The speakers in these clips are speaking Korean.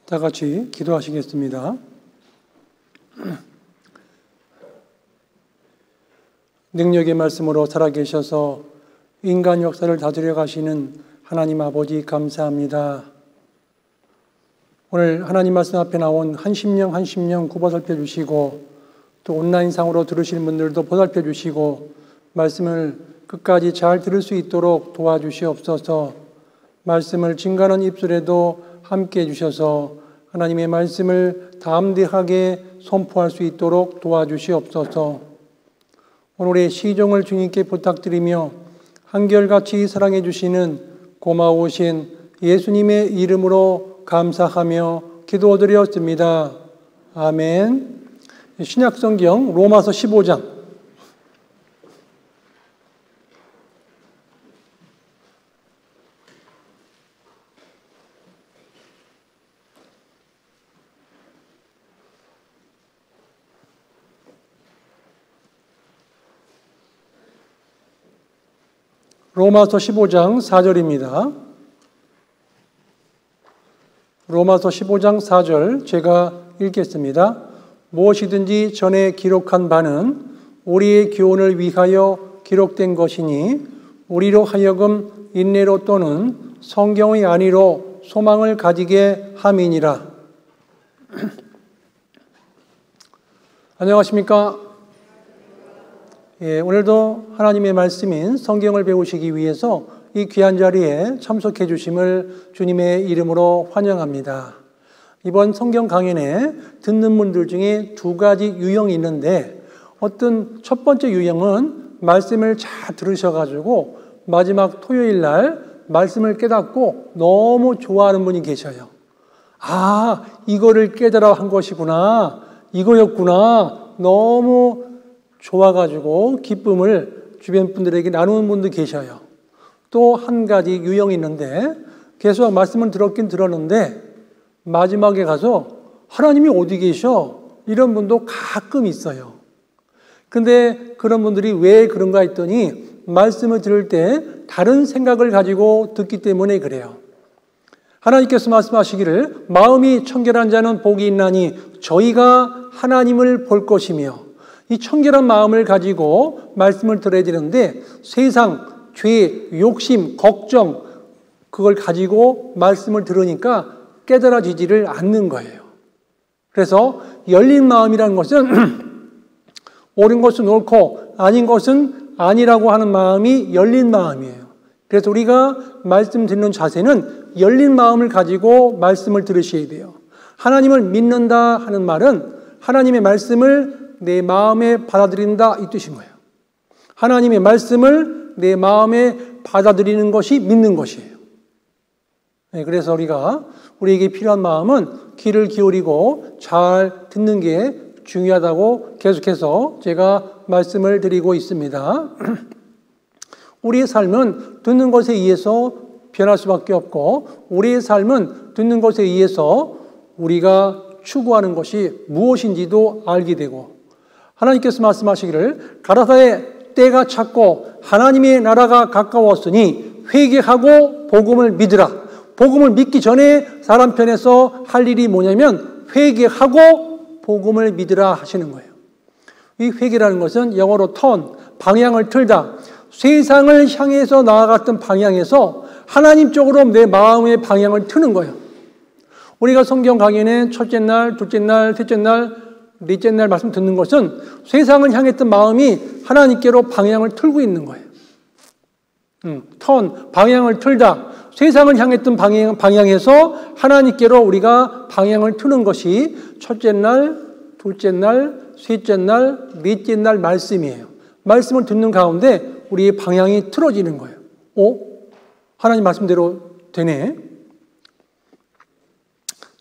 다 같이 기도하시겠습니다. 능력의 말씀으로 살아계셔서 인간 역사를 다스려 가시는 하나님 아버지 감사합니다. 오늘 하나님 말씀 앞에 나온 한 심령 구보살펴 주시고 또 온라인상으로 들으실 분들도 보살펴 주시고 말씀을 끝까지 잘 들을 수 있도록 도와주시옵소서. 말씀을 증거하는 입술에도 함께 해주셔서 하나님의 말씀을 담대하게 선포할 수 있도록 도와주시옵소서. 오늘의 시종을 주님께 부탁드리며 한결같이 사랑해 주시는 고마우신 예수님의 이름으로 감사하며 기도드렸습니다. 아멘. 신약성경 로마서 15장 로마서 15장 4절입니다. 로마서 15장 4절 제가 읽겠습니다. 무엇이든지 전에 기록한 바는 우리의 교훈을 위하여 기록된 것이니 우리로 하여금 인내로 또는 성경의 안위로 소망을 가지게 함이니라. 안녕하십니까? 오늘도 하나님의 말씀인 성경을 배우시기 위해서 이 귀한 자리에 참석해 주심을 주님의 이름으로 환영합니다. 이번 성경 강연에 듣는 분들 중에 두 가지 유형이 있는데 어떤 첫 번째 유형은 말씀을 잘 들으셔가지고 마지막 토요일 날 말씀을 깨닫고 너무 좋아하는 분이 계셔요. 아, 이거를 깨달아 한 것이구나, 이거였구나, 너무 좋아가지고 기쁨을 주변 분들에게 나누는 분도 계셔요. 또 한 가지 유형이 있는데 계속 말씀을 들었긴 들었는데 마지막에 가서 하나님이 어디 계셔? 이런 분도 가끔 있어요. 근데 그런 분들이 왜 그런가 했더니 말씀을 들을 때 다른 생각을 가지고 듣기 때문에 그래요. 하나님께서 말씀하시기를 마음이 청결한 자는 복이 있나니 저희가 하나님을 볼 것이며, 이 청결한 마음을 가지고 말씀을 들어야 되는데 세상, 죄, 욕심, 걱정 그걸 가지고 말씀을 들으니까 깨달아지지를 않는 거예요. 그래서 열린 마음이라는 것은 옳은 것은 옳고 아닌 것은 아니라고 하는 마음이 열린 마음이에요. 그래서 우리가 말씀 듣는 자세는 열린 마음을 가지고 말씀을 들으셔야 돼요. 하나님을 믿는다 하는 말은 하나님의 말씀을 내 마음에 받아들인다 이 뜻인 거예요. 하나님의 말씀을 내 마음에 받아들이는 것이 믿는 것이에요. 그래서 우리에게 필요한 마음은 귀를 기울이고 잘 듣는 게 중요하다고 계속해서 제가 말씀을 드리고 있습니다. 우리의 삶은 듣는 것에 의해서 변할 수밖에 없고 우리의 삶은 듣는 것에 의해서 우리가 추구하는 것이 무엇인지도 알게 되고 하나님께서 말씀하시기를 가라사대 때가 찼고 하나님의 나라가 가까웠으니 회개하고 복음을 믿으라. 복음을 믿기 전에 사람 편에서 할 일이 뭐냐면 회개하고 복음을 믿으라 하시는 거예요. 이 회개라는 것은 영어로 turn, 방향을 틀다. 세상을 향해서 나아갔던 방향에서 하나님 쪽으로 내 마음의 방향을 트는 거예요. 우리가 성경 강연에 첫째 날, 둘째 날, 셋째 날, 넷째 날 말씀 듣는 것은 세상을 향했던 마음이 하나님께로 방향을 틀고 있는 거예요. turn, 방향을 틀다. 세상을 향했던 방향에서 하나님께로 우리가 방향을 트는 것이 첫째 날, 둘째 날, 셋째 날, 넷째 날 말씀이에요. 말씀을 듣는 가운데 우리의 방향이 틀어지는 거예요. 하나님 말씀대로 되네.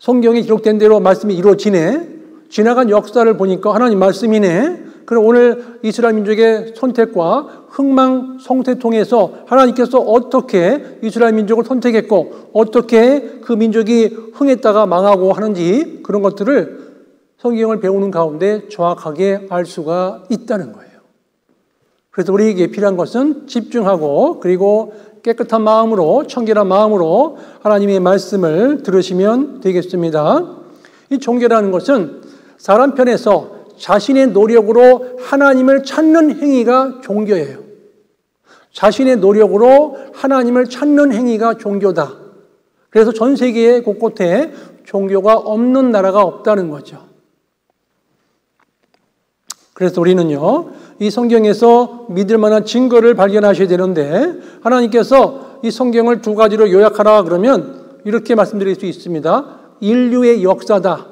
성경에 기록된 대로 말씀이 이루어지네. 지나간 역사를 보니까 하나님 말씀이네. 그럼 오늘 이스라엘 민족의 선택과 흥망성쇠 통해서 하나님께서 어떻게 이스라엘 민족을 선택했고 어떻게 그 민족이 흥했다가 망하고 하는지 그런 것들을 성경을 배우는 가운데 정확하게 알 수가 있다는 거예요. 그래서 우리에게 필요한 것은 집중하고 그리고 깨끗한 마음으로, 청결한 마음으로 하나님의 말씀을 들으시면 되겠습니다. 이 종교라는 것은 사람 편에서 자신의 노력으로 하나님을 찾는 행위가 종교예요. 자신의 노력으로 하나님을 찾는 행위가 종교다. 그래서 전 세계 곳곳에 종교가 없는 나라가 없다는 거죠. 그래서 우리는요, 이 성경에서 믿을 만한 증거를 발견하셔야 되는데, 하나님께서 이 성경을 두 가지로 요약하라 그러면 이렇게 말씀드릴 수 있습니다. 인류의 역사다.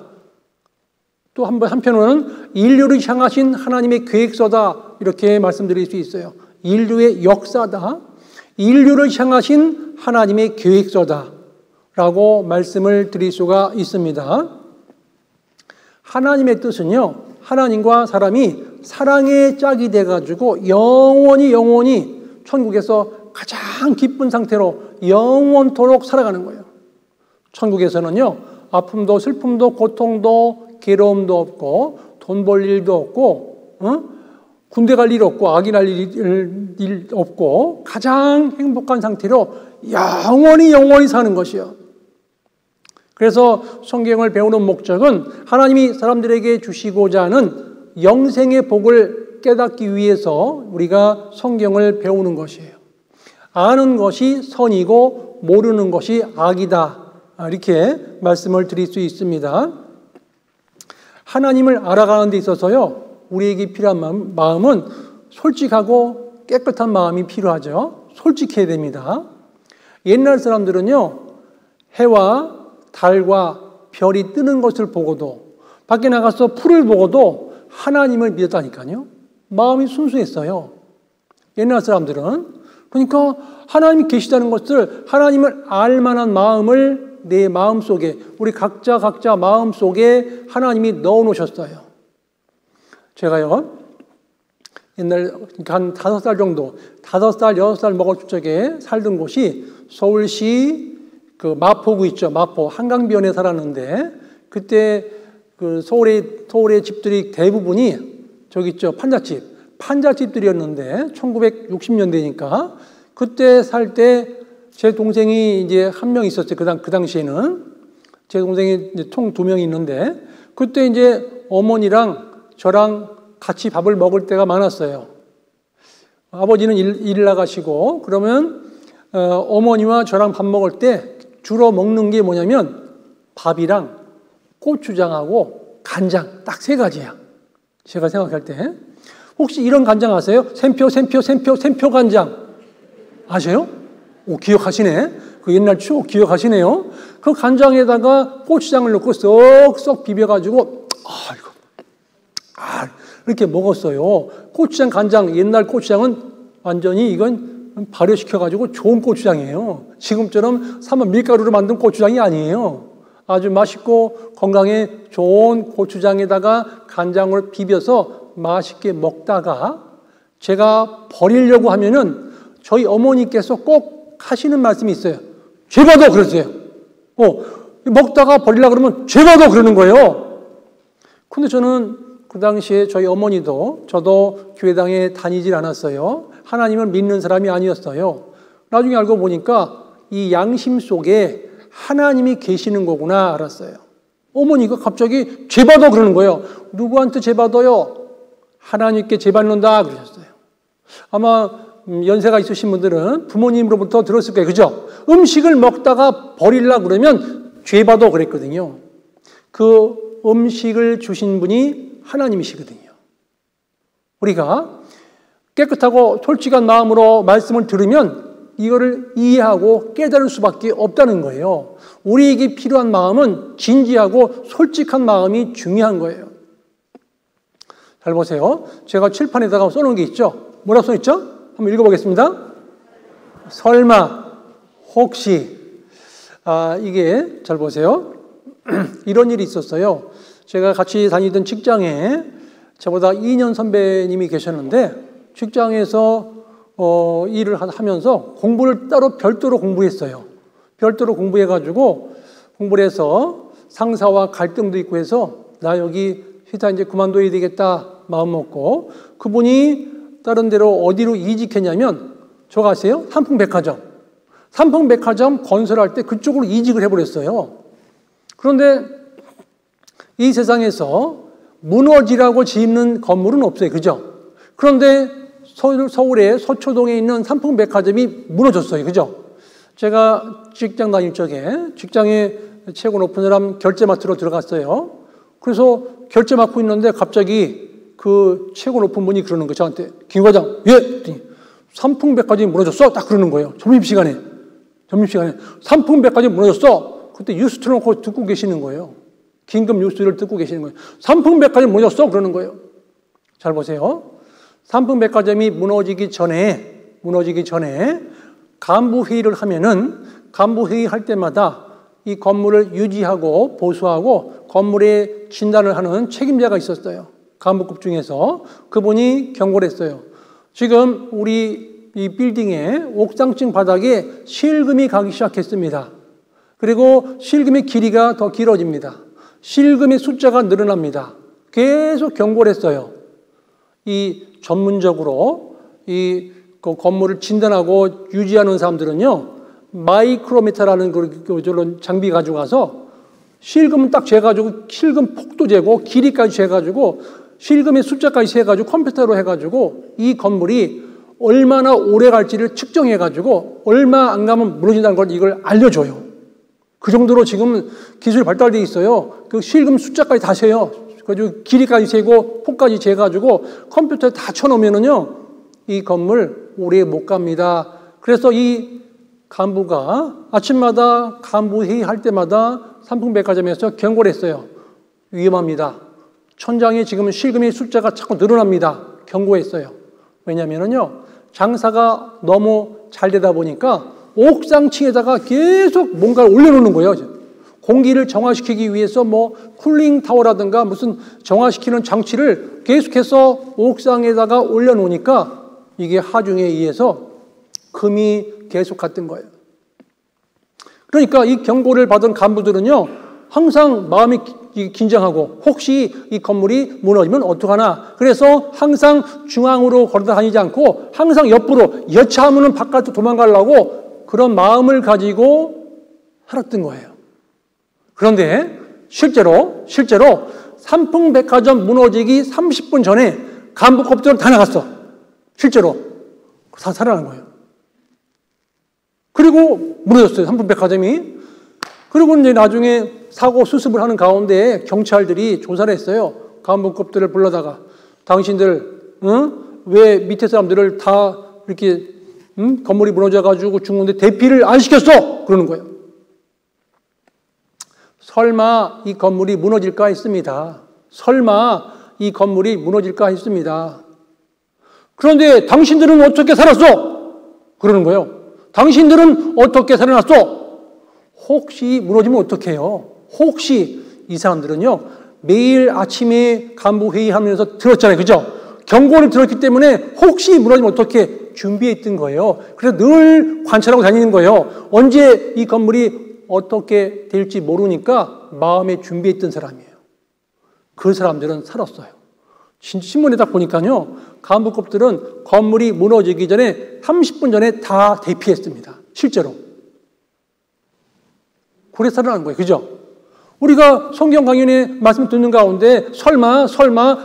또 한편으로는 인류를 향하신 하나님의 계획서다. 이렇게 말씀드릴 수 있어요. 인류의 역사다. 인류를 향하신 하나님의 계획서다. 라고 말씀을 드릴 수가 있습니다. 하나님의 뜻은요, 하나님과 사람이 사랑의 짝이 돼가지고 영원히 천국에서 가장 기쁜 상태로 영원토록 살아가는 거예요. 천국에서는요, 아픔도 슬픔도 고통도 괴로움도 없고 돈 벌 일도 없고 군대 갈 일 없고 악인 할 일 없고 가장 행복한 상태로 영원히 사는 것이요. 그래서 성경을 배우는 목적은 하나님이 사람들에게 주시고자 하는 영생의 복을 깨닫기 위해서 우리가 성경을 배우는 것이에요. 아는 것이 선이고 모르는 것이 악이다. 이렇게 말씀을 드릴 수 있습니다. 하나님을 알아가는 데 있어서요, 우리에게 필요한 마음은 솔직하고 깨끗한 마음이 필요하죠. 솔직해야 됩니다. 옛날 사람들은요, 해와 달과 별이 뜨는 것을 보고도, 밖에 나가서 풀을 보고도 하나님을 믿었다니까요. 마음이 순수했어요. 옛날 사람들은. 그러니까 하나님이 계시다는 것을, 하나님을 알 만한 마음을 내 마음속에, 우리 각자 마음속에 하나님이 넣어놓으셨어요. 제가요, 옛날 한 5살 정도, 5살, 6살 먹을 적에 살던 곳이 서울시 그 마포구 있죠. 마포 한강변에 살았는데, 그때 그 서울의 집들이 대부분이 저기 있죠. 판잣집들이었는데 1960년대니까 그때 살 때 제 동생이 이제 한 명 있었어요. 그 당시에는 제 동생이 이제 총 2명이 있는데, 그때 이제 어머니랑 저랑 같이 밥을 먹을 때가 많았어요. 아버지는 일 나가시고, 그러면 어머니와 저랑 밥 먹을 때 주로 먹는 게 뭐냐면 밥이랑 고추장하고 간장, 딱 3가지야. 제가 생각할 때. 혹시 이런 간장 아세요? 샘표 간장. 아세요? 오, 기억하시네. 그 옛날 추억 기억하시네요. 그 간장에다가 고추장을 넣고 쏙쏙 비벼가지고, 이렇게 먹었어요. 고추장, 간장, 옛날 고추장은 완전히 이건 발효시켜가지고 좋은 고추장이에요. 지금처럼 밀가루로 만든 고추장이 아니에요. 아주 맛있고 건강에 좋은 고추장에다가 간장을 비벼서 맛있게 먹다가, 제가 버리려고 하면은 저희 어머니께서 꼭 하시는 말씀이 있어요. 죄봐도 그러세요. 먹다가 버리려고 그러면 죄봐도 그러는 거예요. 근데 저는 그 당시에 저희 어머니도 저도 교회당에 다니질 않았어요. 하나님을 믿는 사람이 아니었어요. 나중에 알고 보니까 이 양심 속에 하나님이 계시는 거구나 알았어요. 어머니가 갑자기 죄봐도 그러는 거예요. 누구한테 죄봐도요? 하나님께 죄받는다 그러셨어요. 아마 연세가 있으신 분들은 부모님으로부터 들었을 거예요. 그죠? 음식을 먹다가 버리려고 그러면 죄봐도 그랬거든요. 그 음식을 주신 분이 하나님이시거든요. 우리가 깨끗하고 솔직한 마음으로 말씀을 들으면 이거를 이해하고 깨달을 수밖에 없다는 거예요. 우리에게 필요한 마음은 진지하고 솔직한 마음이 중요한 거예요. 잘 보세요. 제가 칠판에다가 써놓은 게 있죠. 뭐라고 써있죠? 한번 읽어보겠습니다. 설마, 혹시. 이게 잘 보세요. 이런 일이 있었어요. 제가 같이 다니던 직장에 저보다 2년 선배님이 계셨는데, 직장에서 일을 하면서 공부를 따로 별도로 공부했어요. 별도로 공부해가지고 공부를 해서 상사와 갈등도 있고 해서 나 여기 회사 이제 그만둬야 되겠다 마음 먹고, 그분이 다른 데로 어디로 이직했냐면 저거 아세요? 삼풍백화점. 삼풍백화점 건설할 때 그쪽으로 이직을 해버렸어요. 그런데 이 세상에서 무너지라고 짓는 건물은 없어요. 그죠? 그런데 서울의 서초동에 있는 삼풍백화점이 무너졌어요. 그죠? 제가 직장 다닐 적에 직장에 최고 높은 사람 결제 맡으러 들어갔어요. 그래서 결제 맡고 있는데 갑자기 그 최고 높은 분이 그러는 거예요. 저한테. 김 과장, 예! 삼풍백화점이 무너졌어? 딱 그러는 거예요. 점심시간에. 삼풍백화점이 무너졌어? 그때 뉴스 틀어놓고 듣고 계시는 거예요. 긴급 뉴스를 듣고 계시는 거예요. 삼풍백화점이 무너졌어? 그러는 거예요. 잘 보세요. 삼풍백화점이 무너지기 전에 간부회의를 하면은 간부회의 할 때마다 이 건물을 유지하고 보수하고 건물에 진단을 하는 책임자가 있었어요. 간부급 중에서 그분이 경고를 했어요. 지금 우리 이 빌딩의 옥상층 바닥에 실금이 가기 시작했습니다. 그리고 실금의 길이가 더 길어집니다. 실금의 숫자가 늘어납니다. 계속 경고를 했어요. 이 전문적으로 이 그 건물을 진단하고 유지하는 사람들은요, 마이크로미터라는 그런 장비 가지고 가서 실금은 딱 재가지고 실금 폭도 재고 길이까지 재가지고 실금의 숫자까지 재가지고 컴퓨터로 해가지고 이 건물이 얼마나 오래 갈지를 측정해가지고 얼마 안 가면 무너진다는 걸 이걸 알려줘요. 그 정도로 지금 기술이 발달되어 있어요. 그 실금 숫자까지 다 세요. 그래가지고 길이까지 세고 폭까지 재가지고 컴퓨터에 다 쳐놓으면은요, 이 건물 오래 못 갑니다. 그래서 이 간부가 아침마다 간부 회의할 때마다 삼풍백화점에서 경고를 했어요. 위험합니다. 천장에 지금 실금의 숫자가 자꾸 늘어납니다. 경고했어요. 왜냐면은요, 장사가 너무 잘 되다 보니까 옥상층에다가 계속 뭔가를 올려놓는 거예요. 공기를 정화시키기 위해서 뭐 쿨링 타워라든가 무슨 정화시키는 장치를 계속해서 옥상에다가 올려놓으니까 이게 하중에 의해서 금이 계속 갔던 거예요. 그러니까 이 경고를 받은 간부들은요, 항상 마음이 긴장하고 혹시 이 건물이 무너지면 어떡하나. 그래서 항상 중앙으로 걸어다니지 않고 항상 옆으로 여차하면 바깥으로 도망가려고 그런 마음을 가지고 살았던 거예요. 그런데 실제로 삼풍백화점 무너지기 30분 전에 간부급들은 다 나갔어. 실제로 다 살아난 거예요. 그리고 무너졌어요. 삼풍백화점이. 그리고 이제 나중에 사고 수습을 하는 가운데 경찰들이 조사를 했어요. 간부급들을 불러다가 당신들 왜 밑에 사람들을 다 이렇게 건물이 무너져가지고 죽는데 대피를 안 시켰어? 그러는 거예요. 설마 이 건물이 무너질까 했습니다. 설마 이 건물이 무너질까 했습니다. 그런데 당신들은 어떻게 살았어? 그러는 거예요. 당신들은 어떻게 살아났어? 혹시 무너지면 어떡해요? 혹시 이 사람들은요, 매일 아침에 간부 회의하면서 들었잖아요. 그죠? 경고를 들었기 때문에 혹시 무너지면 어떻게 준비했던 거예요. 그래서 늘 관찰하고 다니는 거예요. 언제 이 건물이 어떻게 될지 모르니까 마음에 준비했던 사람이에요. 그 사람들은 살았어요. 신문에 딱 보니까요, 간부급들은 건물이 무너지기 전에 30분 전에 다 대피했습니다. 실제로. 그래서 살아난 거예요. 그죠? 우리가 성경 강연에 말씀 듣는 가운데 설마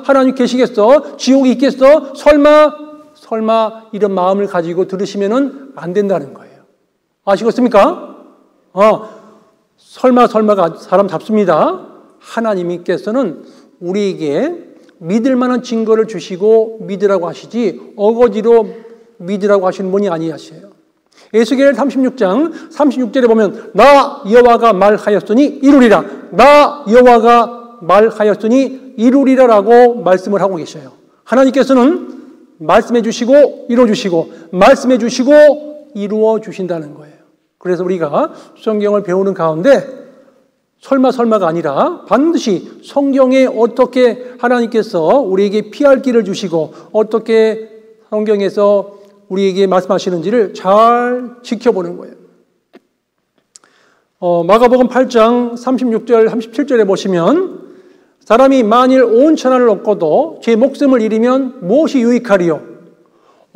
하나님 계시겠어? 지옥이 있겠어? 설마 이런 마음을 가지고 들으시면은 안 된다는 거예요. 아시겠습니까? 설마가 사람 잡습니다. 하나님께서는 우리에게 믿을 만한 증거를 주시고 믿으라고 하시지 어거지로 믿으라고 하시는 분이 아니하세요. 에스겔 36장 36절에 보면 나 여호와가 말하였으니 이루리라. 나 여호와가 말하였으니 이루리라라고 말씀을 하고 계셔요. 하나님께서는 말씀해 주시고 이루어 주시고 말씀해 주시고 이루어 주신다는 거예요. 그래서 우리가 성경을 배우는 가운데 설마가 아니라 반드시 성경에 어떻게 하나님께서 우리에게 피할 길을 주시고 어떻게 성경에서 우리에게 말씀하시는지를 잘 지켜보는 거예요. 마가복음 8장 36절 37절에 보시면 사람이 만일 온 천하를 얻고도 제 목숨을 잃으면 무엇이 유익하리요?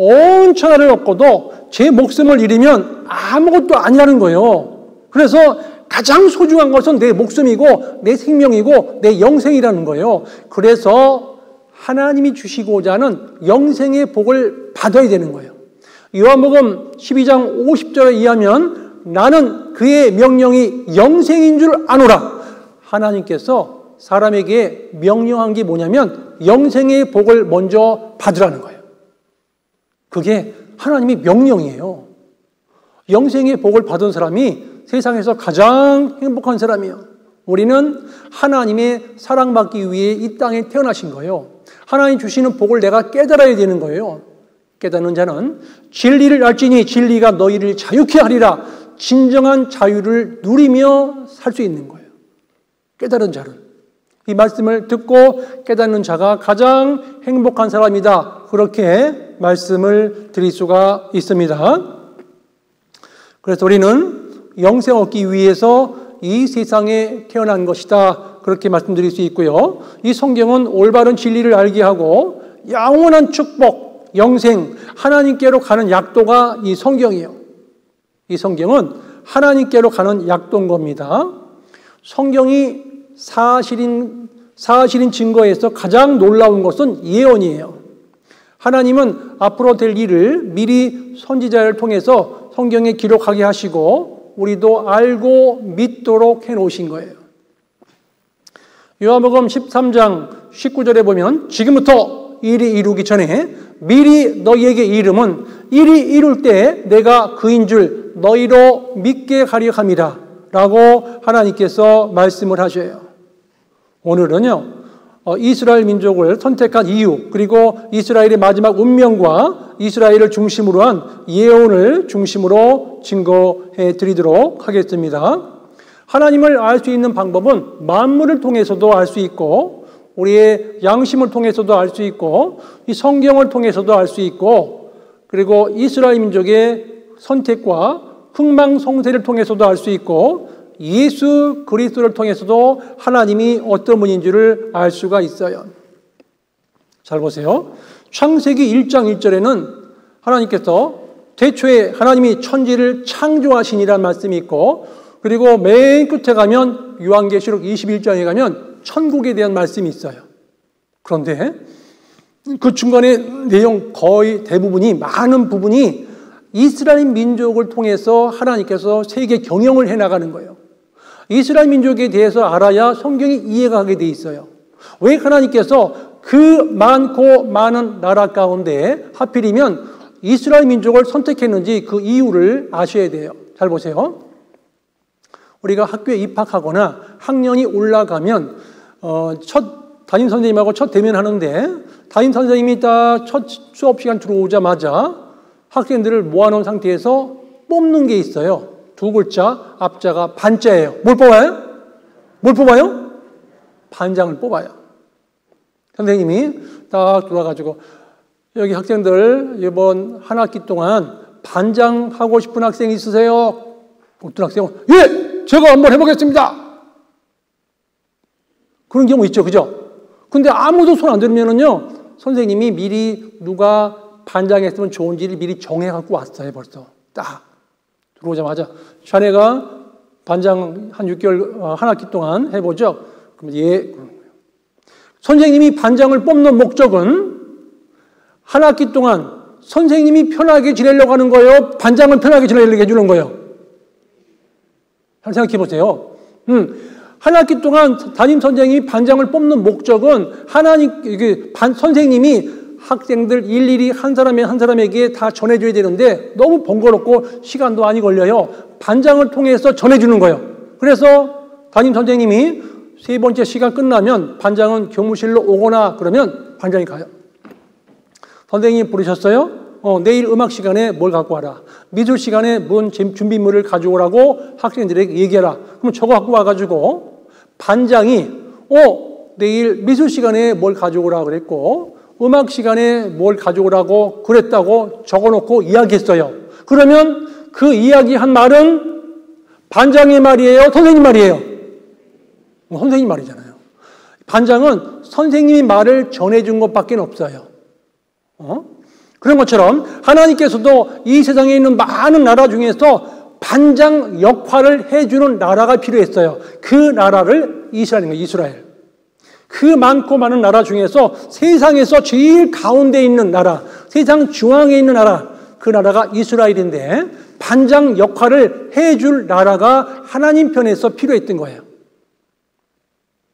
온 천하를 얻고도 제 목숨을 잃으면 아무것도 아니라는 거예요. 그래서 가장 소중한 것은 내 목숨이고 내 생명이고 내 영생이라는 거예요. 그래서 하나님이 주시고자 하는 영생의 복을 받아야 되는 거예요. 요한복음 12장 50절에 의하면 나는 그의 명령이 영생인 줄 아노라. 하나님께서 사람에게 명령한 게 뭐냐면 영생의 복을 먼저 받으라는 거예요. 그게 하나님의 명령이에요. 영생의 복을 받은 사람이 세상에서 가장 행복한 사람이에요. 우리는 하나님의 사랑받기 위해 이 땅에 태어나신 거예요. 하나님 주시는 복을 내가 깨달아야 되는 거예요. 깨닫는 자는 진리를 알지니 진리가 너희를 자유케 하리라. 진정한 자유를 누리며 살 수 있는 거예요. 깨달은 자는. 이 말씀을 듣고 깨닫는 자가 가장 행복한 사람이다. 그렇게 말씀을 드릴 수가 있습니다. 그래서 우리는 영생 얻기 위해서 이 세상에 태어난 것이다. 그렇게 말씀드릴 수 있고요. 이 성경은 올바른 진리를 알게 하고 영원한 축복, 영생, 하나님께로 가는 약도가 이 성경이에요. 이 성경은 하나님께로 가는 약도인 겁니다. 성경이 사실인 증거에서 가장 놀라운 것은 예언이에요. 하나님은 앞으로 될 일을 미리 선지자를 통해서 성경에 기록하게 하시고 우리도 알고 믿도록 해놓으신 거예요. 요한복음 13장 19절에 보면 지금부터 일이 이루기 전에 미리 너희에게 이름은 일이 이룰 때 내가 그인 줄 너희로 믿게 하려 함이라 라고 하나님께서 말씀을 하셔요. 오늘은요 이스라엘 민족을 선택한 이유 그리고 이스라엘의 마지막 운명과 이스라엘을 중심으로 한 예언을 중심으로 증거해 드리도록 하겠습니다. 하나님을 알 수 있는 방법은 만물을 통해서도 알 수 있고 우리의 양심을 통해서도 알 수 있고 이 성경을 통해서도 알 수 있고 그리고 이스라엘 민족의 선택과 흥망성쇠를 통해서도 알 수 있고 예수 그리스도를 통해서도 하나님이 어떤 분인지를 알 수가 있어요. 잘 보세요. 창세기 1장 1절에는 하나님께서 태초에 하나님이 천지를 창조하시니라는 말씀이 있고 그리고 맨 끝에 가면 요한계시록 21장에 가면 천국에 대한 말씀이 있어요. 그런데 그 중간에 내용 거의 대부분이 많은 부분이 이스라엘 민족을 통해서 하나님께서 세계 경영을 해나가는 거예요. 이스라엘 민족에 대해서 알아야 성경이 이해가 하게 돼 있어요. 왜 하나님께서 그 많고 많은 나라 가운데 하필이면 이스라엘 민족을 선택했는지 그 이유를 아셔야 돼요. 잘 보세요. 우리가 학교에 입학하거나 학년이 올라가면 첫 담임 선생님하고 첫 대면하는데 담임 선생님이 딱 첫 수업 시간 들어오자마자 학생들을 모아놓은 상태에서 뽑는 게 있어요. 두 글자, 앞자가 반자예요. 뭘 뽑아요? 뭘 뽑아요? 반장을 뽑아요. 선생님이 딱 돌아가지고 여기 학생들 이번 한 학기 동안 반장 하고 싶은 학생 있으세요? 어떤 학생은 예! 제가 한번 해보겠습니다. 그런 경우 있죠. 그죠? 근데 아무도 손 안 들면은요 선생님이 미리 누가 반장했으면 좋은지를 미리 정해갖고 왔어요. 벌써 딱 들어오자마자 자네가 반장 한 6개월 한 학기 동안 해보죠. 그럼 예. 선생님이 반장을 뽑는 목적은 한 학기 동안 선생님이 편하게 지내려고 하는 거예요? 반장을 편하게 지내려고 해주는 거예요? 잘 생각해 보세요. 한 학기 동안 담임 선생님이 반장을 뽑는 목적은 선생님이 학생들 일일이 한 사람에게 다 전해줘야 되는데 너무 번거롭고 시간도 많이 걸려요. 반장을 통해서 전해주는 거예요. 그래서 담임 선생님이 세 번째 시간 끝나면 반장은 교무실로 오거나 그러면 반장이 가요. 선생님이 부르셨어요? 내일 음악 시간에 뭘 갖고 와라. 미술 시간에 뭔 준비물을 가져오라고 학생들에게 얘기해라. 그럼 저거 갖고 와가지고 반장이 내일 미술 시간에 뭘 가져오라 그랬고 음악 시간에 뭘 가져오라고 그랬다고 적어놓고 이야기했어요. 그러면 그 이야기한 말은 반장의 말이에요? 선생님 말이에요? 선생님 말이잖아요. 반장은 선생님이 말을 전해준 것밖에 없어요. 그런 것처럼 하나님께서도 이 세상에 있는 많은 나라 중에서 반장 역할을 해주는 나라가 필요했어요. 그 나라를 이스라엘인 거예요. 이스라엘. 그 많고 많은 나라 중에서 세상에서 제일 가운데 있는 나라, 세상 중앙에 있는 나라, 그 나라가 이스라엘인데 반장 역할을 해줄 나라가 하나님 편에서 필요했던 거예요.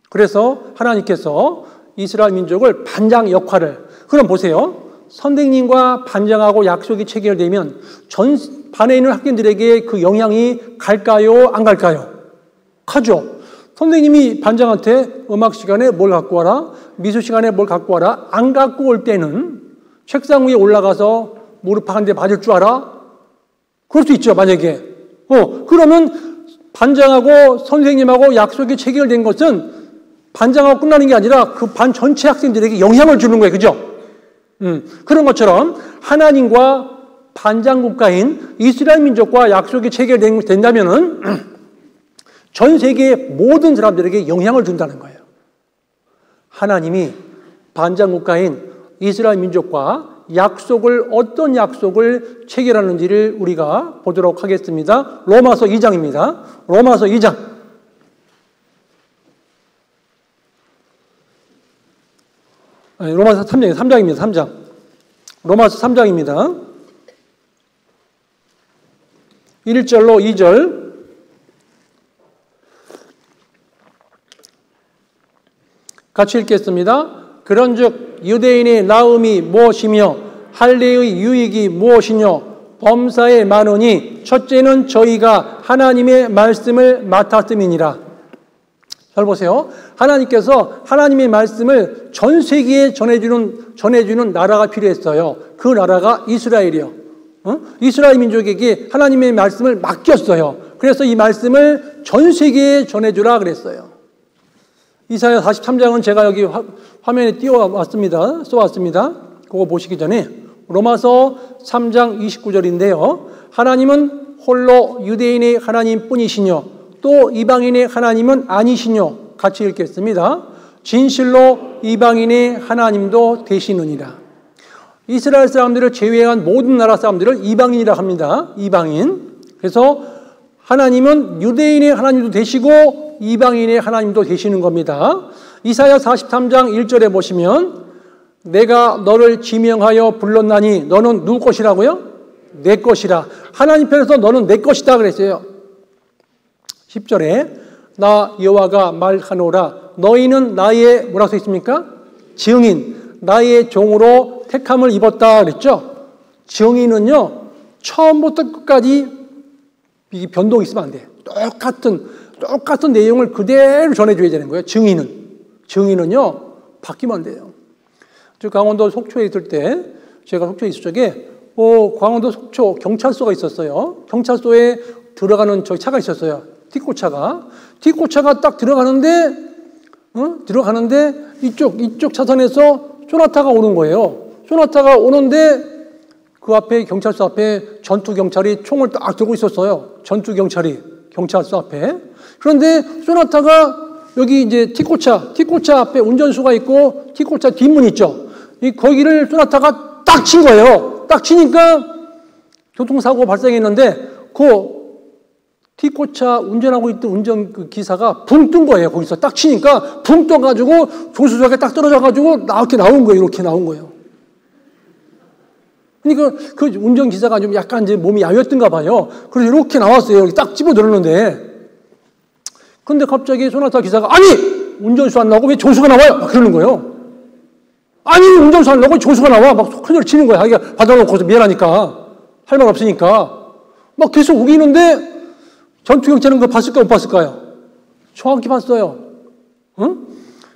그래서 하나님께서 이스라엘 민족을 반장 역할을, 그럼 보세요. 선생님과 반장하고 약속이 체결되면 전 반에 있는 학생들에게 그 영향이 갈까요? 안 갈까요? 가죠. 선생님이 반장한테 음악 시간에 뭘 갖고 와라, 미술 시간에 뭘 갖고 와라, 안 갖고 올 때는 책상 위에 올라가서 무릎 한 대 맞을 줄 알아? 그럴 수 있죠, 만약에. 그러면 반장하고 선생님하고 약속이 체결된 것은 반장하고 끝나는 게 아니라 그 반 전체 학생들에게 영향을 주는 거예요. 그죠? 그런 것처럼 하나님과 반장 국가인 이스라엘 민족과 약속이 체결된다면은 전 세계의 모든 사람들에게 영향을 준다는 거예요. 하나님이 반장 국가인 이스라엘 민족과 약속을, 어떤 약속을 체결하는지를 우리가 보도록 하겠습니다. 로마서 2장입니다. 로마서 2장. 로마서 3장입니다. 3장. 로마서 3장입니다. 1절로 2절. 같이 읽겠습니다. 그런즉 유대인의 나음이 무엇이며 할례의 유익이 무엇이뇨? 범사에 많으니 첫째는 저희가 하나님의 말씀을 맡았음이니라. 잘 보세요. 하나님께서 하나님의 말씀을 전 세계에 전해주는 나라가 필요했어요. 그 나라가 이스라엘이요. 이스라엘 민족에게 하나님의 말씀을 맡겼어요. 그래서 이 말씀을 전 세계에 전해주라 그랬어요. 이사야 43장은 제가 여기 화면에 쏘았습니다. 그거 보시기 전에 로마서 3장 29절인데요. 하나님은 홀로 유대인의 하나님 뿐이시뇨 또 이방인의 하나님은 아니시뇨. 같이 읽겠습니다. 진실로 이방인의 하나님도 되시느니라. 이스라엘 사람들을 제외한 모든 나라 사람들을 이방인이라 합니다. 이방인. 그래서 하나님은 유대인의 하나님도 되시고 이방인의 하나님도 되시는 겁니다. 이사야 43장 1절에 보시면 내가 너를 지명하여 불렀나니 너는 누구 것이라고요? 내 것이라. 하나님 편에서 너는 내 것이다 그랬어요. 10절에 나 여호와가 말하노라 너희는 나의 뭐라고 써 있습니까? 증인, 나의 종으로 택함을 입었다 그랬죠. 증인은요 처음부터 끝까지 이 변동이 있으면 안 돼. 똑같은 내용을 그대로 전해줘야 되는 거예요. 증인은요 바뀌면 안 돼요. 저 강원도 속초에 있을 때, 제가 속초에 있을 적에 강원도 속초 경찰서가 있었어요. 경찰서에 들어가는 저 차가 있었어요. 티코차가 딱 들어가는데 이쪽 차선에서 소나타가 오는 거예요. 소나타가 오는데 그 앞에 경찰서 앞에 전투 경찰이 총을 딱 들고 있었어요. 전투 경찰이 경찰서 앞에. 그런데 소나타가 여기 이제 티코차 앞에 운전수가 있고 티코차 뒷문 있죠. 거기를 소나타가 딱 친 거예요. 딱 치니까 교통사고 발생했는데 그 티코차 운전하고 있던 운전 기사가 붕 뜬 거예요. 거기서 딱 치니까 붕 떠가지고 조수석에 딱 떨어져가지고 이렇게 나온 거예요. 그러니까 그 운전기사가 좀 약간 이제 몸이 야였던가 봐요. 그래서 이렇게 나왔어요. 여기 딱 집어들었는데. 근데 갑자기 소나타 기사가 아니! 운전수 안 나오고 왜 조수가 나와요? 막 그러는 거예요. 아니! 운전수 안 나오고 조수가 나와! 막 큰소리를 치는 거야. 자기가 받아놓고서 미안하니까. 할 말 없으니까. 막 계속 우기는데 전투경찰은 그거 봤을까 못 봤을까요? 정확히 봤어요. 응?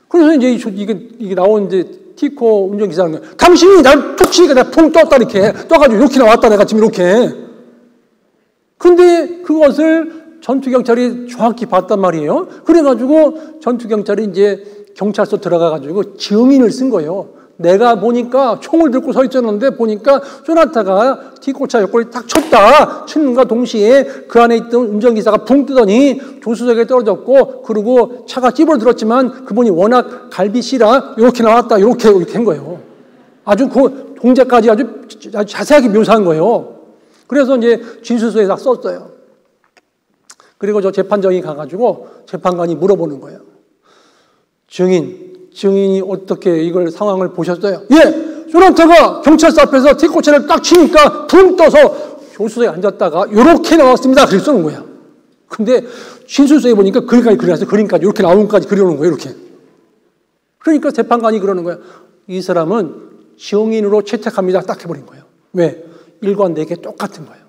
그래서 이제 이게 나온 이제 티코 운전기사는 거예요. 당신이 날 툭 치니까 내가 풍 떴다 이렇게 떠가지고 이렇게 나왔다 내가 지금 이렇게. 근데 그것을 전투경찰이 정확히 봤단 말이에요. 그래가지고 전투경찰이 이제 경찰서 들어가가지고 증인을 쓴 거예요. 내가 보니까 총을 들고 서 있었는데 보니까 소나타가 티코차 옆구리 딱 쳤다. 치는가 동시에 그 안에 있던 운전기사가 붕 뜨더니 조수석에 떨어졌고 그리고 차가 찌부러들었지만 그분이 워낙 갈비씨라 이렇게 나왔다. 이렇게 한 거예요. 아주 그 동작까지 아주 자세하게 묘사한 거예요. 그래서 이제 진술서에 다 썼어요. 그리고 저 재판장이 가가지고 재판관이 물어보는 거예요. 증인이 어떻게 이걸 상황을 보셨어요? 예! 조나탄가 경찰서 앞에서 뒷꼬치를 딱 치니까 붕 떠서 조수석에 앉았다가 이렇게 나왔습니다. 그렇게 써놓은 거야. 근데 진술서에 보니까 그림까지 그려놨어요. 그림까지 이렇게 나온 것까지 그려놓은 거예요. 이렇게. 그러니까 재판관이 그러는 거예요. 이 사람은 증인으로 채택합니다. 딱 해버린 거예요. 왜? 일관되게 똑같은 거예요.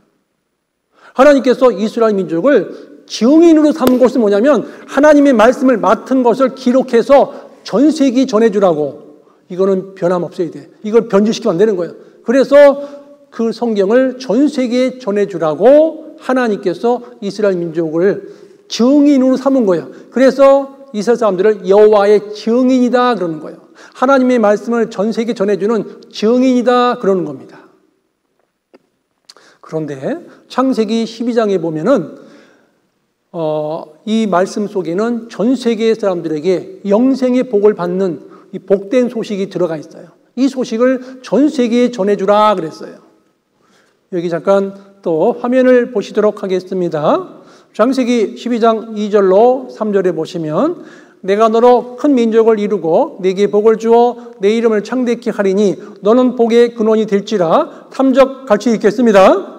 하나님께서 이스라엘 민족을 증인으로 삼은 것은 뭐냐면 하나님의 말씀을 맡은 것을 기록해서 전 세계에 전해주라고. 이거는 변함없어야 돼. 이걸 변질시키면 안 되는 거예요. 그래서 그 성경을 전 세계에 전해주라고 하나님께서 이스라엘 민족을 증인으로 삼은 거예요. 그래서 이스라엘 사람들을 여호와의 증인이다 그러는 거예요. 하나님의 말씀을 전 세계에 전해주는 증인이다 그러는 겁니다. 그런데 창세기 12장에 보면은 이 말씀 속에는 전 세계 사람들에게 영생의 복을 받는 이 복된 소식이 들어가 있어요. 이 소식을 전 세계에 전해주라 그랬어요. 여기 잠깐 또 화면을 보시도록 하겠습니다. 창세기 12장 2절로 3절에 보시면 내가 너로 큰 민족을 이루고 네게 복을 주어 내 이름을 창대케 하리니 너는 복의 근원이 될지라. 탐적 같이 읽겠습니다.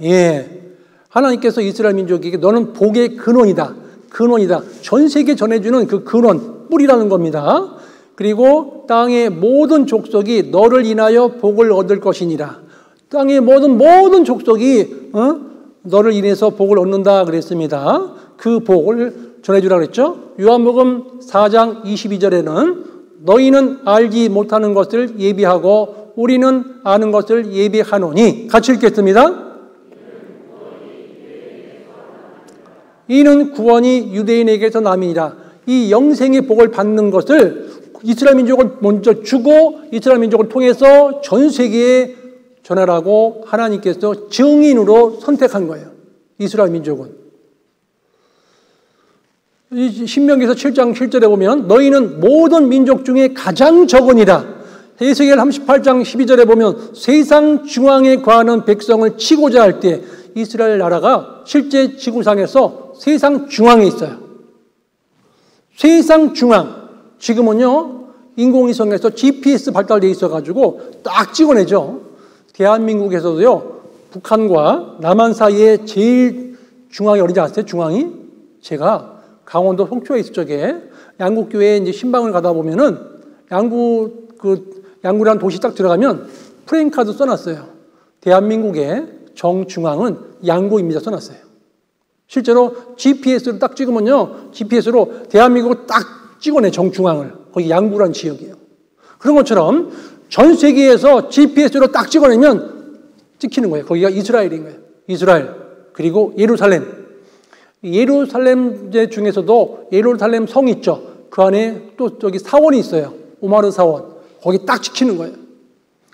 예, 하나님께서 이스라엘 민족에게 너는 복의 근원이다. 근원이다. 전 세계에 전해주는 그 근원, 뿌리라는 겁니다. 그리고 땅의 모든 족속이 너를 인하여 복을 얻을 것이니라. 땅의 모든 족속이 너를 인해서 복을 얻는다 그랬습니다. 그 복을 전해주라 그랬죠. 요한복음 4장 22절에는 너희는 알지 못하는 것을 예비하고 우리는 아는 것을 예비하노니. 같이 읽겠습니다. 이는 구원이 유대인에게서 남이니라. 이 영생의 복을 받는 것을 이스라엘 민족을 먼저 주고 이스라엘 민족을 통해서 전 세계에 전하라고 하나님께서 증인으로 선택한 거예요. 이스라엘 민족은. 신명기서 7장 7절에 보면 너희는 모든 민족 중에 가장 적으니라. 에스겔 38장 12절에 보면 세상 중앙에 거하는 백성을 치고자 할 때 이스라엘 나라가 실제 지구상에서 세상 중앙에 있어요. 세상 중앙. 지금은요, 인공위성에서 GPS 발달되어 있어가지고 딱 찍어내죠. 대한민국에서도요, 북한과 남한 사이에 제일 중앙이 어딘지 아세요? 중앙이? 제가 강원도 송초에 있을 적에 양구교회에 이제 신방을 가다 보면은 양구라는 도시 딱 들어가면 프레임카드 써놨어요. 대한민국의 정중앙은 양구입니다. 써놨어요. 실제로 GPS로 딱 찍으면요, GPS로 대한민국을 딱 찍어내, 정중앙을. 거기 양구라는 지역이에요. 그런 것처럼 전 세계에서 GPS로 딱 찍어내면 찍히는 거예요. 거기가 이스라엘인 거예요. 이스라엘. 그리고 예루살렘. 예루살렘 중에서도 예루살렘 성 있죠. 그 안에 또 저기 사원이 있어요. 오마르 사원. 거기 딱 찍히는 거예요.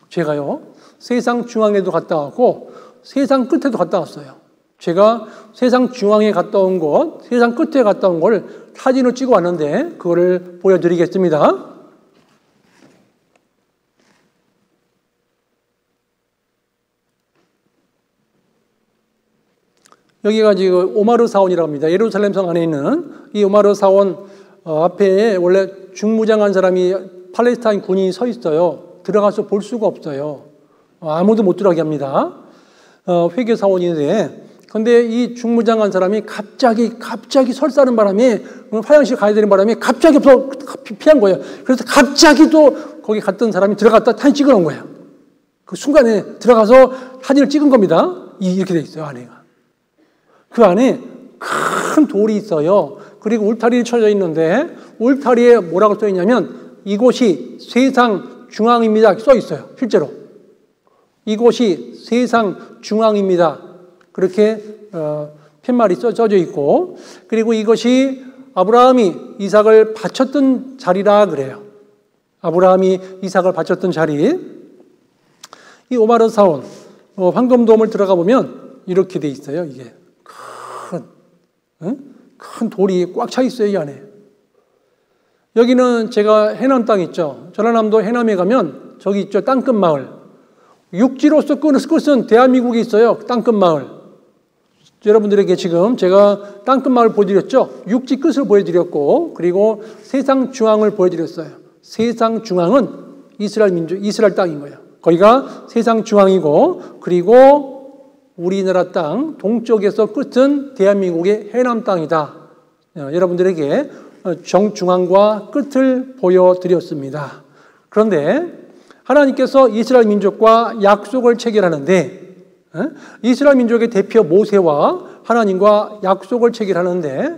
제가요, 세상 중앙에도 갔다 왔고 세상 끝에도 갔다 왔어요. 제가 세상 중앙에 갔다 온 곳, 세상 끝에 갔다 온 걸 사진을 찍어 왔는데 그거를 보여드리겠습니다. 여기가 지금 오마르 사원이라고 합니다. 예루살렘 성 안에 있는 이 오마르 사원 앞에 원래 중무장한 사람이 팔레스타인 군인이 서 있어요. 들어가서 볼 수가 없어요. 아무도 못 들어가게 합니다. 회계 사원인데, 근데 이 중무장한 사람이 갑자기 설사는 바람에 화장실 가야 되는 바람에 갑자기 피한 거예요. 그래서 갑자기 또 거기 갔던 사람이 들어갔다 사진 찍어 놓은 거예요. 그 순간에 들어가서 사진을 찍은 겁니다. 이렇게 돼 있어요, 안에가. 그 안에 큰 돌이 있어요. 그리고 울타리를 쳐져 있는데 울타리에 뭐라고 써 있냐면 이곳이 세상 중앙입니다. 써 있어요. 실제로. 이곳이 세상 중앙입니다. 그렇게 팻말이 써져 있고, 그리고 이것이 아브라함이 이삭을 바쳤던 자리라 그래요. 아브라함이 이삭을 바쳤던 자리. 이 오마르 사원, 황금돔을 들어가 보면 이렇게 돼 있어요. 이게 큰 돌이 꽉 차 있어요, 이 안에. 여기는 제가 해남 땅 있죠. 전라남도 해남에 가면 저기 있죠, 땅끝 마을. 육지로서 끝은 대한민국에 있어요, 땅끝 마을. 여러분들에게 지금 제가 땅끝 마을 보여드렸죠. 육지 끝을 보여드렸고, 그리고 세상 중앙을 보여드렸어요. 세상 중앙은 이스라엘 민족, 이스라엘 땅인 거예요. 거기가 세상 중앙이고, 그리고 우리나라 땅 동쪽에서 끝은 대한민국의 해남 땅이다. 여러분들에게 정중앙과 끝을 보여드렸습니다. 그런데 하나님께서 이스라엘 민족과 약속을 체결하는데, 이스라엘 민족의 대표 모세와 하나님과 약속을 체결하는데,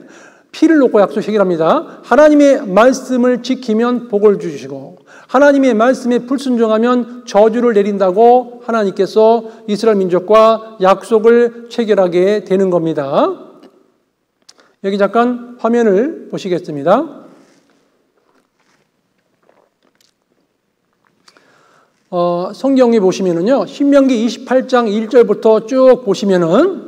피를 놓고 약속 체결합니다. 하나님의 말씀을 지키면 복을 주시고 하나님의 말씀에 불순종하면 저주를 내린다고 하나님께서 이스라엘 민족과 약속을 체결하게 되는 겁니다. 여기 잠깐 화면을 보시겠습니다. 성경에 보시면은요, 신명기 28장 1절부터 쭉 보시면은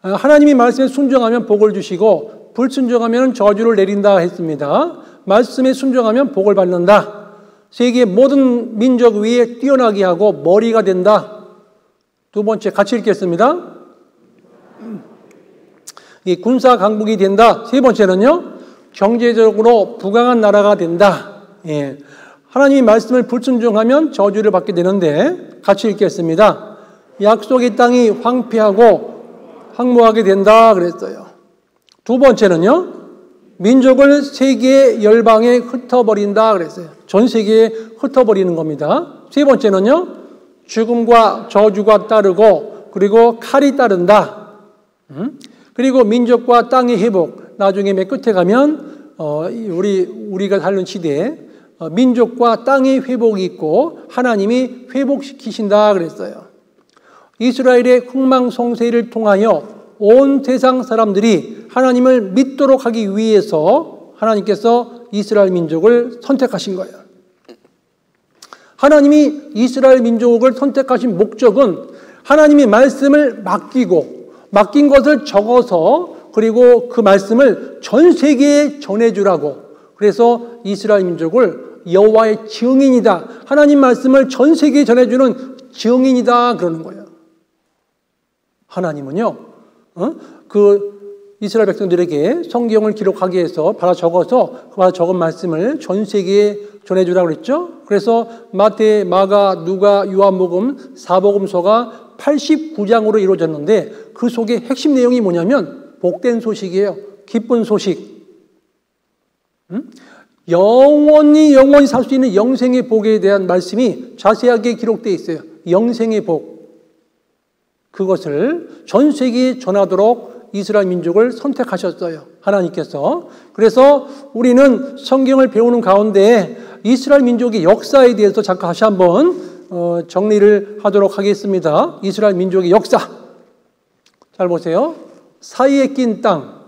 하나님이 말씀에 순종하면 복을 주시고 불순종하면 저주를 내린다 했습니다. 말씀에 순종하면 복을 받는다. 세계 모든 민족 위에 뛰어나게 하고 머리가 된다. 두 번째 같이 읽겠습니다. 이 군사 강국이 된다. 세 번째는요, 경제적으로 부강한 나라가 된다. 예. 하나님이 말씀을 불순종하면 저주를 받게 되는데, 같이 읽겠습니다. 약속의 땅이 황폐하고 황무하게 된다 그랬어요. 두 번째는요, 민족을 세계 열방에 흩어버린다 그랬어요. 전 세계에 흩어버리는 겁니다. 세 번째는요, 죽음과 저주가 따르고 그리고 칼이 따른다. 그리고 민족과 땅의 회복. 나중에 맨 끝에 가면 우리가 살는 시대에 민족과 땅의 회복이 있고 하나님이 회복시키신다 그랬어요. 이스라엘의 흥망성쇠를 통하여 온 세상 사람들이 하나님을 믿도록 하기 위해서 하나님께서 이스라엘 민족을 선택하신 거예요. 하나님이 이스라엘 민족을 선택하신 목적은 하나님의 말씀을 맡긴 것을 적어서 그리고 그 말씀을 전 세계에 전해주라고. 그래서 이스라엘 민족을 여호와의 증인이다. 하나님 말씀을 전 세계에 전해주는 증인이다 그러는 거예요. 하나님은요, 그 이스라엘 백성들에게 성경을 기록하기 위해서 받아 적어서 그 받아 적은 말씀을 전 세계에 전해주라고 그랬죠. 그래서 마태, 마가, 누가, 요한복음, 사복음서가 89장으로 이루어졌는데 그 속에 핵심 내용이 뭐냐면 복된 소식이에요. 기쁜 소식. 영원히 살 수 있는 영생의 복에 대한 말씀이 자세하게 기록되어 있어요. 영생의 복. 그것을 전 세계에 전하도록 이스라엘 민족을 선택하셨어요. 하나님께서. 그래서 우리는 성경을 배우는 가운데 이스라엘 민족의 역사에 대해서 잠깐 다시 한번 정리를 하도록 하겠습니다. 이스라엘 민족의 역사. 잘 보세요. 사이에 낀 땅,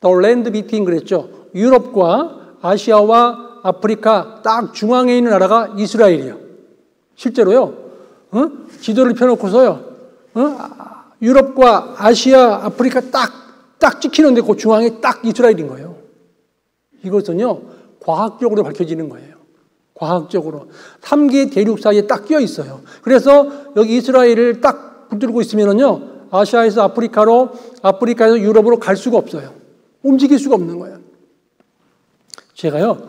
The Land Between 그랬죠. 유럽과 아시아와 아프리카 딱 중앙에 있는 나라가 이스라엘이에요. 실제로요. 지도를 펴놓고서요. 유럽과 아시아, 아프리카 딱 찍히는데 그 중앙에 딱 이스라엘인 거예요. 이것은요, 과학적으로 밝혀지는 거예요. 과학적으로. 3개 대륙 사이에 딱 끼어 있어요. 그래서 여기 이스라엘을 딱 붙들고 있으면은요, 아시아에서 아프리카로, 아프리카에서 유럽으로 갈 수가 없어요. 움직일 수가 없는 거예요. 제가요,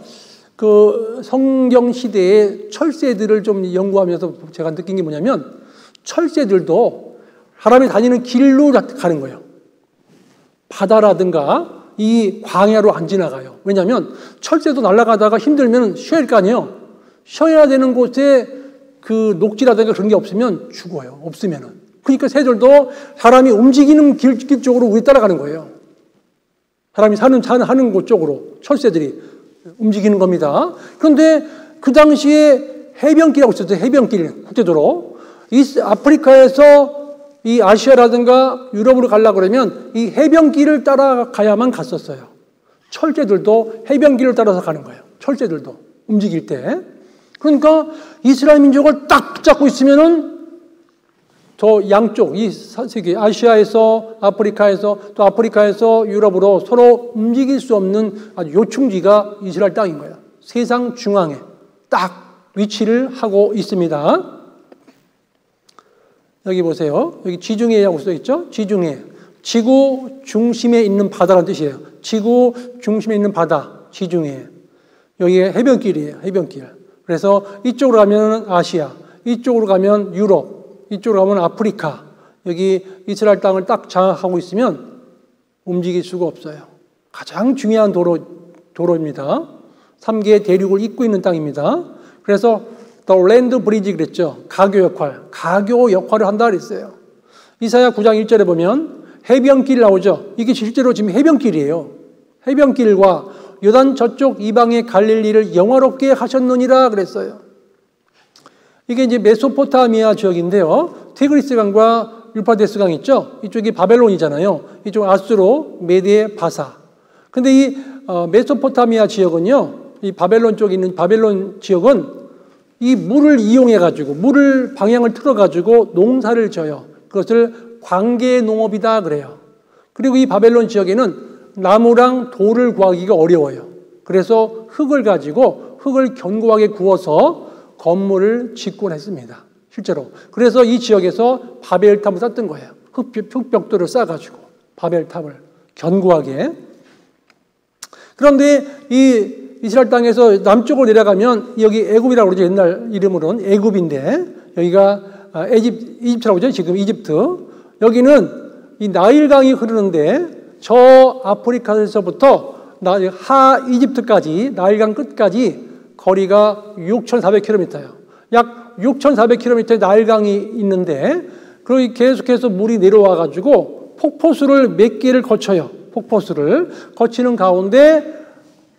그 성경 시대의 철새들을 좀 연구하면서 제가 느낀 게 뭐냐면, 철새들도 사람이 다니는 길로 가는 거예요. 바다라든가 이 광야로 안 지나가요. 왜냐하면 철새도 날아가다가 힘들면 쉬어야 할 거 아니에요. 쉬어야 되는 곳에 그 녹지라든가 그런 게 없으면 죽어요. 없으면은. 그러니까 새들도 사람이 움직이는 길 쪽으로 우리 따라가는 거예요. 사람이 하는 곳 쪽으로 철새들이 움직이는 겁니다. 그런데 그 당시에 해변길이라고 있었어요. 해변길, 국제도로. 이 아프리카에서 이 아시아라든가 유럽으로 가려고 그러면 이 해변길을 따라가야만 갔었어요. 철새들도 해변길을 따라서 가는 거예요. 철새들도 움직일 때. 그러니까 이스라엘 민족을 딱 붙잡고 있으면은 더 양쪽, 이 세계, 아시아에서 아프리카에서 또 아프리카에서 유럽으로 서로 움직일 수 없는 아주 요충지가 이스라엘 땅인 거예요. 세상 중앙에 딱 위치를 하고 있습니다. 여기 보세요. 여기 지중해라고 써 있죠? 지중해. 지구 중심에 있는 바다라는 뜻이에요. 지구 중심에 있는 바다, 지중해. 여기에 해변길이에요. 해변길. 그래서 이쪽으로 가면 아시아, 이쪽으로 가면 유럽, 이쪽으로 가면 아프리카. 여기 이스라엘 땅을 딱 장악하고 있으면 움직일 수가 없어요. 가장 중요한 도로입니다. 3개의 대륙을 잇고 있는 땅입니다. 그래서 The Land Bridge 그랬죠. 가교 역할을 한다 그랬어요. 이사야 9장 1절에 보면 해변길 나오죠. 이게 실제로 지금 해변길이에요. 해변길과 요단 저쪽 이방의 갈릴리를 영화롭게 하셨느니라 그랬어요. 이게 이제 메소포타미아 지역인데요. 티그리스 강과 유프라테스 강 있죠. 이쪽이 바벨론이잖아요. 이쪽 아수르, 메데, 바사. 근데 이 메소포타미아 지역은요. 이 바벨론 쪽에 있는 바벨론 지역은 이 물을 이용해 가지고 물을 방향을 틀어 가지고 농사를 져요. 그것을 광계 농업이다 그래요. 그리고 이 바벨론 지역에는 나무랑 돌을 구하기가 어려워요. 그래서 흙을 가지고 흙을 견고하게 구워서 건물을 짓곤 했습니다. 실제로. 그래서 이 지역에서 바벨탑을 쌓던 거예요. 흙벽돌을 쌓아가지고 바벨탑을 견고하게. 그런데 이 이스라엘 땅에서 남쪽으로 내려가면 여기 애굽이라고 그러죠. 옛날 이름으로는 애굽인데 여기가 이집트라고 그러죠. 지금 이집트. 여기는 이 나일강이 흐르는데 저 아프리카에서부터 하 이집트까지 나일강 끝까지 거리가 6,400km예요. 약 6,400km의 나일강이 있는데 그리고 계속해서 물이 내려와 가지고 폭포수를 몇 개를 거쳐요. 폭포수를 거치는 가운데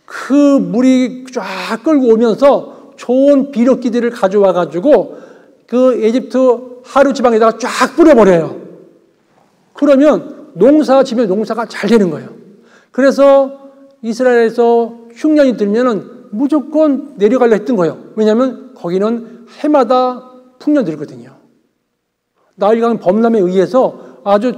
그 물이 쫙 끌고 오면서 좋은 비료기들을 가져와 가지고 그 이집트 하루 지방에다가 쫙 뿌려버려요. 그러면 농사 지면 농사가 잘 되는 거예요. 그래서 이스라엘에서 흉년이 들면은 무조건 내려가려 했던 거예요. 왜냐하면 거기는 해마다 풍년 들거든요. 나일강 범람에 의해서 아주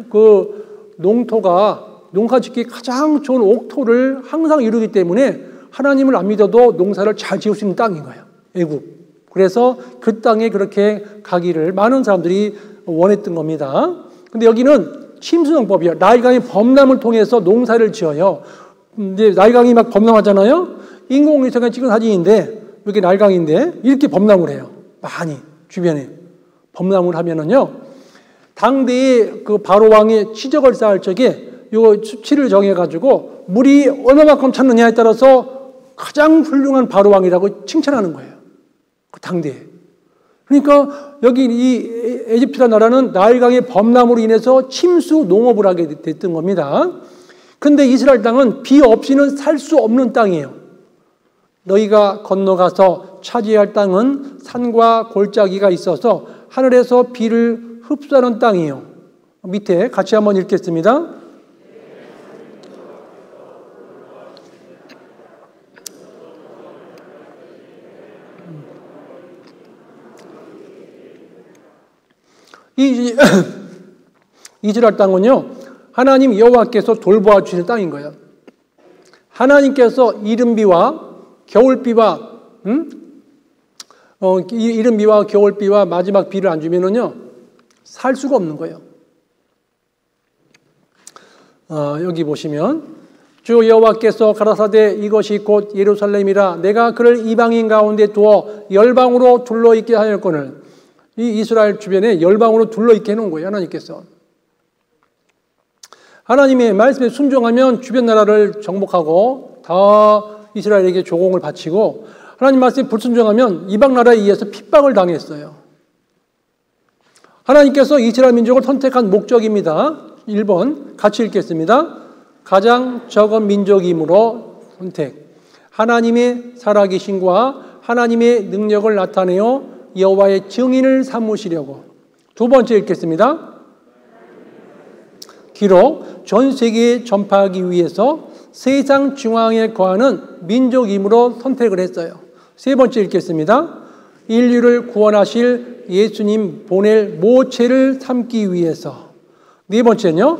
그 농토가 농사 짓기 가장 좋은 옥토를 항상 이루기 때문에 하나님을 안 믿어도 농사를 잘 지을 수 있는 땅인 거예요. 애굽. 그래서 그 땅에 그렇게 가기를 많은 사람들이 원했던 겁니다. 근데 여기는 침수농법이에요. 나일강의 범람을 통해서 농사를 지어요. 이제 나일강이 막 범람하잖아요. 인공위성에 찍은 사진인데 여기 나일강인데 이렇게 범람을 해요. 많이 주변에 범람을 하면은요. 당대의 그 바로 왕이 치적을 쌓을 적에 요 수치를 정해가지고 물이 얼마만큼 찼느냐에 따라서 가장 훌륭한 바로 왕이라고 칭찬하는 거예요. 그 당대에. 그러니까 여기 이 에집트라는 나라는 나일강의 범람으로 인해서 침수 농업을 하게 됐던 겁니다. 근데 이스라엘 땅은 비 없이는 살 수 없는 땅이에요. 너희가 건너가서 차지할 땅은 산과 골짜기가 있어서 하늘에서 비를 흡수하는 땅이에요. 밑에 같이 한번 읽겠습니다. 이 이스라엘 땅은요, 하나님 여호와께서 돌보아 주시는 땅인 거예요. 하나님께서 이른비와 겨울비와 이른비와 겨울비와 마지막 비를 안 주면은요 살 수가 없는 거예요. 여기 보시면 주 여호와께서 가라사대 이것이 곧 예루살렘이라 내가 그를 이방인 가운데 두어 열방으로 둘러있게 하였거늘. 이 이스라엘 주변에 열방으로 둘러있게 해놓은 거예요. 하나님께서. 하나님의 말씀에 순종하면 주변 나라를 정복하고 다 이스라엘에게 조공을 바치고 하나님 말씀에 불순종하면 이방 나라에 의해서 핍박을 당했어요. 하나님께서 이스라엘 민족을 선택한 목적입니다. 1번 같이 읽겠습니다. 가장 적은 민족이므로 선택. 하나님의 살아계심과 하나님의 능력을 나타내어 여호와의 증인을 삼으시려고. 2번째 읽겠습니다. 기록 전 세계에 전파하기 위해서 세상 중앙에 거하는 민족임으로 선택을 했어요. 3번째 읽겠습니다. 인류를 구원하실 예수님 보낼 모체를 삼기 위해서. 네 번째는요,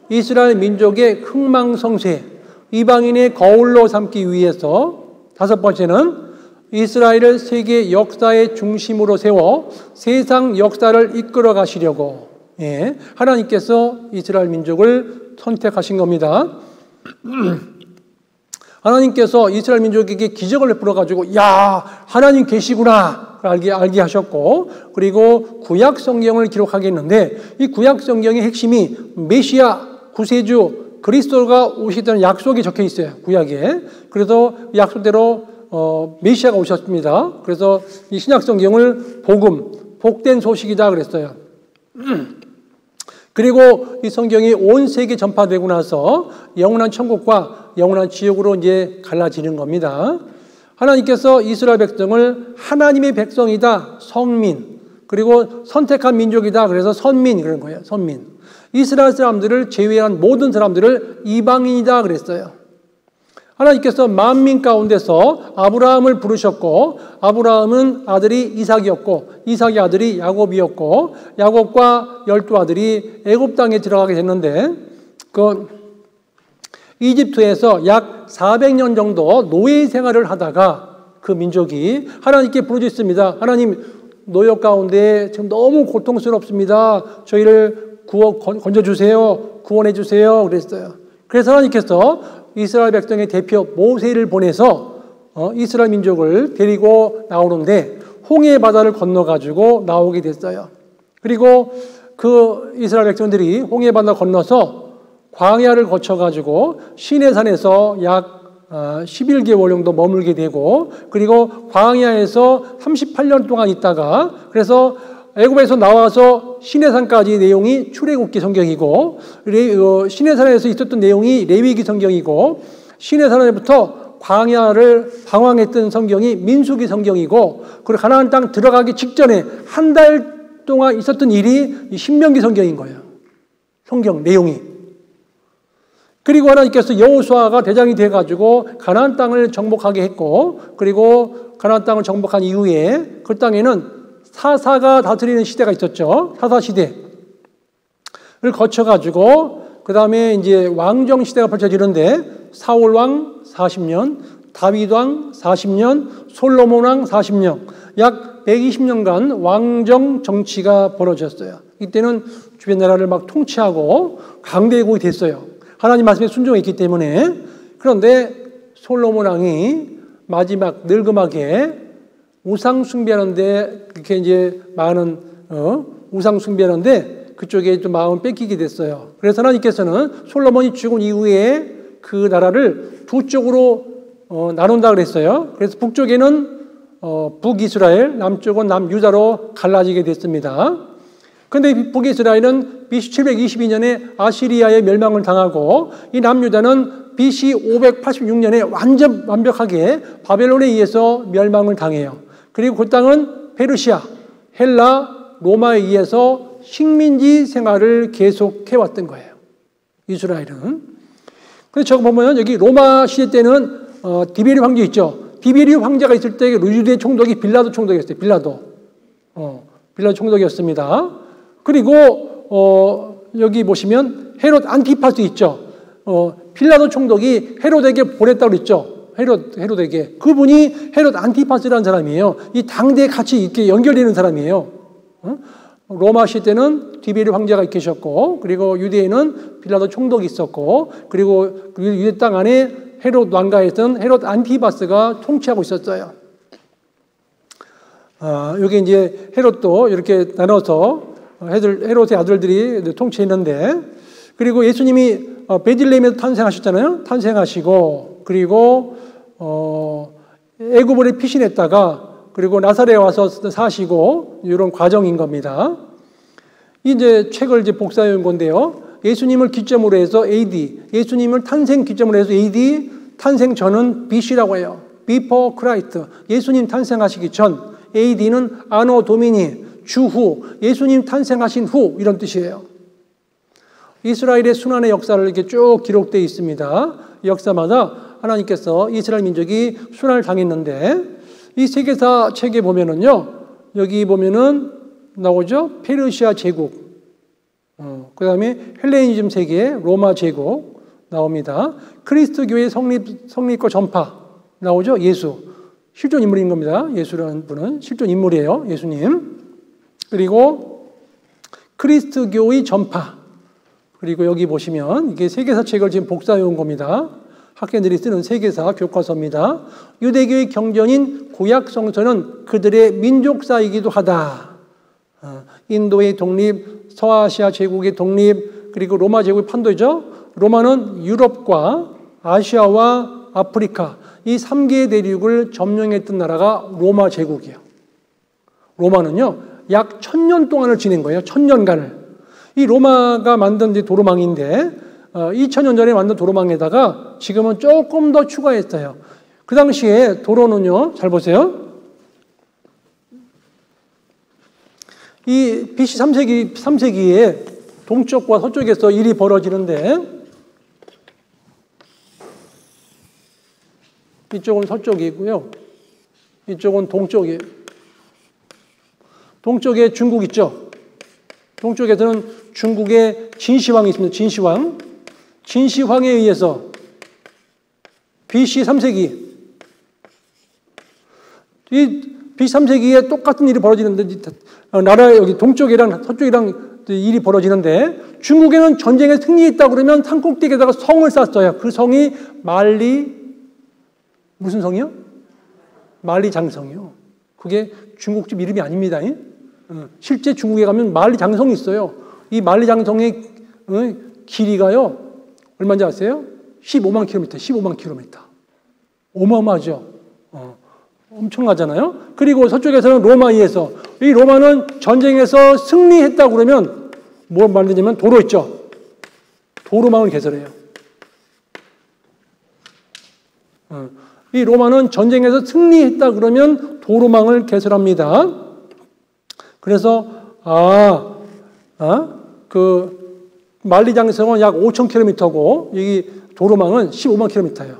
이스라엘 민족의 흥망성쇠, 이방인의 거울로 삼기 위해서. 다섯 번째는 이스라엘을 세계 역사의 중심으로 세워 세상 역사를 이끌어 가시려고, 예, 하나님께서 이스라엘 민족을 선택하신 겁니다. 하나님께서 이스라엘 민족에게 기적을 베풀어 가지고, 야, 하나님 계시구나 알게 하셨고, 그리고 구약 성경을 기록하게 했는데, 이 구약 성경의 핵심이 메시아, 구세주, 그리스도가 오시다는 약속이 적혀 있어요, 구약에. 그래서 약속대로 메시아가 오셨습니다. 그래서 이 신약 성경을 복음, 복된 소식이다 그랬어요. 그리고 이 성경이 온 세계 전파되고 나서 영원한 천국과 영원한 지옥으로 이제 갈라지는 겁니다. 하나님께서 이스라엘 백성을 하나님의 백성이다, 성민, 그리고 선택한 민족이다, 그래서 선민 그런 거예요, 선민. 이스라엘 사람들을 제외한 모든 사람들을 이방인이다 그랬어요. 하나님께서 만민 가운데서 아브라함을 부르셨고, 아브라함은 아들이 이삭이었고, 이삭의 아들이 야곱이었고, 야곱과 12아들이 애굽 땅에 들어가게 됐는데, 이집트에서 약 400년 정도 노예 생활을 하다가 그 민족이 하나님께 부르짖습니다. 하나님, 노역 가운데 지금 너무 고통스럽습니다. 저희를 건져주세요. 구원해주세요. 그랬어요. 그래서 하나님께서 이스라엘 백성의 대표 모세를 보내서 이스라엘 민족을 데리고 나오는데, 홍해 바다를 건너가지고 나오게 됐어요. 그리고 그 이스라엘 백성들이 홍해 바다 건너서 광야를 거쳐가지고 시내산에서 약 11개월 정도 머물게 되고, 그리고 광야에서 38년 동안 있다가, 그래서 애굽에서 나와서 시내산까지 내용이 출애굽기 성경이고, 시내산에서 있었던 내용이 레위기 성경이고, 시내산에부터 광야를 방황했던 성경이 민수기 성경이고, 그리고 가나안 땅 들어가기 직전에 한 달 동안 있었던 일이 신명기 성경인 거예요. 성경 내용이. 그리고 하나님께서 여호수아가 대장이 돼가지고 가나안 땅을 정복하게 했고, 그리고 가나안 땅을 정복한 이후에 그 땅에는 사사가 다스리는 시대가 있었죠. 사사 시대를 거쳐가지고 그 다음에 이제 왕정 시대가 펼쳐지는데, 사울 왕 40년, 다윗 왕 40년, 솔로몬 왕 40년, 약 120년간 왕정 정치가 벌어졌어요. 이때는 주변 나라를 막 통치하고 강대국이 됐어요. 하나님 말씀에 순종했기 때문에. 그런데 솔로몬 왕이 마지막 늙음하게 우상 숭배하는데, 그렇게 이제 많은 우상 숭배하는데 그쪽에 좀 마음을 뺏기게 됐어요. 그래서 하나님께서는 솔로몬이 죽은 이후에 그 나라를 두 쪽으로 나눈다 그랬어요. 그래서 북쪽에는 북이스라엘, 남쪽은 남유다로 갈라지게 됐습니다. 그런데 북이스라엘은 BC 722년에 아시리아의 멸망을 당하고, 이 남유다는 BC 586년에 완벽하게 바벨론에 의해서 멸망을 당해요. 그리고 그 땅은 페르시아, 헬라, 로마에 의해서 식민지 생활을 계속해왔던 거예요, 이스라엘은. 그래서 저거 보면 여기 로마 시대 때는 디베리우 황제 있죠. 디베리우 황제가 있을 때 유대 총독이 빌라도 총독이었어요. 빌라도 총독이었습니다. 그리고 여기 보시면 헤롯 안티파스 있죠. 빌라도 총독이 헤롯에게 보냈다고 그랬죠. 헤롯에게. 그분이 헤롯 안티파스라는 사람이에요. 이 당대에 같이 이렇게 연결되는 사람이에요. 로마 시대는 디베리우 황제가 계셨고, 그리고 유대에는 빌라도 총독이 있었고, 그리고 유대 땅 안에 헤롯 왕가에서는 헤롯 안티파스가 통치하고 있었어요. 여기 이제 헤롯도 이렇게 나눠서 헤롯의 아들들이 통치했는데, 그리고 예수님이 베들레헴에서 탄생하셨잖아요. 탄생하시고, 그리고 애굽으로 피신했다가, 그리고 나사렛에 와서 사시고, 이런 과정인 겁니다. 이제 책을 이제 복사해 온 건데요. 예수님을 기점으로 해서 AD, 예수님을 탄생 기점으로 해서 AD, 탄생 전은 BC라고 해요. Before Christ, 예수님 탄생하시기 전. AD는 아노 도미니, 주후, 예수님 탄생하신 후, 이런 뜻이에요. 이스라엘의 순환의 역사를 이렇게 쭉 기록되어 있습니다. 이 역사마다 하나님께서 이스라엘 민족이 순환을 당했는데, 이 세계사 책에 보면은요, 여기 보면은 나오죠. 페르시아 제국. 그 다음에 헬레니즘 세계, 로마 제국 나옵니다. 그리스도교의 성립과 전파 나오죠. 예수. 실존 인물인 겁니다. 예수라는 분은 실존 인물이에요. 예수님. 그리고 그리스도교의 전파. 그리고 여기 보시면 이게 세계사 책을 지금 복사해 온 겁니다. 학생들이 쓰는 세계사 교과서입니다. 유대교의 경전인 구약 성서는 그들의 민족사이기도 하다. 인도의 독립, 서아시아 제국의 독립, 그리고 로마 제국의 판도죠. 로마는 유럽과 아시아와 아프리카 이 3개의 대륙을 점령했던 나라가 로마 제국이에요. 로마는요, 약 1000년 동안을 지낸 거예요. 1000년간을. 이 로마가 만든 도로망인데 2000년 전에 만든 도로망에다가 지금은 조금 더 추가했어요. 그 당시에 도로는요, 잘 보세요. 이 BC 3세기에 동쪽과 서쪽에서 일이 벌어지는데 이쪽은 서쪽이고요. 이쪽은 동쪽이에요. 동쪽에 중국 있죠. 동쪽에서는 중국의 진시황이 있습니다. 진시황. 진시황에 의해서 BC 3세기 이 BC 3세기에 똑같은 일이 벌어지는데 나라 여기 동쪽이랑 서쪽이랑 일이 벌어지는데 중국에는 전쟁에 승리했다 그러면 산꼭대기에다가 성을 쌓았어요. 그 성이 무슨 성이요? 만리장성이요. 그게 중국집 이름이 아닙니다. 실제 중국에 가면 만리장성이 있어요. 이 만리장성의 길이가요. 얼마인지 아세요? 15만 킬로미터, 15만 킬로미터. 어마어마하죠. 엄청나잖아요. 그리고 서쪽에서는 로마에서 이 로마는 전쟁에서 승리했다 그러면 뭘 만드냐면 도로 있죠. 도로망을 개설해요. 이 로마는 전쟁에서 승리했다 그러면 도로망을 개설합니다. 그래서 그 만리장성은 약 5,000km고 여기 도로망은 15만 km예요.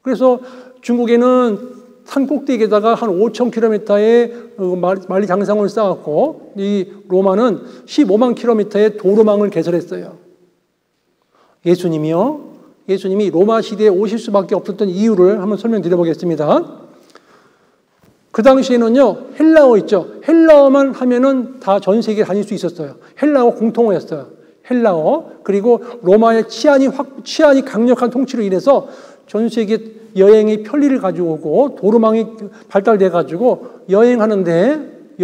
그래서 중국에는 산 꼭대기에다가 한 5,000km의 만리장성을 쌓았고 이 로마는 15만 km의 도로망을 개설했어요. 예수님이 로마 시대에 오실 수밖에 없었던 이유를 한번 설명드려보겠습니다. 그 당시에는요, 헬라어 있죠. 헬라어만 하면은 다 전 세계에 다닐 수 있었어요. 헬라어 공통어였어요. 헬라어. 그리고 로마의 치안이 강력한 통치로 인해서 전 세계 여행이 편리를 가지고 오고 도로망이 발달돼 가지고 여행하는데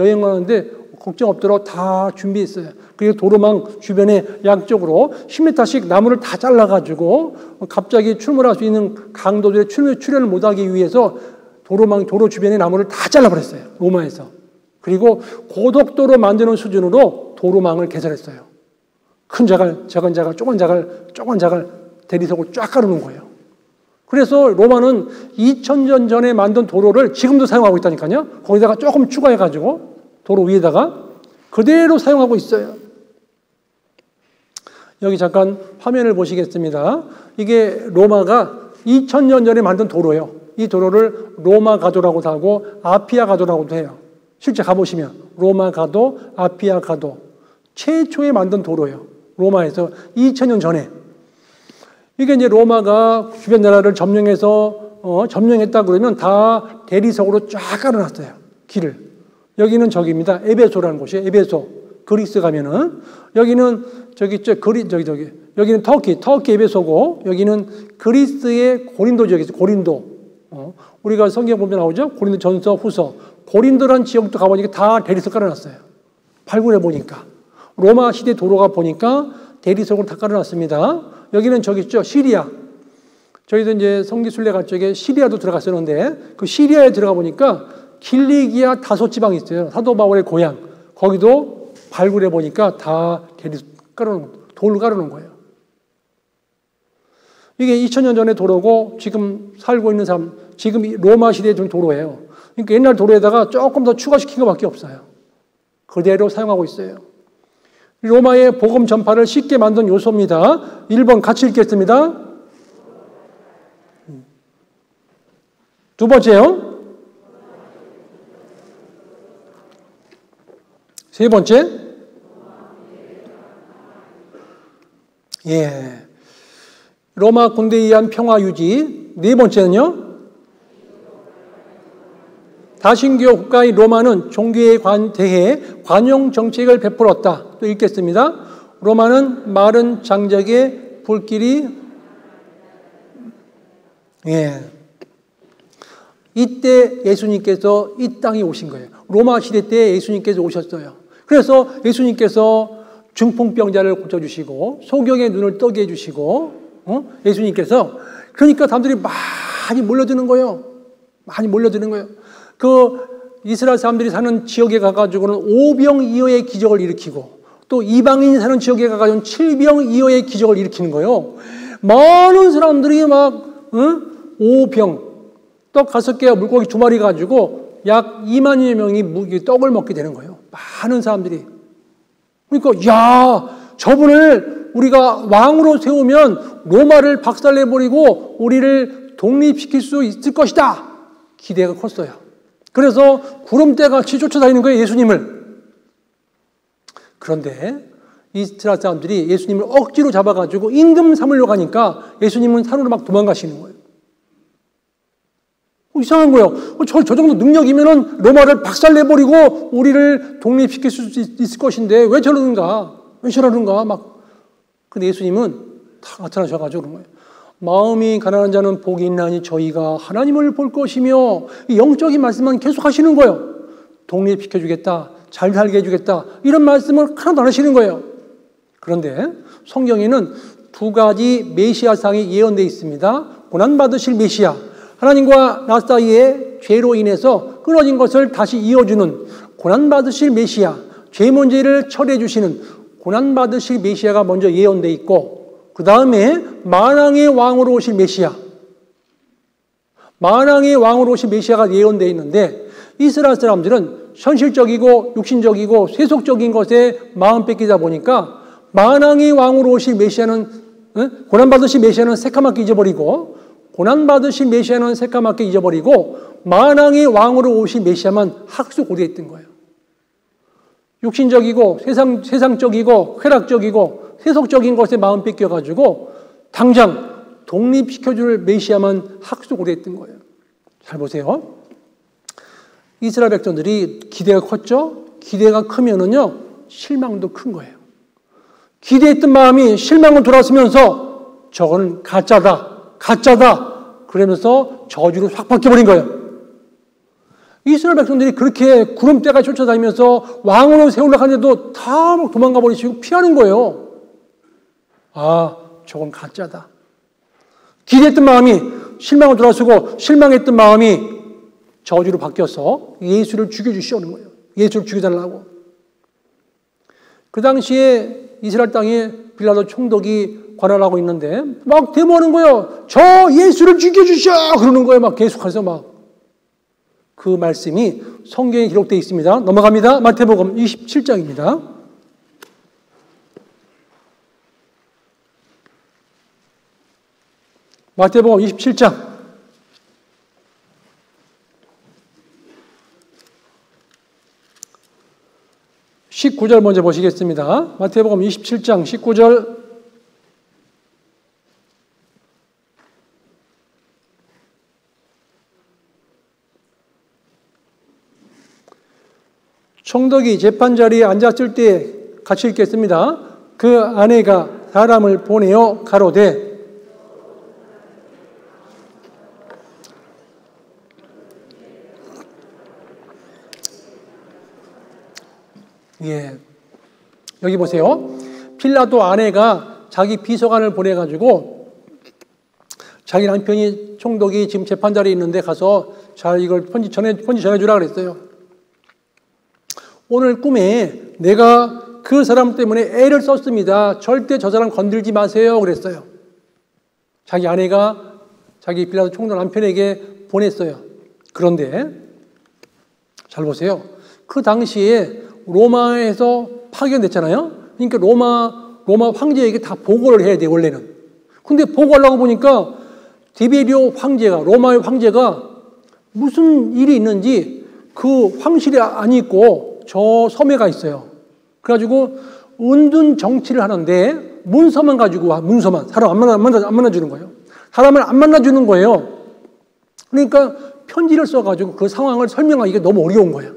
걱정 없도록 다 준비했어요. 그리고 도로망 주변에 양쪽으로 10m씩 나무를 다 잘라가지고 갑자기 출몰할 수 있는 강도들의 출현을 못하기 위해서 도로 주변의 나무를 다 잘라버렸어요. 로마에서. 그리고 고속도로 만드는 수준으로 도로망을 개설했어요. 큰 자갈, 작은 자갈, 조그만 자갈 대리석을 쫙 깔아놓은 거예요. 그래서 로마는 2000년 전에 만든 도로를 지금도 사용하고 있다니까요. 거기다가 조금 추가해가지고 도로 위에다가 그대로 사용하고 있어요. 여기 잠깐 화면을 보시겠습니다. 이게 로마가 2000년 전에 만든 도로예요. 이 도로를 로마 가도라고도 하고 아피아 가도라고도 해요. 실제 가보시면 로마 가도, 아피아 가도 최초에 만든 도로예요. 로마에서 2000년 전에. 이게 이제 로마가 주변 나라를 점령했다 그러면 다 대리석으로 쫙 깔아놨어요. 길을. 여기는 저기입니다. 에베소라는 곳이에요. 에베소. 그리스 가면은 여기는 여기는 터키 에베소고 여기는 그리스의 고린도 지역이죠. 고린도. 우리가 성경 보면 나오죠. 고린도 전서, 후서. 고린도라는 지역도 가보니까 다 대리석 깔아놨어요. 발굴해 보니까. 로마 시대 도로가 보니까 대리석으로 다 깔아놨습니다. 여기는 저기 있죠. 시리아. 저희도 이제 성지순례 갈 적에 시리아도 들어갔었는데 그 시리아에 들어가 보니까 길리기아 다소 지방이 있어요. 사도 바울의 고향. 거기도 발굴해 보니까 다 돌을 깔아놓은 거예요. 이게 2000년 전의 도로고 지금 살고 있는 사람, 지금 로마 시대의 도로예요. 그러니까 옛날 도로에다가 조금 더 추가시킨 것밖에 없어요. 그대로 사용하고 있어요. 로마의 복음 전파를 쉽게 만든 요소입니다. 1번 같이 읽겠습니다. 두 번째요. 세 번째, 로마 군대에 의한 평화 유지. 네 번째는요, 다신교 국가인 로마는 종교에 대해 관용 정책을 베풀었다. 또 읽겠습니다. 로마는 마른 장작에 불길이 이때 예수님께서 이 땅에 오신 거예요. 로마 시대 때 예수님께서 오셨어요. 그래서 예수님께서 중풍병자를 고쳐주시고 소경의 눈을 뜨게 해주시고 예수님께서 그러니까 사람들이 많이 몰려드는 거예요. 많이 몰려드는 거예요. 그 이스라엘 사람들이 사는 지역에 가가지고는 5병이어의 기적을 일으키고 또 이방인이 사는 지역에 가가지고는 7병이어의 기적을 일으키는 거예요. 많은 사람들이 막 5병 떡 5개와 물고기 2마리 가지고 약 2만여 명이 떡을 먹게 되는 거예요. 많은 사람들이. 그러니까 야, 저분을 우리가 왕으로 세우면 로마를 박살내버리고 우리를 독립시킬 수 있을 것이다. 기대가 컸어요. 그래서 구름대같이 쫓아다니는 거예요, 예수님을. 그런데 이스라엘 사람들이 예수님을 억지로 잡아가지고 임금 삼으려고 하니까 예수님은 산으로 막 도망가시는 거예요. 이상한 거예요. 저 정도 능력이면은 로마를 박살내버리고 우리를 독립시킬 수 있을 것인데 왜 저러는가? 왜 저러는가? 막. 근데 예수님은 다 나타나셔가지고 그런 거예요. 마음이 가난한 자는 복이 있나니 저희가 하나님을 볼 것이며 이 영적인 말씀만 계속 하시는 거예요. 독립시켜주겠다. 잘 살게 해주겠다. 이런 말씀을 하나도 안 하시는 거예요. 그런데 성경에는 두 가지 메시아상이 예언되어 있습니다. 고난받으실 메시아. 하나님과 나 사이에 죄로 인해서 끊어진 것을 다시 이어주는 고난받으실 메시아, 죄 문제를 처리해 주시는 고난받으실 메시아가 먼저 예언되어 있고 그 다음에 만왕의 왕으로 오실 메시아, 만왕의 왕으로 오실 메시아가 예언되어 있는데 이스라엘 사람들은 현실적이고 육신적이고 세속적인 것에 마음 뺏기다 보니까 만왕의 왕으로 오실 메시아는 고난받으실 메시아는 새까맣게 잊어버리고 고난받으신 메시아는 새까맣게 잊어버리고 만왕의 왕으로 오신 메시아만 학수고대에 있던 거예요. 육신적이고 세상적이고 쾌락적이고 세속적인 것에 마음 뺏겨가지고 당장 독립시켜줄 메시아만 학수고대에 있던 거예요. 잘 보세요. 이스라엘 백성들이 기대가 컸죠? 기대가 크면은요 실망도 큰 거예요. 기대했던 마음이 실망으로 돌아서면서 저건 가짜다. 그러면서 저주로 확 바뀌어버린 거예요. 이스라엘 백성들이 그렇게 구름대가 쫓아다니면서 왕으로 세우려고 하는데도 다 도망가 버리시고 피하는 거예요. 아, 저건 가짜다. 기대했던 마음이 실망으로 돌아서고 실망했던 마음이 저주로 바뀌어서 예수를 죽여주시오는 거예요. 예수를 죽여달라고. 그 당시에 이스라엘 땅에 빌라도 총독이 관할하고 있는데 막 데모하는 거예요. 저 예수를 죽여주시오! 그러는 거예요. 막 계속해서 막. 그 말씀이 성경에 기록되어 있습니다. 넘어갑니다. 마태복음 27장입니다. 마태복음 27장 19절 먼저 보시겠습니다. 마태복음 27장 19절 총독이 재판자리에 앉았을 때 같이 읽겠습니다. 그 아내가 사람을 보내어 가로되 여기 보세요. 필라도 아내가 자기 비서관을 보내가지고 자기 남편이 총독이 지금 재판자리에 있는데 가서 잘 이걸 편지 전해주라 그랬어요. 오늘 꿈에 내가 그 사람 때문에 애를 썼습니다. 절대 저 사람 건들지 마세요. 그랬어요. 자기 아내가 자기 빌라도 총독 남편에게 보냈어요. 그런데 잘 보세요. 그 당시에 로마에서 파견됐잖아요. 그러니까 로마 황제에게 다 보고를 해야 돼요. 원래는. 근데 보고하려고 보니까 디베리오 황제가 로마의 황제가 무슨 일이 있는지 그 황실에 안 있고 저 섬에가 있어요. 그래가지고 은둔 정치를 하는데 문서만 가지고 와, 문서만. 사람 안 만나주는 거예요. 사람을 안 만나주는 거예요. 그러니까 편지를 써가지고 그 상황을 설명하기가 너무 어려운 거예요.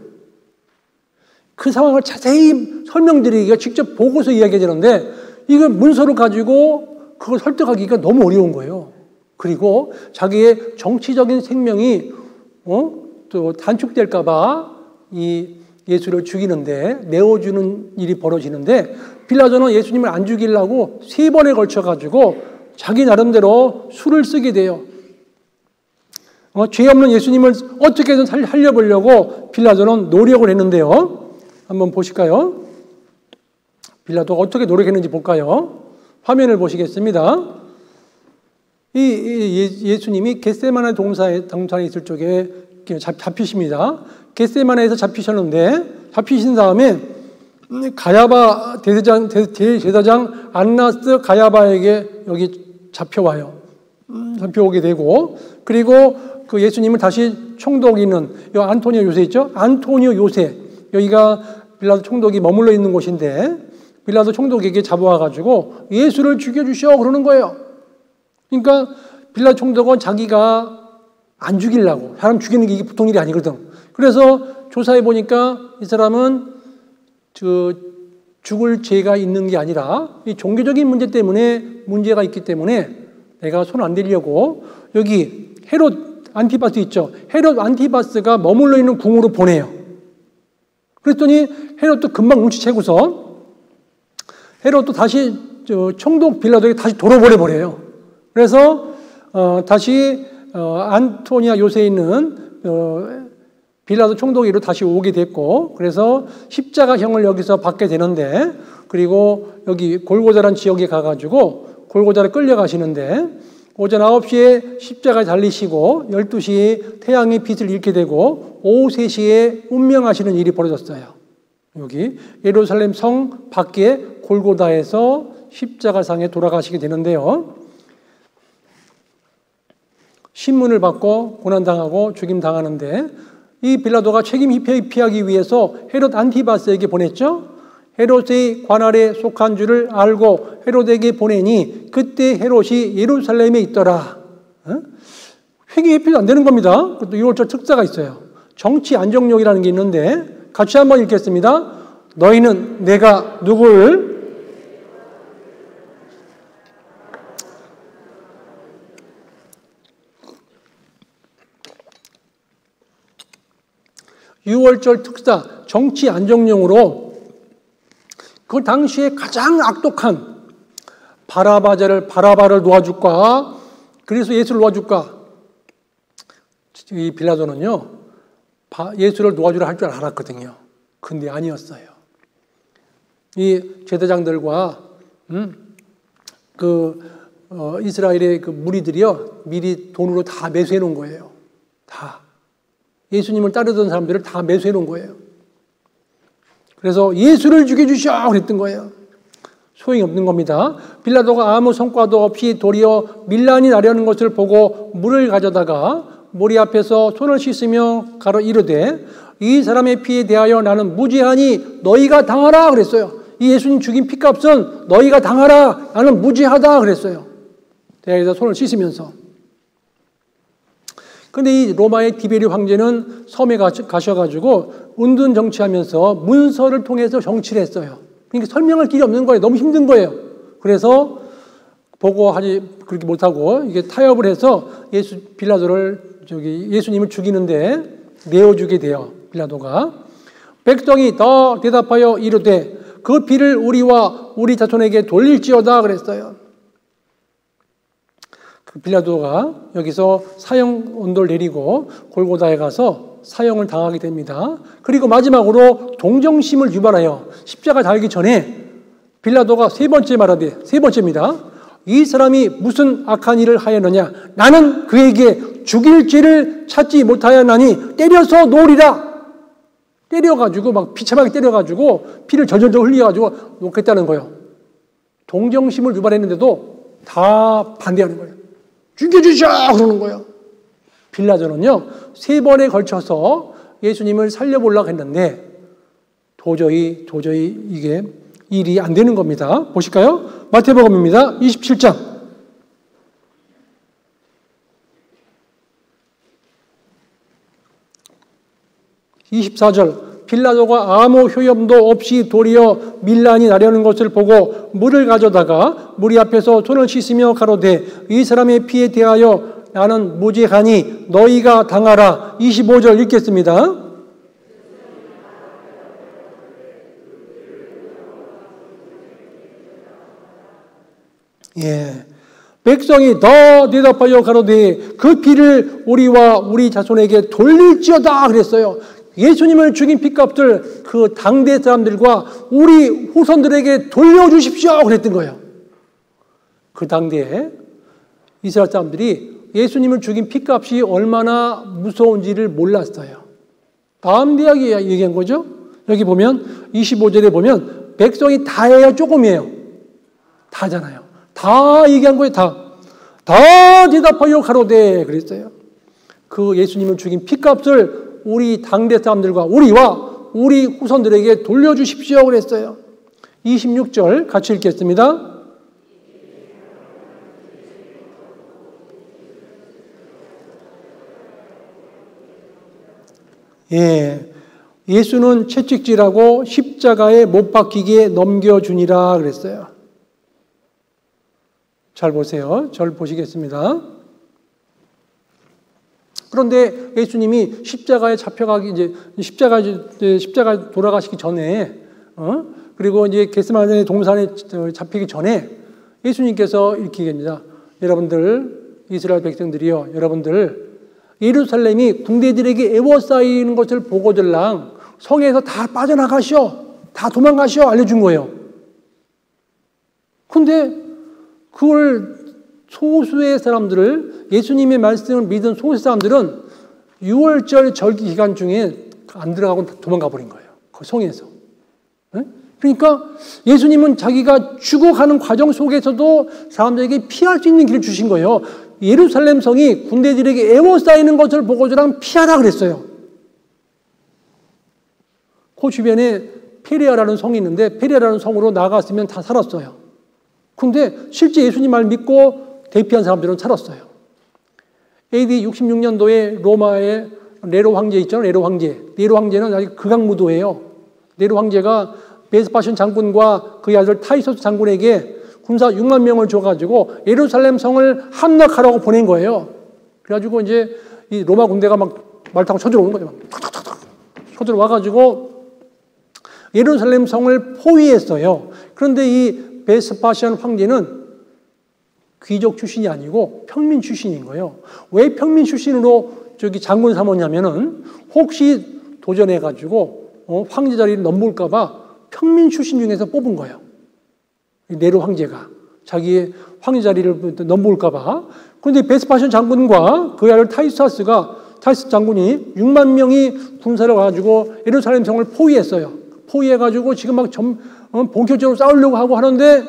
그 상황을 자세히 설명드리기가 직접 보고서 이야기해야 되는데 이거 문서를 가지고 그걸 설득하기가 너무 어려운 거예요. 그리고 자기의 정치적인 생명이 또 단축될까 봐 이 예수를 죽이는데 내어주는 일이 벌어지는데 빌라도는 예수님을 안 죽이려고 3번에 걸쳐 가지고 자기 나름대로 수를 쓰게 돼요. 죄 없는 예수님을 어떻게든 살려보려고 빌라도는 노력을 했는데요. 한번 보실까요? 빌라도가 어떻게 노력했는지 볼까요? 화면을 보시겠습니다. 예수님이 겟세마네 동산에 있을 쪽에 잡히십니다. 겟세마네에서 잡히신 다음에 가야바 대제사장 안나스 가야바에게 여기 잡혀오게 되고, 그리고 그 예수님을 다시 총독이 있는 이 안토니오 요새 있죠? 안토니오 요새, 여기가 빌라도 총독이 머물러 있는 곳인데 빌라도 총독에게 잡아와가지고 예수를 죽여주시오 그러는 거예요. 그러니까 빌라도 총독은 자기가 안 죽이려고, 사람 죽이는 게 이게 보통 일이 아니거든. 그래서 조사해 보니까 이 사람은 죽을 죄가 있는 게 아니라 이 종교적인 문제 때문에 문제가 있기 때문에 내가 손 안 대려고 여기 헤롯 안티바스 있죠. 헤롯 안티바스가 머물러 있는 궁으로 보내요. 그랬더니 헤롯도 금방 눈치채고서 헤롯도 다시 총독 빌라도에게 다시 돌아보내버려요. 그래서 다시 안토니아 요새에 있는 빌라도 총독으로 다시 오게 됐고, 그래서 십자가형을 여기서 받게 되는데, 그리고 여기 골고다라는 지역에 가가지고 골고다를 끌려가시는데 오전 9시에 십자가에 달리시고 12시에 태양의 빛을 잃게 되고 오후 3시에 운명하시는 일이 벌어졌어요. 여기 예루살렘 성 밖에 골고다에서 십자가상에 돌아가시게 되는데요. 신문을 받고 고난당하고 죽임당하는데 이 빌라도가 책임 피하기 위해서 헤롯 안티바스에게 보냈죠. 헤롯의 관할에 속한 줄을 알고 헤롯에게 보내니 그때 헤롯이 예루살렘에 있더라. 회개 필요 안 되는 겁니다. 또 6월절 특사가 있어요. 정치 안정력이라는 게 있는데 같이 한번 읽겠습니다. 너희는 내가 누구를 6월절 특사 정치 안정령으로 그 당시에 가장 악독한 바라바를 놓아줄까? 그래서 예수를 놓아줄까? 이 빌라도는요, 예수를 놓아주라 할 줄 알았거든요. 근데 아니었어요. 이 제사장들과 이스라엘의 그 무리들이요, 미리 돈으로 다 매수해 놓은 거예요. 다. 예수님을 따르던 사람들을 다 매수해 놓은 거예요. 그래서 예수를 죽여주시오 그랬던 거예요. 소용이 없는 겁니다. 빌라도가 아무 성과도 없이 도리어 밀란이 나려는 것을 보고 물을 가져다가 머리 앞에서 손을 씻으며 가로 이르되 이 사람의 피에 대하여 나는 무죄하니 너희가 당하라 그랬어요. 이 예수님 죽인 피값은 너희가 당하라, 나는 무죄하다 그랬어요. 대야에서 손을 씻으면서. 근데 이 로마의 디베리 황제는 섬에 가셔가지고 은둔 정치하면서 문서를 통해서 정치를 했어요. 그러니까 설명할 길이 없는 거예요. 너무 힘든 거예요. 그래서 보고하지 그렇게 못하고 이게 타협을 해서 빌라도를 예수님을 죽이는데 내어주게 돼요. 빌라도가. 백성이 더 대답하여 이르되 그 피를 우리와 우리 자손에게 돌릴지어다 그랬어요. 빌라도가 여기서 사형 언도를 내리고 골고다에 가서 사형을 당하게 됩니다. 그리고 마지막으로 동정심을 유발하여 십자가 달기 전에 빌라도가 세 번째입니다. 이 사람이 무슨 악한 일을 하였느냐? 나는 그에게 죽일 죄를 찾지 못하였나니 때려서 놓으리라. 때려가지고 막 비참하게 때려가지고 피를 절절절 흘려가지고 놓겠다는 거예요. 동정심을 유발했는데도 다 반대하는 거예요. 죽여주셔! 그러는 거예요. 빌라도는요, 3번에 걸쳐서 예수님을 살려보려고 했는데, 도저히 이게 일이 안 되는 겁니다. 보실까요? 마태복음입니다. 27장. 24절. 빌라도가 아무 효염도 없이 도리어 밀란이 나려는 것을 보고 물을 가져다가 무리 앞에서 손을 씻으며 가로되 이 사람의 피에 대하여 나는 무죄하니 너희가 당하라. 25절 읽겠습니다. 예. 백성이 더 대답하여 가로되 그 피를 우리와 우리 자손에게 돌릴지어다 그랬어요. 예수님을 죽인 피값을 그 당대 사람들과 우리 후손들에게 돌려주십시오 그랬던 거예요. 그 당대에 이스라엘 사람들이 예수님을 죽인 피값이 얼마나 무서운지를 몰랐어요. 다음 대학이 얘기한 거죠. 여기 보면 25절에 보면 백성이 다예요, 조금이에요? 다잖아요. 다 얘기한 거예요. 다 대답하여 가로되 그랬어요. 그 예수님을 죽인 피값을 우리 당대 사람들과 우리와 우리 후손들에게 돌려주십시오 그랬어요. 26절 같이 읽겠습니다. 예, 예수는 채찍질하고 십자가에 못 박히게 넘겨주니라 그랬어요. 잘 보세요. 절 보시겠습니다. 그런데 예수님이 십자가에 잡혀가기 이제 십자가 돌아가시기 전에 그리고 이제 겟세마네 동산에 잡히기 전에 예수님께서 이렇게 얘기합니다. 여러분들 이스라엘 백성들이요, 여러분들 예루살렘이 군대들에게 에워싸이는 것을 보고들랑 성에서 다 빠져나가시오, 다 도망가시오 알려준 거예요. 근데 그걸 소수의 사람들을 예수님의 말씀을 믿은 소수 사람들은 6월절 절기 기간 중에 안 들어가고 도망가 버린 거예요. 그 성에서. 그러니까 예수님은 자기가 죽어가는 과정 속에서도 사람들에게 피할 수 있는 길을 주신 거예요. 예루살렘 성이 군대들에게 에워싸이는 것을 보고서랑 피하라 그랬어요. 그 주변에 페레아라는 성이 있는데 페레아라는 성으로 나갔으면 다 살았어요. 근데 실제 예수님 말 믿고 대피한 사람들은 살았어요. AD 66년도에 로마의 네로 황제 있잖아요. 네로 황제. 네로 황제는 아직 극악무도예요. 네로 황제가 베스파시온 장군과 그의 아들 타이소스 장군에게 군사 6만 명을 줘가지고 예루살렘 성을 함락하라고 보낸 거예요. 그래가지고 이제 이 로마 군대가 막 말 타고 쳐들어오는 거죠. 막 탁탁탁탁 쳐들어와가지고 예루살렘 성을 포위했어요. 그런데 이 베스파시온 황제는 귀족 출신이 아니고 평민 출신인 거예요. 왜 평민 출신으로 저기 장군 삼았냐면은 혹시 도전해가지고 황제 자리를 넘볼까봐 평민 출신 중에서 뽑은 거예요. 네로 황제가 자기의 황제 자리를 넘볼까봐. 그런데 베스파시온 장군과 그의 아들 타이투스 장군이 6만 명이 군사를 와가지고 예루살렘 성을 포위했어요. 포위해가지고 지금 막 본격적으로 싸우려고 하고 하는데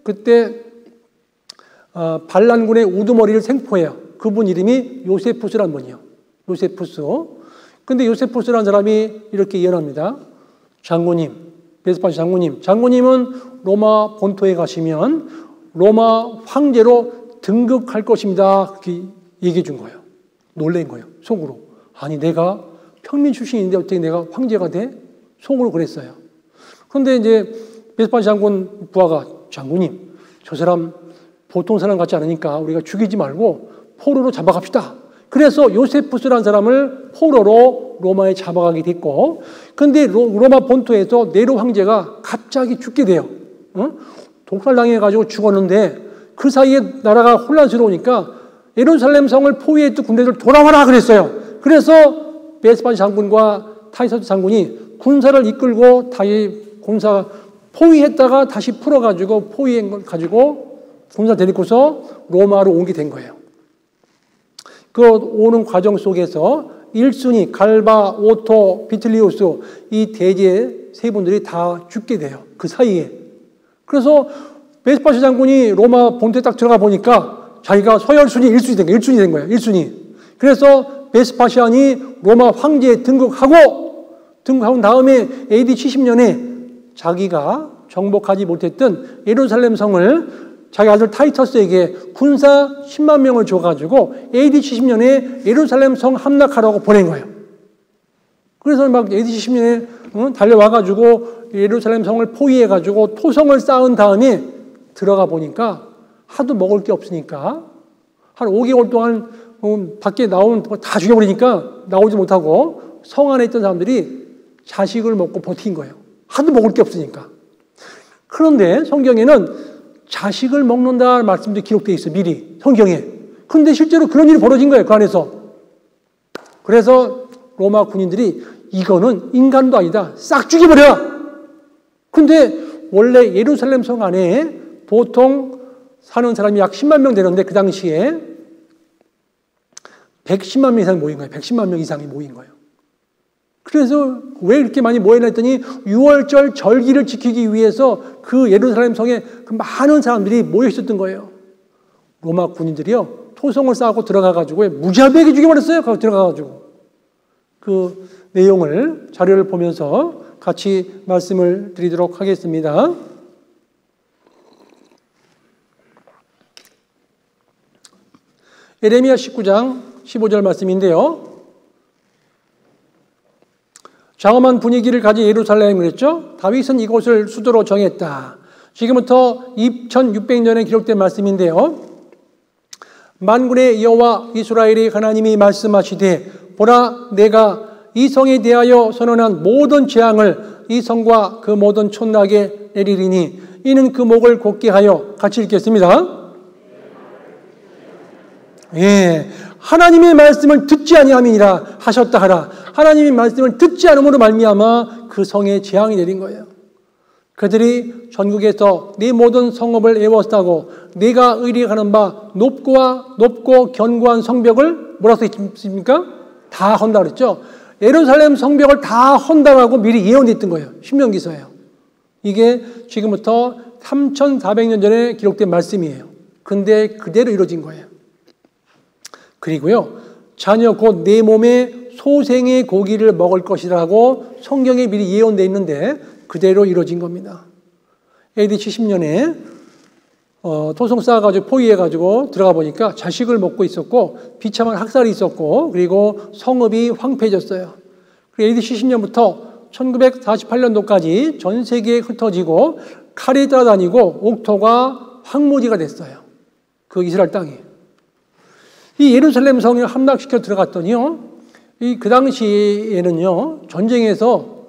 그때 반란군의 우두머리를 생포해요. 그분 이름이 요세푸스라는 분이에요. 요세푸스. 근데 요세푸스라는 사람이 이렇게 예언합니다. 장군님, 베스파시온 장군님은 로마 본토에 가시면 로마 황제로 등극할 것입니다. 그렇게 얘기해 준 거예요. 놀란 거예요. 속으로. 아니 내가 평민 출신인데 어떻게 내가 황제가 돼? 속으로 그랬어요. 그런데 이제 베스파시온 장군 부하가 장군님, 저 사람 보통 사람 같지 않으니까 우리가 죽이지 말고 포로로 잡아갑시다. 그래서 요세푸스라는 사람을 포로로 로마에 잡아가게 됐고, 근데 로마 본토에서 네로 황제가 갑자기 죽게 돼요. 독살당해가지고 죽었는데 그 사이에 나라가 혼란스러우니까 예루살렘 성을 포위했던 군대들 돌아와라 그랬어요. 그래서 베스파시온 장군과 타이투스 장군이 군사를 이끌고 다시 군사 포위했다가 다시 풀어가지고 포위해가지고 군사 데리고서 로마로 오게 된 거예요. 그 오는 과정 속에서 1순위 갈바, 오토, 비틀리우스 이 대제 세 분들이 다 죽게 돼요. 그 사이에. 그래서 베스파시온 장군이 로마 본토에 딱 들어가 보니까 자기가 서열순위 1순위 된 거예요. 1순위. 그래서 베스파시안이 로마 황제에 등극하고 등극한 다음에 AD 70년에 자기가 정복하지 못했던 예루살렘 성을 자기 아들 타이터스에게 군사 10만 명을 줘가지고 AD 70년에 예루살렘 성 함락하라고 보낸 거예요. 그래서 막 AD 70년에 달려와가지고 예루살렘 성을 포위해가지고 토성을 쌓은 다음에 들어가 보니까 하도 먹을 게 없으니까 한 5개월 동안 밖에 나오는 다 죽여버리니까 나오지 못하고 성 안에 있던 사람들이 자식을 먹고 버틴 거예요. 하도 먹을 게 없으니까. 그런데 성경에는 자식을 먹는다 말씀도 기록되어 있어요. 미리 성경에. 그런데 실제로 그런 일이 벌어진 거예요. 그 안에서. 그래서 로마 군인들이 이거는 인간도 아니다. 싹 죽여버려. 근데 원래 예루살렘 성 안에 보통 사는 사람이 약 10만 명 되는데 그 당시에 110만 명 이상이 모인 거예요. 110만 명 이상이 모인 거예요. 그래서 왜 이렇게 많이 모였나 했더니 6월절 절기를 지키기 위해서 그 예루살렘 성에 그 많은 사람들이 모여 있었던 거예요. 로마 군인들이요. 토성을 쌓고 들어가가지고 무자비하게 죽여버렸어요. 거기 들어가가지고. 그 내용을 자료를 보면서 같이 말씀을 드리도록 하겠습니다. 예레미야 19장 15절 말씀인데요. 장엄한 분위기를 가진 예루살렘 그랬죠. 다윗은 이곳을 수도로 정했다. 지금부터 2600년에 기록된 말씀인데요. 만군의 여호와 이스라엘의 하나님이 말씀하시되 보라 내가 이 성에 대하여 선언한 모든 재앙을 이 성과 그 모든 촌락에 내리리니 이는 그 목을 곧게 하여 같이 읽겠습니다. 예, 하나님의 말씀을 듣지 아니함이니라 하셨다 하라. 하나님의 말씀을 듣지 않음으로 말미암아 그 성에 재앙이 내린 거예요. 그들이 전국에서 네 모든 성읍을 애웠다고 네가 의리하는 바 높고 견고한 성벽을 뭐라고 했습니까? 다 헌다 그랬죠. 예루살렘 성벽을 다 헌다라고 미리 예언했던 거예요. 신명기서예요. 이게 지금부터 3400년 전에 기록된 말씀이에요. 근데 그대로 이루어진 거예요. 그리고요, 자녀 곧 내 몸에 소생의 고기를 먹을 것이라고 성경에 미리 예언되어 있는데 그대로 이루어진 겁니다. AD 70년에 토성 쌓아가지고 포위해가지고 들어가 보니까 자식을 먹고 있었고 비참한 학살이 있었고 그리고 성읍이 황폐해졌어요. 그리고 AD 70년부터 1948년도까지 전 세계에 흩어지고 칼이 따라다니고 옥토가 황무지가 됐어요. 그 이스라엘 땅이. 이 예루살렘 성을 함락시켜 들어갔더니요, 그 당시에는요, 전쟁에서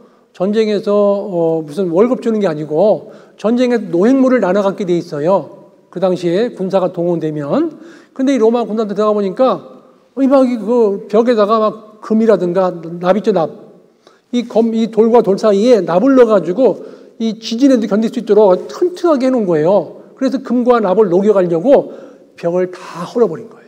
무슨 월급 주는 게 아니고 전쟁에서 노획물을 나눠 갖게 돼 있어요. 그 당시에 군사가 동원되면. 근데 이 로마 군단들 들어가 보니까 막 그 벽에다가 막 금이라든가 납 있죠, 납. 이 돌과 돌 사이에 납을 넣어가지고 이 지진에도 견딜 수 있도록 튼튼하게 해놓은 거예요. 그래서 금과 납을 녹여가려고 벽을 다 헐어버린 거예요.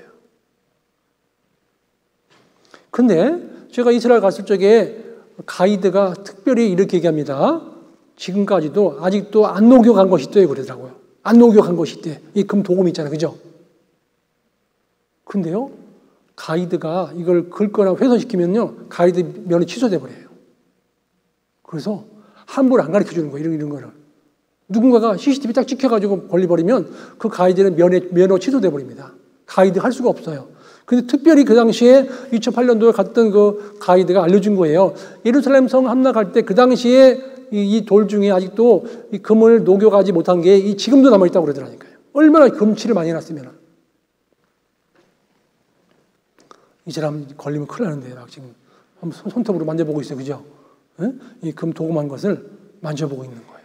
근데 제가 이스라엘 갔을 적에 가이드가 특별히 이렇게 얘기합니다. 지금까지도 아직도 안 녹여간 것이 있대요. 그러더라고요. 안 녹여간 것이 있대. 이 금 도금 있잖아요. 그죠? 근데요, 가이드가 이걸 긁거나 훼손시키면요, 가이드 면허 취소돼 버려요. 그래서 함부로 안 가르쳐 주는 거예요. 이런 거를. 누군가가 CCTV 딱 찍혀가지고 걸려버리면 그 가이드는 면허 취소돼 버립니다. 가이드 할 수가 없어요. 근데 특별히 그 당시에 2008년도에 갔던 그 가이드가 알려준 거예요. 예루살렘 성 함락할 때 그 당시에 이 돌 중에 아직도 이 금을 녹여가지 못한 게 지금도 남아있다고 그러더라니까요. 얼마나 금칠을 많이 해놨으면. 이 사람 걸리면 큰일 나는데 막 지금 한번 손톱으로 만져보고 있어요. 그죠? 이 금 도금한 것을 만져보고 있는 거예요.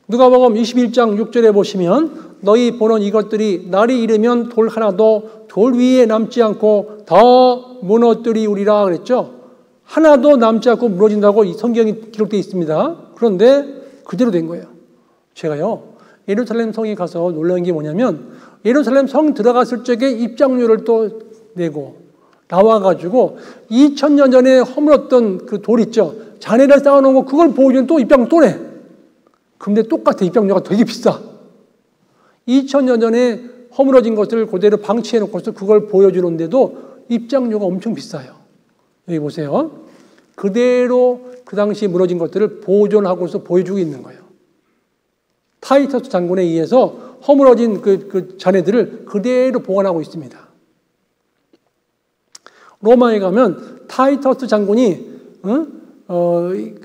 누가복음 21장 6절에 보시면 너희 보는 이것들이 날이 이르면 돌 하나도 돌 위에 남지 않고 더 무너뜨리우리라 그랬죠. 하나도 남지 않고 무너진다고 이 성경이 기록되어 있습니다. 그런데 그대로 된 거예요. 제가요, 예루살렘 성에 가서 놀란 게 뭐냐면 예루살렘 성 들어갔을 적에 입장료를 또 내고 나와가지고 2000년 전에 허물었던 그 돌 있죠. 잔해를 쌓아놓은 거 그걸 보여주면 또 입장료 또 내. 근데 똑같아. 입장료가 되게 비싸. 2000년 전에 허물어진 것을 그대로 방치해놓고서 그걸 보여주는데도 입장료가 엄청 비싸요. 여기 보세요. 그대로 그 당시 무너진 것들을 보존하고서 보여주고 있는 거예요. 타이터스 장군에 의해서 허물어진 그 잔해들을 그대로 보관하고 있습니다. 로마에 가면 타이터스 장군이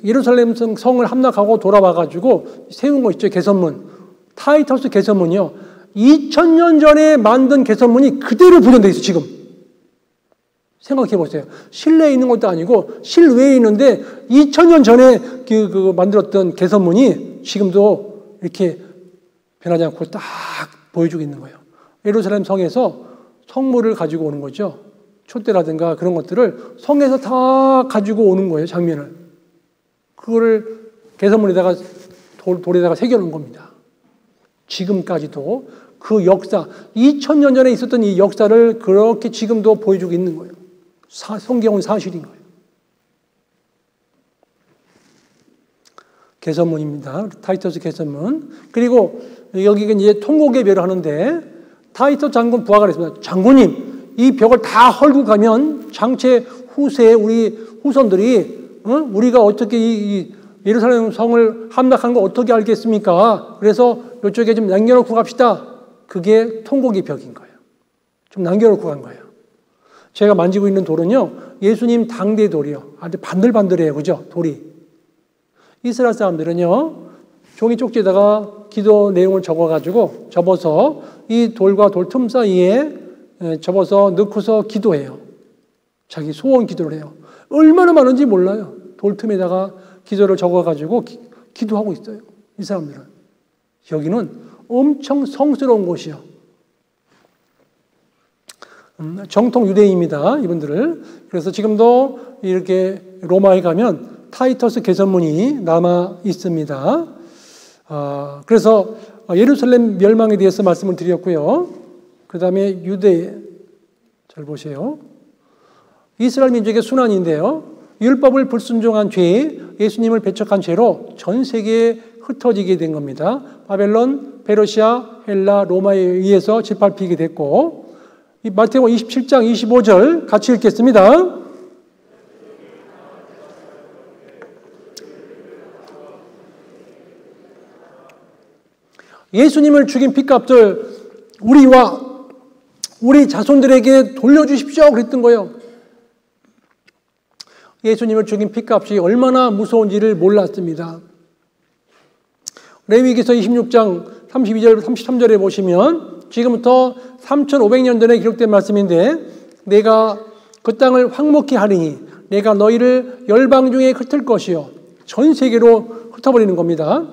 예루살렘 성을 함락하고 돌아와가지고 세운 거 있죠. 개선문. 타이터스 개선문이요. 2000년 전에 만든 개선문이 그대로 보존되어 있어요. 지금. 생각해 보세요. 실내에 있는 것도 아니고 실외에 있는데 2000년 전에 그 만들었던 개선문이 지금도 이렇게 변하지 않고 딱 보여주고 있는 거예요. 예루살렘 성에서 성물을 가지고 오는 거죠. 촛대라든가 그런 것들을 성에서 다 가지고 오는 거예요. 장면을. 그거를 개선문에다가 돌에다가 새겨놓은 겁니다. 지금까지도 그 역사, 2000년 전에 있었던 이 역사를 그렇게 지금도 보여주고 있는 거예요. 성경은 사실인 거예요. 개선문입니다. 타이터스 개선문. 그리고 여기가 이제 통곡예배를 하는데 타이터스 장군 부하가 그랬습니다. 장군님, 이 벽을 다 헐고 가면 장체 후세에 우리 후손들이 우리가 어떻게 이 예루살렘 성을 함락한 거 어떻게 알겠습니까? 그래서 이쪽에 좀 남겨놓고 갑시다. 그게 통곡의 벽인 거예요. 좀 남겨놓고 간 거예요. 제가 만지고 있는 돌은요, 예수님 당대 돌이요. 아주 반들반들해요. 그죠? 돌이. 이스라엘 사람들은요, 종이 쪽지에다가 기도 내용을 접어서 이 돌과 돌 틈 사이에 접어서 넣고서 기도해요. 자기 소원 기도를 해요. 얼마나 많은지 몰라요. 돌 틈에다가 기도를 적어가지고 기도하고 있어요. 이 사람들은. 여기는 엄청 성스러운 곳이요. 정통 유대인입니다. 이분들을. 그래서 지금도 이렇게 로마에 가면 타이터스 개선문이 남아 있습니다. 그래서 예루살렘 멸망에 대해서 말씀을 드렸고요. 그 다음에 유대, 잘 보세요. 이스라엘 민족의 순환인데요. 율법을 불순종한 죄, 예수님을 배척한 죄로 전 세계에 흩어지게 된 겁니다. 바벨론, 페르시아, 헬라, 로마에 의해서 짓밟히게 됐고, 이 마태복음 27장 25절 같이 읽겠습니다. 예수님을 죽인 핏값을 우리와 우리 자손들에게 돌려주십시오 그랬던 거예요. 예수님을 죽인 핏값이 얼마나 무서운지를 몰랐습니다. 레위기서 26장 32절 33절에 보시면 지금부터 3500년 전에 기록된 말씀인데 내가 그 땅을 황목히 하리니 내가 너희를 열방 중에 흩을 것이요 전 세계로 흩어버리는 겁니다.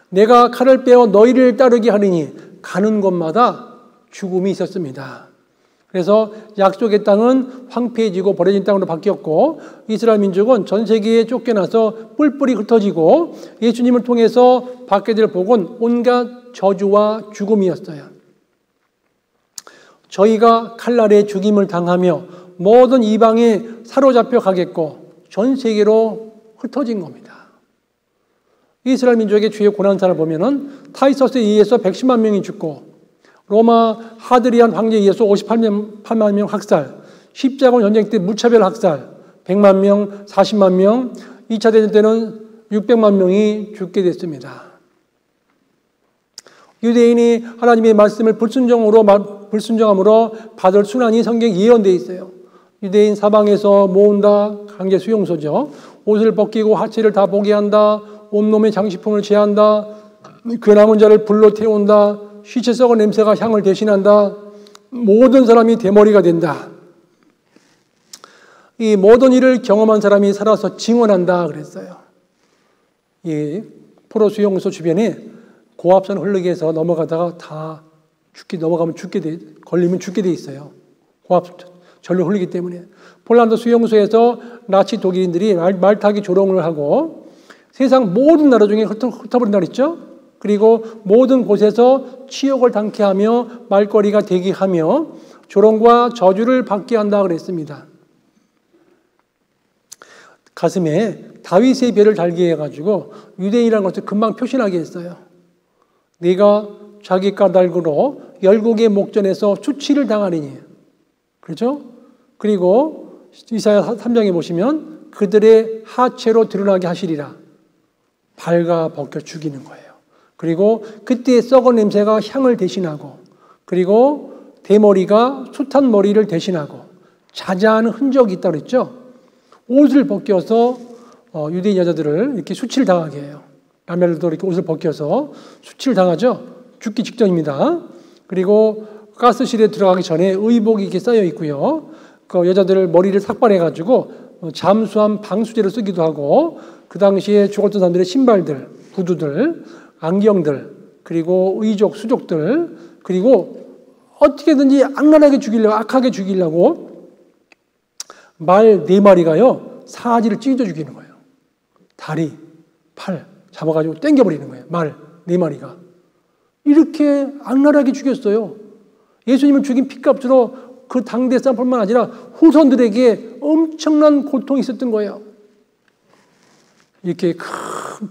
내가 칼을 빼어 너희를 따르게 하리니 가는 곳마다 죽음이 있었습니다. 그래서 약속의 땅은 황폐해지고 버려진 땅으로 바뀌었고 이스라엘 민족은 전 세계에 쫓겨나서 뿔뿔이 흩어지고 예수님을 통해서 받게 될 복은 온갖 저주와 죽음이었어요. 저희가 칼날에 죽임을 당하며 모든 이방에 사로잡혀 가겠고 전 세계로 흩어진 겁니다. 이스라엘 민족의 주요 고난사를 보면은 타이서스에 의해서 110만 명이 죽고 로마 하드리안 황제에 의해서 58만 명 학살, 십자군 전쟁 때 무차별 학살, 100만 명, 40만 명, 2차 대전 때는 600만 명이 죽게 됐습니다. 유대인이 하나님의 말씀을 불순종함으로 받을 순환이 성경에 예언되어 있어요. 유대인 사방에서 모은다, 강제 수용소죠. 옷을 벗기고 하체를 다 보게 한다, 온몸의 장식품을 제한다, 그 남은 자를 불로 태운다, 시체 썩은 냄새가 향을 대신한다. 모든 사람이 대머리가 된다. 이 모든 일을 경험한 사람이 살아서 증언한다 그랬어요. 이 포로 수용소 주변에 고압선 흐르게 해서 넘어가다가 다 걸리면 죽게 돼 있어요. 고압 전류 흐르기 때문에. 폴란드 수용소에서 나치 독일인들이 말타기 조롱을 하고 세상 모든 나라 중에 흩어버린다 그랬죠. 그리고 모든 곳에서 치욕을 당케 하며 말거리가 되게 하며 조롱과 저주를 받게 한다 그랬습니다. 가슴에 다윗의 별을 달게 해가지고 유대인이라는 것을 금방 표신하게 했어요. 네가 자기 까닭으로 열국의 목전에서 수치를 당하리니. 그렇죠? 그리고 이사야 3장에 보시면 그들의 하체로 드러나게 하시리라. 발가 벗겨 죽이는 거예요. 그리고 그때의 썩은 냄새가 향을 대신하고, 그리고 대머리가 숱한 머리를 대신하고, 자자한 흔적이 있다고 그랬죠. 옷을 벗겨서 유대인 여자들을 이렇게 수치를 당하게 해요. 라멜도 이렇게 옷을 벗겨서 수치를 당하죠. 죽기 직전입니다. 그리고 가스실에 들어가기 전에 의복이 이렇게 쌓여 있고요. 그 여자들 머리를 삭발해가지고 잠수함 방수제를 쓰기도 하고, 그 당시에 죽었던 사람들의 신발들, 구두들, 안경들, 그리고 의족, 수족들, 그리고 어떻게든지 악랄하게 죽이려고, 악하게 죽이려고 말 4마리가요, 사지를 찢어 죽이는 거예요. 다리, 팔 잡아가지고 땡겨버리는 거예요. 말 4마리가. 이렇게 악랄하게 죽였어요. 예수님을 죽인 핏값으로 그 당대 사람뿐만 아니라 후손들에게 엄청난 고통이 있었던 거예요. 이렇게 큰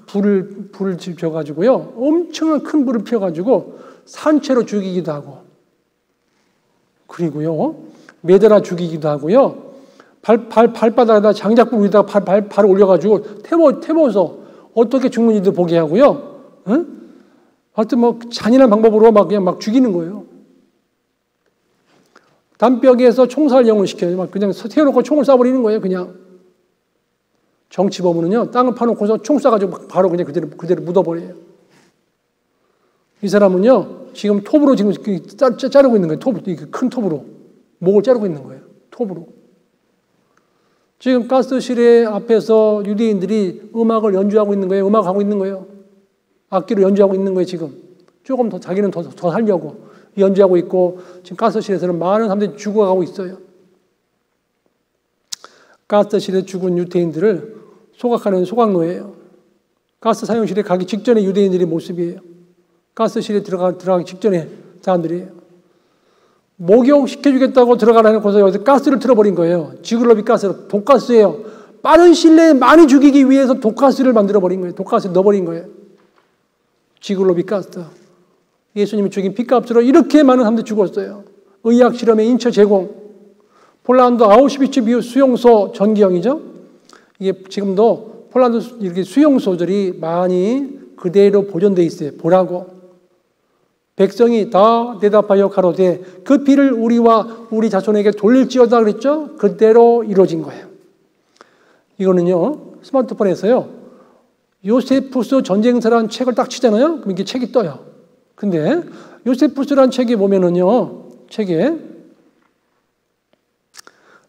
불을 지펴가지고요, 엄청난 큰 불을 피워가지고 산채로 죽이기도 하고, 그리고요 매달아 죽이기도 하고요, 발바닥에다 장작불 위에다가 발을 올려가지고 태워서 어떻게 죽는지도 보게 하고요. 응? 하여튼 뭐 잔인한 방법으로 그냥 막 죽이는 거예요. 담벼락에서 총살령을 시켜요. 막 그냥 세워놓고 총을 쏴버리는 거예요. 그냥. 정치범은요, 땅을 파놓고서 총 쏴가지고 바로 그냥 그대로 묻어버려요. 이 사람은요, 지금 톱으로 지금 자르고 있는 거예요. 큰 톱으로. 목을 자르고 있는 거예요. 톱으로. 지금 가스실의 앞에서 유대인들이 음악을 연주하고 있는 거예요. 음악하고 있는 거예요. 악기로 연주하고 있는 거예요, 지금. 조금 더, 자기는 더 살려고 연주하고 있고, 지금 가스실에서는 많은 사람들이 죽어가고 있어요. 가스실에 죽은 유대인들을 소각하는 소각로예요. 가스 사용실에 가기 직전의 유대인들의 모습이에요. 가스실에 들어가기 직전에 사람들이에요. 목욕시켜주겠다고 들어가라놓고서 여기서 가스를 틀어버린 거예요. 지글러비 가스, 독가스예요. 빠른 시일 내에 많이 죽이기 위해서 독가스를 만들어버린 거예요. 독가스를 넣어버린 거예요. 지글러비 가스. 예수님이 죽인 핏값으로 이렇게 많은 사람들이 죽었어요. 의학 실험의 인처 제공. 폴란드 아우슈비츠 수용소 전기형이죠. 이게 지금도 폴란드 이렇게 수용소들이 많이 그대로 보존되어 있어요. 보라고. 백성이 다 대답하여 가로되 그 피를 우리와 우리 자손에게 돌릴지어다 그랬죠. 그대로 이루어진 거예요. 이거는요, 스마트폰에서요, 요세푸스 전쟁사라는 책을 딱 치잖아요. 그럼 이게 책이 떠요. 근데 요세푸스라는 책에 보면은요, 책에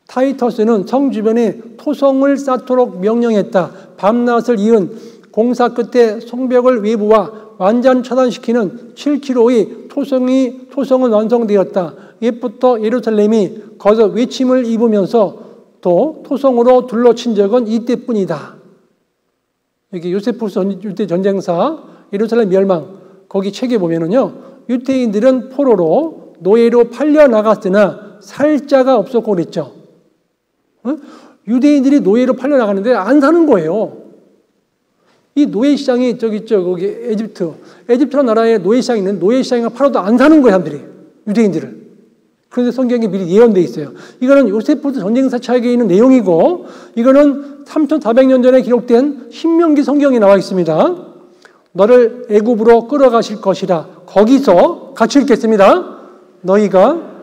타이터스는 성 주변에 토성을 쌓도록 명령했다. 밤낮을 이은 공사 끝에 성벽을 외부와 완전 차단시키는 7km의 토성은 완성되었다. 옛부터 예루살렘이 거기서 외침을 입으면서 또 토성으로 둘러친 적은 이때뿐이다. 여기 요세푸스 유대 전쟁사 예루살렘 멸망 거기 책에 보면은요, 유대인들은 포로로 노예로 팔려 나갔으나 살자가 없었고 그랬죠. 유대인들이 노예로 팔려 나가는데 안 사는 거예요. 이 노예 시장이 저기 있죠. 거기 에집트라는 나라에 노예 시장이 있는데 노예 시장에 팔아도 안 사는 거예요, 사람들이. 유대인들을. 그런데 성경에 미리 예언되어 있어요. 이거는 요세푸스 전쟁사 책에 있는 내용이고, 이거는 3,400년 전에 기록된 신명기 성경에 나와 있습니다. 너를 애굽으로 끌어가실 것이라. 거기서 같이 읽겠습니다. 너희가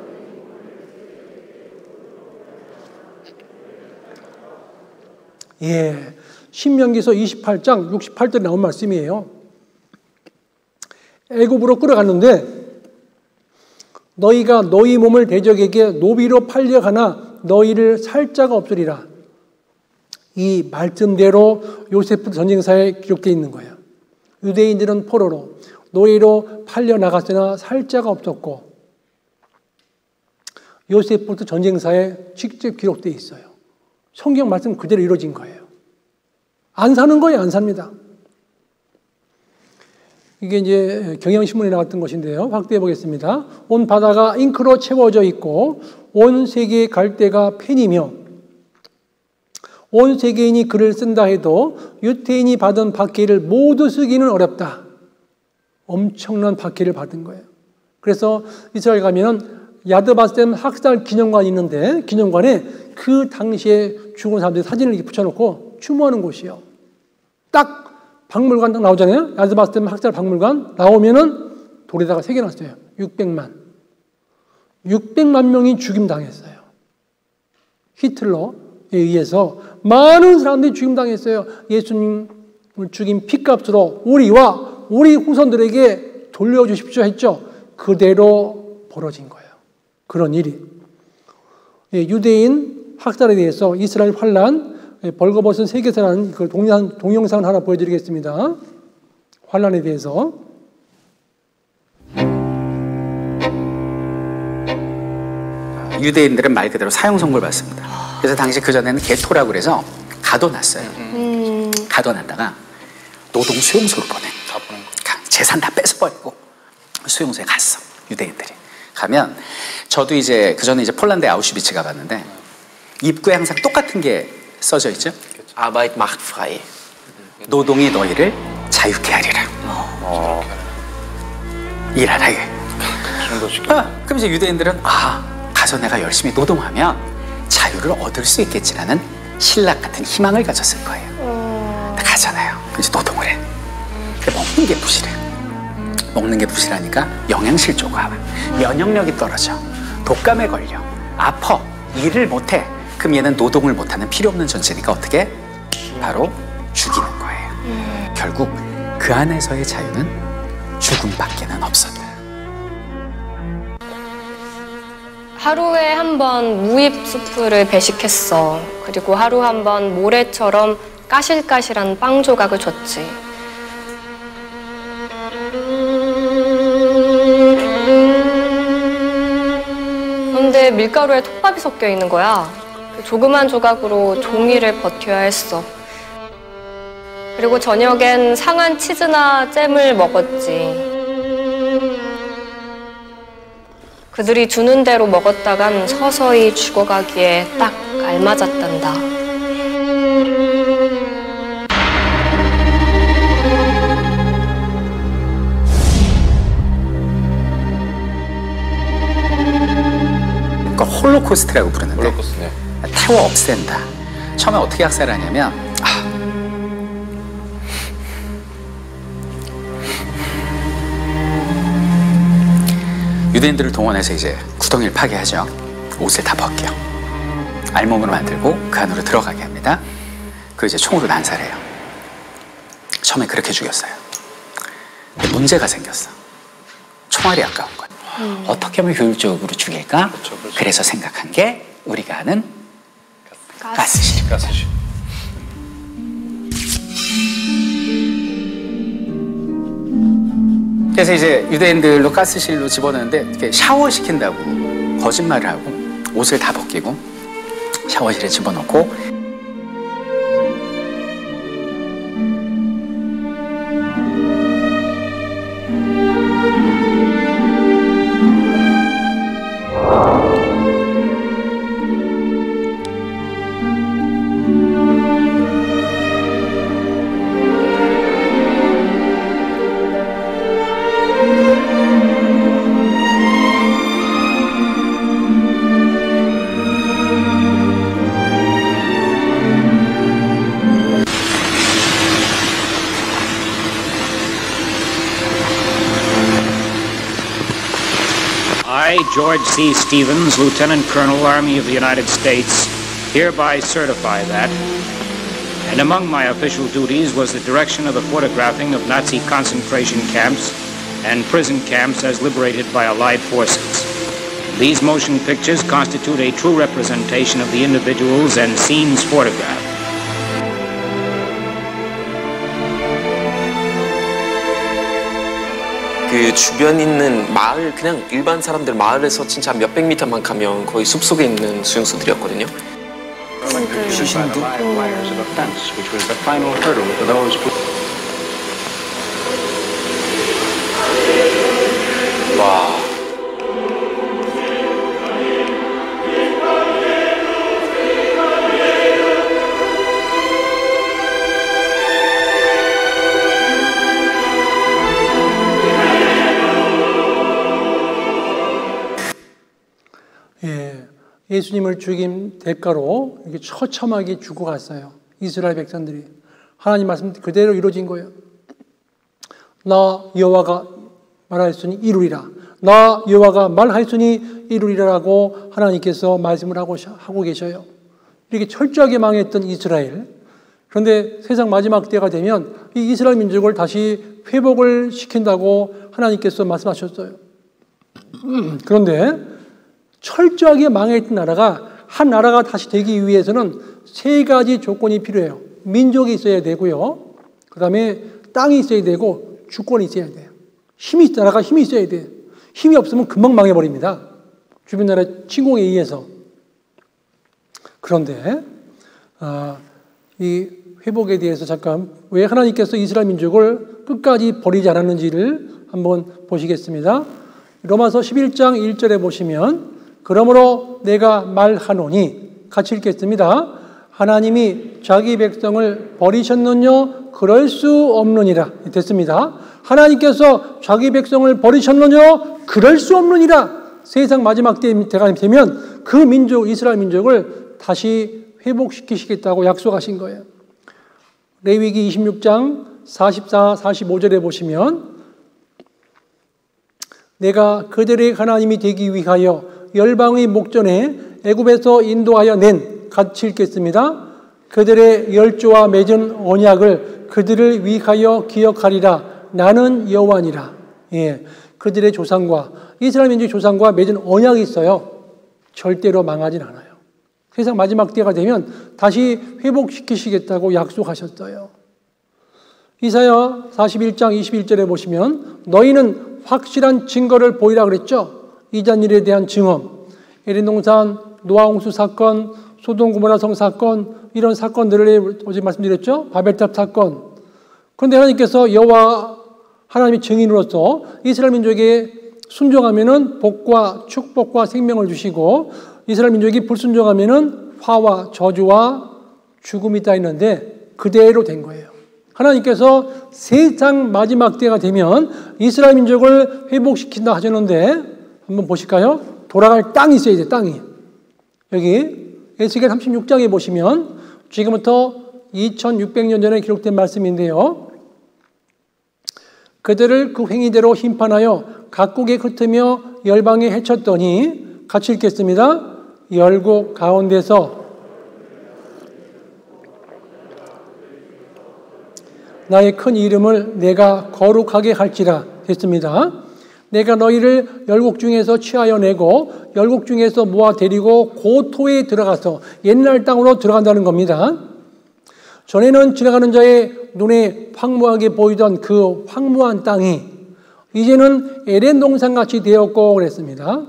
신명기서 28장 68절에 나온 말씀이에요. 애굽으로 끌어갔는데 너희가 너희 몸을 대적에게 노비로 팔려가나 너희를 살 자가 없으리라. 이 말씀대로 요세푸스 전쟁사에 기록되어 있는 거예요. 유대인들은 포로로 노예로 팔려 나갔으나 살 자가 없었고, 요세푸스 전쟁사에 직접 기록되어 있어요. 성경 말씀 그대로 이루어진 거예요. 안 사는 거예요, 안 삽니다. 이게 이제 경향신문에 나왔던 것인데요. 확대해 보겠습니다. 온 바다가 잉크로 채워져 있고 온 세계의 갈대가 펜이며 온 세계인이 글을 쓴다 해도 유태인이 받은 박해를 모두 쓰기는 어렵다. 엄청난 박해를 받은 거예요. 그래서 이스라엘 가면은 야드바셈 학살 기념관이 있는데 기념관에 그 당시에 죽은 사람들의 사진을 이렇게 붙여놓고 추모하는 곳이요. 딱 박물관 딱 나오잖아요. 야드바셈 학살 박물관 나오면은 돌에다가 새겨놨어요. 600만 명이 죽임당했어요. 히틀러에 의해서 많은 사람들이 죽임당했어요. 예수님을 죽인 피값으로 우리와 우리 후손들에게 돌려주십시오 했죠. 그대로 벌어진 거예요. 그런 일이. 유대인 학살에 대해서 이스라엘 환란, 벌거벗은 세계사라는 그 동영상을 하나 보여드리겠습니다. 환란에 대해서. 유대인들은 말 그대로 사형선고를 받습니다. 그래서 당시 그전에는 게토라고 그래서 가둬놨어요. 가둬놨다가 노동 수용소로 보내. 재산 다 뺏어버리고 수용소에 갔어. 유대인들이. 가면 저도 이제 그전에 이제 폴란드 아우슈비츠 가봤는데 입구에 항상 똑같은 게 써져 있죠. Arbeit macht frei. 노동이 너희를 자유케 하리라. 일하라. 그럼 이제 유대인들은 가서 내가 열심히 노동하면 자유를 얻을 수 있겠지라는 신락 같은 희망을 가졌을 거예요. 가잖아요. 이제 노동을 해. 근데 먹는 게 부실해. 먹는 게 부실하니까 영양실조가 와. 면역력이 떨어져. 독감에 걸려. 아파. 일을 못해. 그럼 얘는 노동을 못하는 필요 없는 존재니까 어떻게? 바로 죽이는 거예요. 결국 그 안에서의 자유는 죽음밖에는 없었다. 하루에 한 번 무잎 수프를 배식했어. 그리고 하루 한 번 모래처럼 까실까실한 빵 조각을 줬지. 그런데 밀가루에 톱밥이 섞여 있는 거야. 조그만 조각으로 종일을 버텨야 했어. 그리고 저녁엔 상한 치즈나 잼을 먹었지. 그들이 주는 대로 먹었다간 서서히 죽어가기에 딱 알맞았단다. 그걸 홀로코스트라고 부르는데 홀로코스트, 네. 태워 없앤다. 처음에 어떻게 학살을 하냐면 유대인들을 동원해서 이제 구덩이를 파괴하죠. 옷을 다 벗겨. 알몸으로 만들고 그 안으로 들어가게 합니다. 그리고 이제 총으로 난살해요. 처음에 그렇게 죽였어요. 근데 문제가 생겼어. 총알이 아까운 거예요. 어떻게 하면 효율적으로 죽일까? 그렇죠. 그래서 생각한 게 우리가 아는 가스실. 그래서 이제 유대인들로 가스실로 집어넣는데 이렇게 샤워시킨다고 거짓말을 하고 옷을 다 벗기고 샤워실에 집어넣고 I, George C. Stevens, Lieutenant Colonel, Army of the United States, hereby certify that, and among my official duties was the direction of the photographing of Nazi concentration camps and prison camps as liberated by Allied forces. These motion pictures constitute a true representation of the individuals and scenes photographed. 그 주변 있는 마을, 그냥 일반 사람들 마을에서 진짜 몇백 미터만 가면 거의 숲속에 있는 수용소들이었거든요. 수신도 와. 예수님을 죽임 대가로 이렇게 처참하게 죽고 갔어요. 이스라엘 백성들이. 하나님 말씀 그대로 이루어진 거예요. 나 여호와가 말하였으니 이루리라. 나 여호와가 말하였으니 이루리라라고 하나님께서 말씀을 하고 계셔요. 이렇게 철저하게 망했던 이스라엘. 그런데 세상 마지막 때가 되면 이 이스라엘 민족을 다시 회복을 시킨다고 하나님께서 말씀하셨어요. 그런데 철저하게 망했던 나라가 한 나라가 다시 되기 위해서는 세 가지 조건이 필요해요. 민족이 있어야 되고요. 그 다음에 땅이 있어야 되고 주권이 있어야 돼요. 나라가 힘이 있어야 돼요. 힘이 없으면 금방 망해버립니다. 주변 나라 침공에 의해서. 그런데 이 회복에 대해서 잠깐 왜 하나님께서 이스라엘 민족을 끝까지 버리지 않았는지를 한번 보시겠습니다. 로마서 11장 1절에 보시면 그러므로 내가 말하노니 같이 읽겠습니다. 하나님이 자기 백성을 버리셨느냐? 그럴 수 없느니라. 됐습니다. 하나님께서 자기 백성을 버리셨느냐? 그럴 수 없느니라. 세상 마지막 때가 되면 그 민족, 이스라엘 민족을 다시 회복시키시겠다고 약속하신 거예요. 레위기 26장 44, 45절에 보시면 내가 그들의 하나님이 되기 위하여 열방의 목전에 애굽에서 인도하여 낸, 같이 읽겠습니다. 그들의 열조와 맺은 언약을 그들을 위하여 기억하리라. 나는 여호와니라. 예, 그들의 조상과 이스라엘 민족의 조상과 맺은 언약이 있어요. 절대로 망하진 않아요. 세상 마지막 때가 되면 다시 회복시키시겠다고 약속하셨어요. 이사야 41장 21절에 보시면 너희는 확실한 증거를 보이라 그랬죠. 이전일에 대한 증언, 에덴동산 노아홍수 사건, 소돔 고모라 성 사건, 이런 사건들을 어제 말씀드렸죠. 바벨탑 사건. 그런데 하나님께서 여호와 하나님의 증인으로서 이스라엘 민족에 순종하면은 복과 축복과 생명을 주시고 이스라엘 민족이 불순종하면은 화와 저주와 죽음이 있다 했는데 그대로 된 거예요. 하나님께서 세상 마지막 때가 되면 이스라엘 민족을 회복시킨다 하셨는데 한번 보실까요? 돌아갈 땅이 있어야 돼요. 땅이. 여기 에스겔 36장에 보시면 지금부터 2600년 전에 기록된 말씀인데요. 그들을 그 행위대로 심판하여 각국에 흩으며 열방에 해쳤더니 같이 읽겠습니다. 열국 가운데서 나의 큰 이름을 내가 거룩하게 할지라. 됐습니다. 내가 너희를 열국 중에서 취하여 내고 열국 중에서 모아 데리고 고토에 들어가서 옛날 땅으로 들어간다는 겁니다. 전에는 지나가는 자의 눈에 황무하게 보이던 그 황무한 땅이 이제는 에덴 동산같이 되었고 그랬습니다.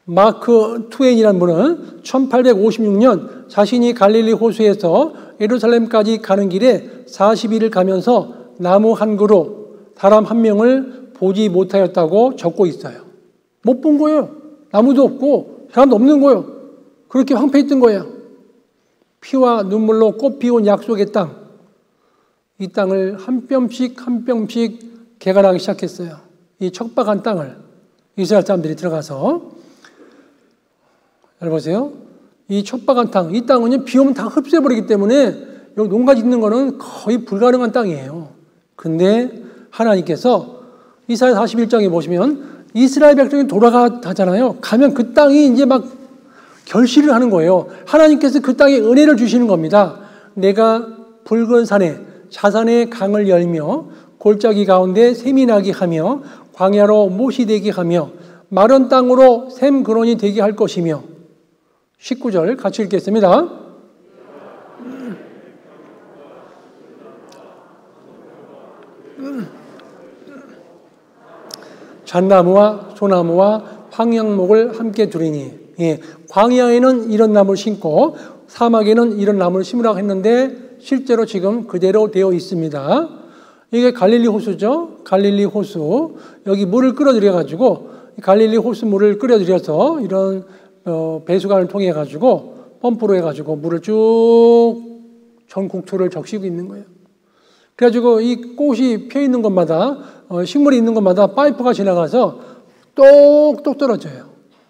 마크 트웨인이라는 분은 1856년 자신이 갈릴리 호수에서 예루살렘까지 가는 길에 40일을 가면서 나무 한 그루, 사람 한 명을 보지 못하였다고 적고 있어요. 못 본 거예요. 나무도 없고 사람도 없는 거예요. 그렇게 황폐했던 거예요. 피와 눈물로 꽃피운 약속의 땅. 이 땅을 한 뼘씩 한 뼘씩 개간하기 시작했어요. 이 척박한 땅을 이스라엘 사람들이 들어가서 잘 보세요. 이 척박한 땅, 이 땅은 비 오면 다 흡수해버리기 때문에 여기 농가 짓는 거는 거의 불가능한 땅이에요. 근데 하나님께서 이사야 41장에 보시면 이스라엘 백성이 돌아가잖아요. 가면 그 땅이 이제 막 결실을 하는 거예요. 하나님께서 그 땅에 은혜를 주시는 겁니다. 내가 붉은 산에 자산의 강을 열며 골짜기 가운데 샘이 나게 하며 광야로 못이 되게 하며 마른 땅으로 샘 근원이 되게 할 것이며 19절 같이 읽겠습니다. 잣나무와 소나무와 황양목을 함께 두리니. 예, 광야에는 이런 나무를 심고 사막에는 이런 나무를 심으라고 했는데 실제로 지금 그대로 되어 있습니다. 이게 갈릴리 호수죠. 갈릴리 호수. 여기 물을 끌어들여가지고 갈릴리 호수 물을 끌어들여서 이런 배수관을 통해 가지고 펌프로 해가지고 물을 쭉 전 국토를 적시고 있는 거예요. 그래가지고 이 꽃이 펴 있는 곳마다 식물이 있는 곳마다 파이프가 지나가서 똑똑 떨어져요.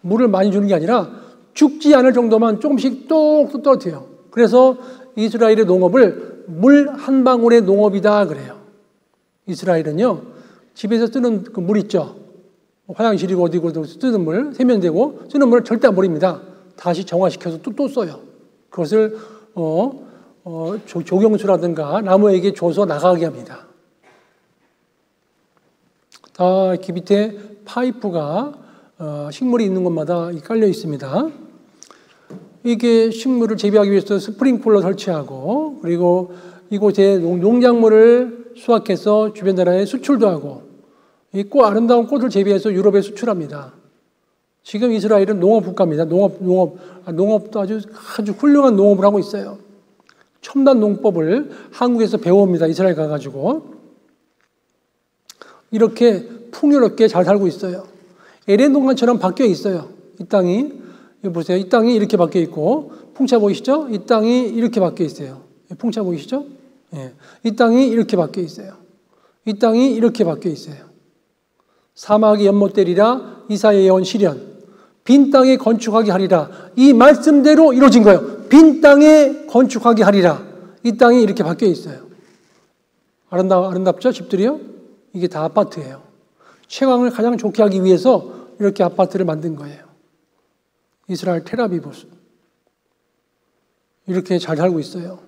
물을 많이 주는 게 아니라 죽지 않을 정도만 조금씩 똑똑 떨어뜨려요. 그래서 이스라엘의 농업을 물 한 방울의 농업이다 그래요. 이스라엘은요, 집에서 쓰는 그 물 있죠. 화장실이고 어디고 쓰는 물, 세면되고 쓰는 물을 절대 안 버립니다. 다시 정화시켜서 또 써요. 그것을 조경수라든가 나무에게 줘서 나가게 합니다. 다 이렇게 밑에 파이프가 식물이 있는 곳마다 깔려 있습니다. 이게 식물을 재배하기 위해서 스프링클러 설치하고, 그리고 이곳에 농작물을 수확해서 주변 나라에 수출도 하고, 이 아름다운 꽃을 재배해서 유럽에 수출합니다. 지금 이스라엘은 농업 국가입니다. 농업도 아주 훌륭한 농업을 하고 있어요. 첨단 농법을 한국에서 배웁니다. 이스라엘 가가지고. 이렇게 풍요롭게 잘 살고 있어요. 에덴 동산처럼 바뀌어 있어요. 이 땅이, 여기 보세요. 이 땅이 이렇게 바뀌어 있고, 풍차 보이시죠? 이 땅이 이렇게 바뀌어 있어요. 풍차 보이시죠? 예. 이 땅이 이렇게 바뀌어 있어요. 이 땅이 이렇게 바뀌어 있어요. 사막이 연못되리라, 이사야의 예언 실현. 빈 땅에 건축하게 하리라. 이 말씀대로 이루어진 거예요. 빈 땅에 건축하게 하리라. 이 땅이 이렇게 바뀌어 있어요. 아름답죠? 집들이요? 이게 다 아파트예요. 채광을 가장 좋게 하기 위해서 이렇게 아파트를 만든 거예요. 이스라엘 텔아비브. 이렇게 잘 살고 있어요.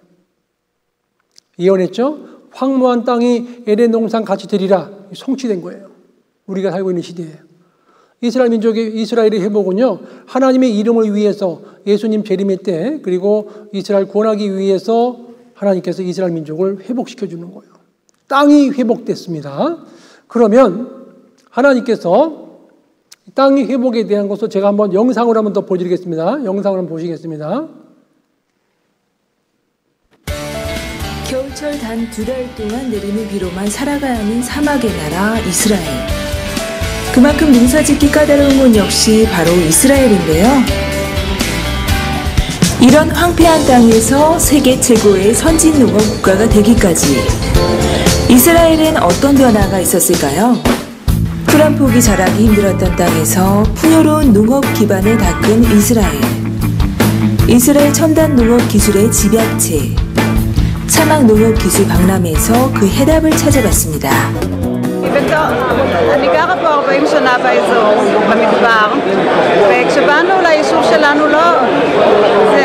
예언했죠? 황무한 땅이 에덴 동산 같이 되리라. 성취된 거예요. 우리가 살고 있는 시대에. 이스라엘의 회복은요, 하나님의 이름을 위해서 예수님 재림의 때, 그리고 이스라엘 구원하기 위해서 하나님께서 이스라엘 민족을 회복시켜 주는 거예요. 땅이 회복됐습니다. 그러면 하나님께서 땅의 회복에 대한 것을 제가 한번 영상으로 한번 더 보여드리겠습니다. 영상을 한번 보시겠습니다. 겨울철 단 2달 동안 내리는 비로만 살아가야 하는 사막의 나라 이스라엘. 그만큼 농사짓기 까다로운 곳 역시 바로 이스라엘인데요. 이런 황폐한 땅에서 세계 최고의 선진 농업 국가가 되기까지 이스라엘엔 어떤 변화가 있었을까요? 푸른 폭이 자라기 힘들었던 땅에서 풍요로운 농업 기반을 닦은 이스라엘. 이스라엘 첨단 농업 기술의 집약체. 사막 농업 기술 박람회에서 그 해답을 찾아봤습니다. אני גרה פה 40 שנה באזור, במדבר, וכשבאנו ליישוב שלנו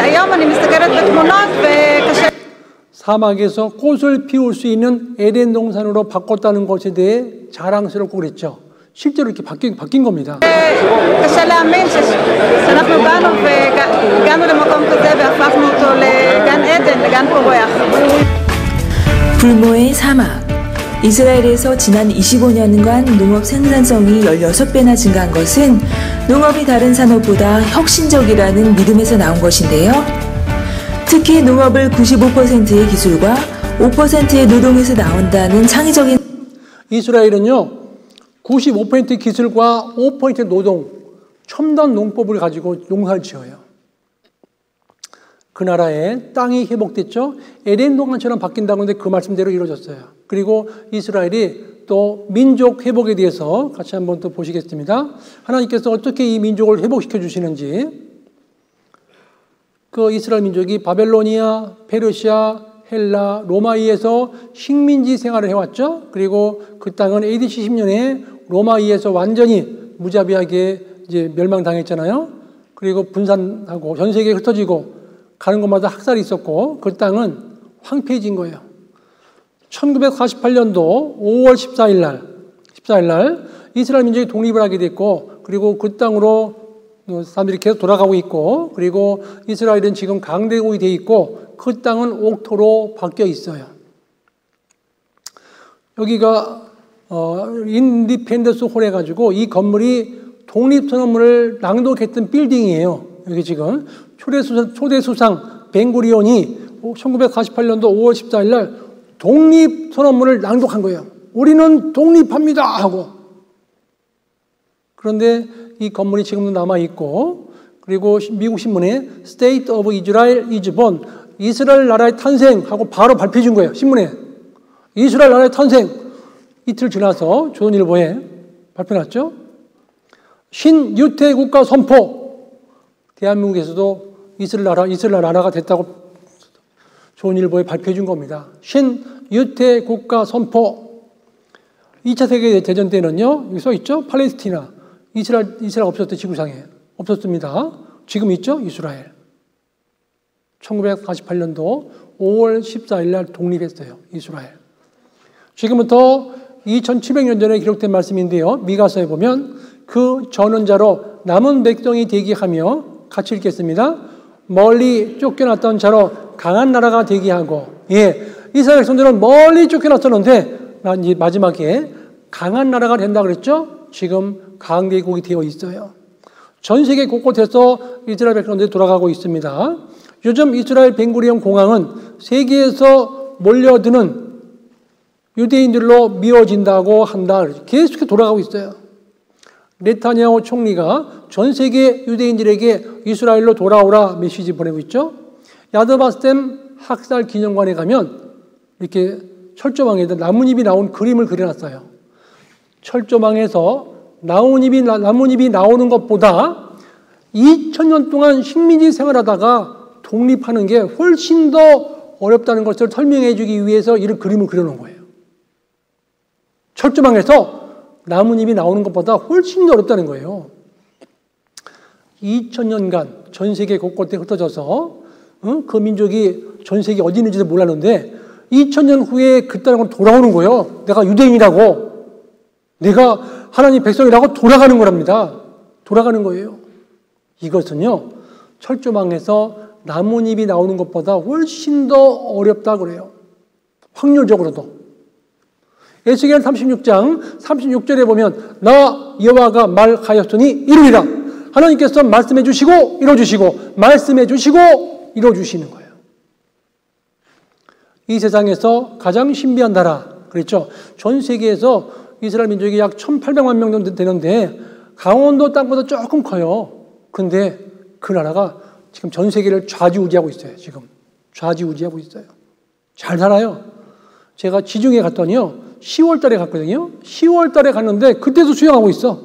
היום אני מסתכלת בתמונות וקשה. 사막에서 꽃을 피울 수 있는 에덴 동산으로 바꿨다는 것에 대해 자랑스럽고 그랬죠. 실제로 이렇게 바뀐 겁니다. קשה להאמין שאנחנו באנו והגענו למקום כזה והפכנו אותו לגן עדן, לגן פורח. 불모의 사막. 이스라엘에서 지난 25년간 농업 생산성이 16배나 증가한 것은 농업이 다른 산업보다 혁신적이라는 믿음에서 나온 것인데요. 특히 농업을 95%의 기술과 5%의 노동에서 나온다는 창의적인 이스라엘은요, 95% 기술과 5% 노동, 첨단 농법을 가지고 농사를 지어요. 그 나라의 땅이 회복됐죠. 에덴 동산처럼 바뀐다고 하는데 그 말씀대로 이루어졌어요. 그리고 이스라엘이 또 민족 회복에 대해서 같이 한번 또 보시겠습니다. 하나님께서 어떻게 이 민족을 회복시켜 주시는지. 그 이스라엘 민족이 바벨로니아, 페르시아, 헬라, 로마이에서 식민지 생활을 해왔죠. 그리고 그 땅은 AD 70년에 로마이에서 완전히 무자비하게 이제 멸망당했잖아요. 그리고 분산하고 전 세계에 흩어지고 가는 곳마다 학살이 있었고 그 땅은 황폐해진 거예요. 1948년도 5월 14일 날 이스라엘 민족이 독립을 하게 됐고, 그리고 그 땅으로 사람들이 계속 돌아가고 있고, 그리고 이스라엘은 지금 강대국이 돼 있고 그 땅은 옥토로 바뀌어 있어요. 여기가 인디펜던스 홀 해가지고 이 건물이 독립선언문을 낭독했던 빌딩이에요. 여기 지금 초대 수상 벤구리온이 1948년도 5월 14일 날 독립선언문을 낭독한 거예요. 우리는 독립합니다 하고. 그런데 이 건물이 지금도 남아있고, 그리고 미국 신문에 State of Israel is born, 이스라엘 나라의 탄생하고 바로 발표해 준 거예요. 신문에. 이스라엘 나라의 탄생. 이틀 지나서 조선일보에 발표났죠. 신유태 국가 선포. 대한민국에서도 이스라엘 나라가 됐다고 조선일보에 발표해 준 겁니다. 신유태 국가 선포. 2차 세계대전 때는요, 여기 써 있죠? 팔레스티나. 이스라엘 없었대, 지구상에. 없었습니다. 지금 있죠? 이스라엘. 1948년도 5월 14일 날 독립했어요. 이스라엘. 지금부터 2700년 전에 기록된 말씀인데요. 미가서에 보면 그 전원자로 남은 백성이 대기하며 같이 읽겠습니다. 멀리 쫓겨났던 자로 강한 나라가 대기하고, 이스라엘 백성들은 멀리 쫓겨났었는데 이제 마지막에 강한 나라가 된다 그랬죠? 지금 강대국이 되어 있어요. 전 세계 곳곳에서 이스라엘 백성들이 돌아가고 있습니다. 요즘 이스라엘 벤구리온 공항은 세계에서 몰려드는 유대인들로 미워진다고 한다. 계속 돌아가고 있어요. 네타냐후 총리가 전 세계 유대인들에게 이스라엘로 돌아오라 메시지 보내고 있죠. 야드바스템 학살 기념관에 가면 이렇게 철조망에다 나뭇잎이 나온 그림을 그려놨어요. 철조망에서 나뭇잎이 나오는 것보다 2000년 동안 식민지 생활하다가 독립하는 게 훨씬 더 어렵다는 것을 설명해 주기 위해서 이런 그림을 그려놓은 거예요. 철조망에서 나뭇잎이 나오는 것보다 훨씬 더 어렵다는 거예요. 2000년간 전 세계 곳곳에 흩어져서 그 민족이 전 세계 어디 있는지도 몰랐는데 2000년 후에 그 땅으로 돌아오는 거예요. 내가 유대인이라고, 내가 하나님 백성이라고 돌아가는 거랍니다. 돌아가는 거예요. 이것은요, 철조망에서 나뭇잎이 나오는 것보다 훨씬 더 어렵다 그래요. 확률적으로도. 에스겔 36장 36절에 보면 나 여호와가 말하였으니 이루리라. 하나님께서 말씀해 주시고 이루어주시고 말씀해 주시고 이루어주시는 거예요. 이 세상에서 가장 신비한 나라 그랬죠. 전 세계에서 이스라엘 민족이 약 1800만 명 정도 되는데 강원도 땅보다 조금 커요. 근데 그 나라가 지금 전 세계를 좌지우지하고 있어요. 지금 좌지우지하고 있어요. 잘 살아요. 제가 지중해 갔더니요, 10월 달에 갔거든요. 10월 달에 갔는데 그때도 수영하고 있어.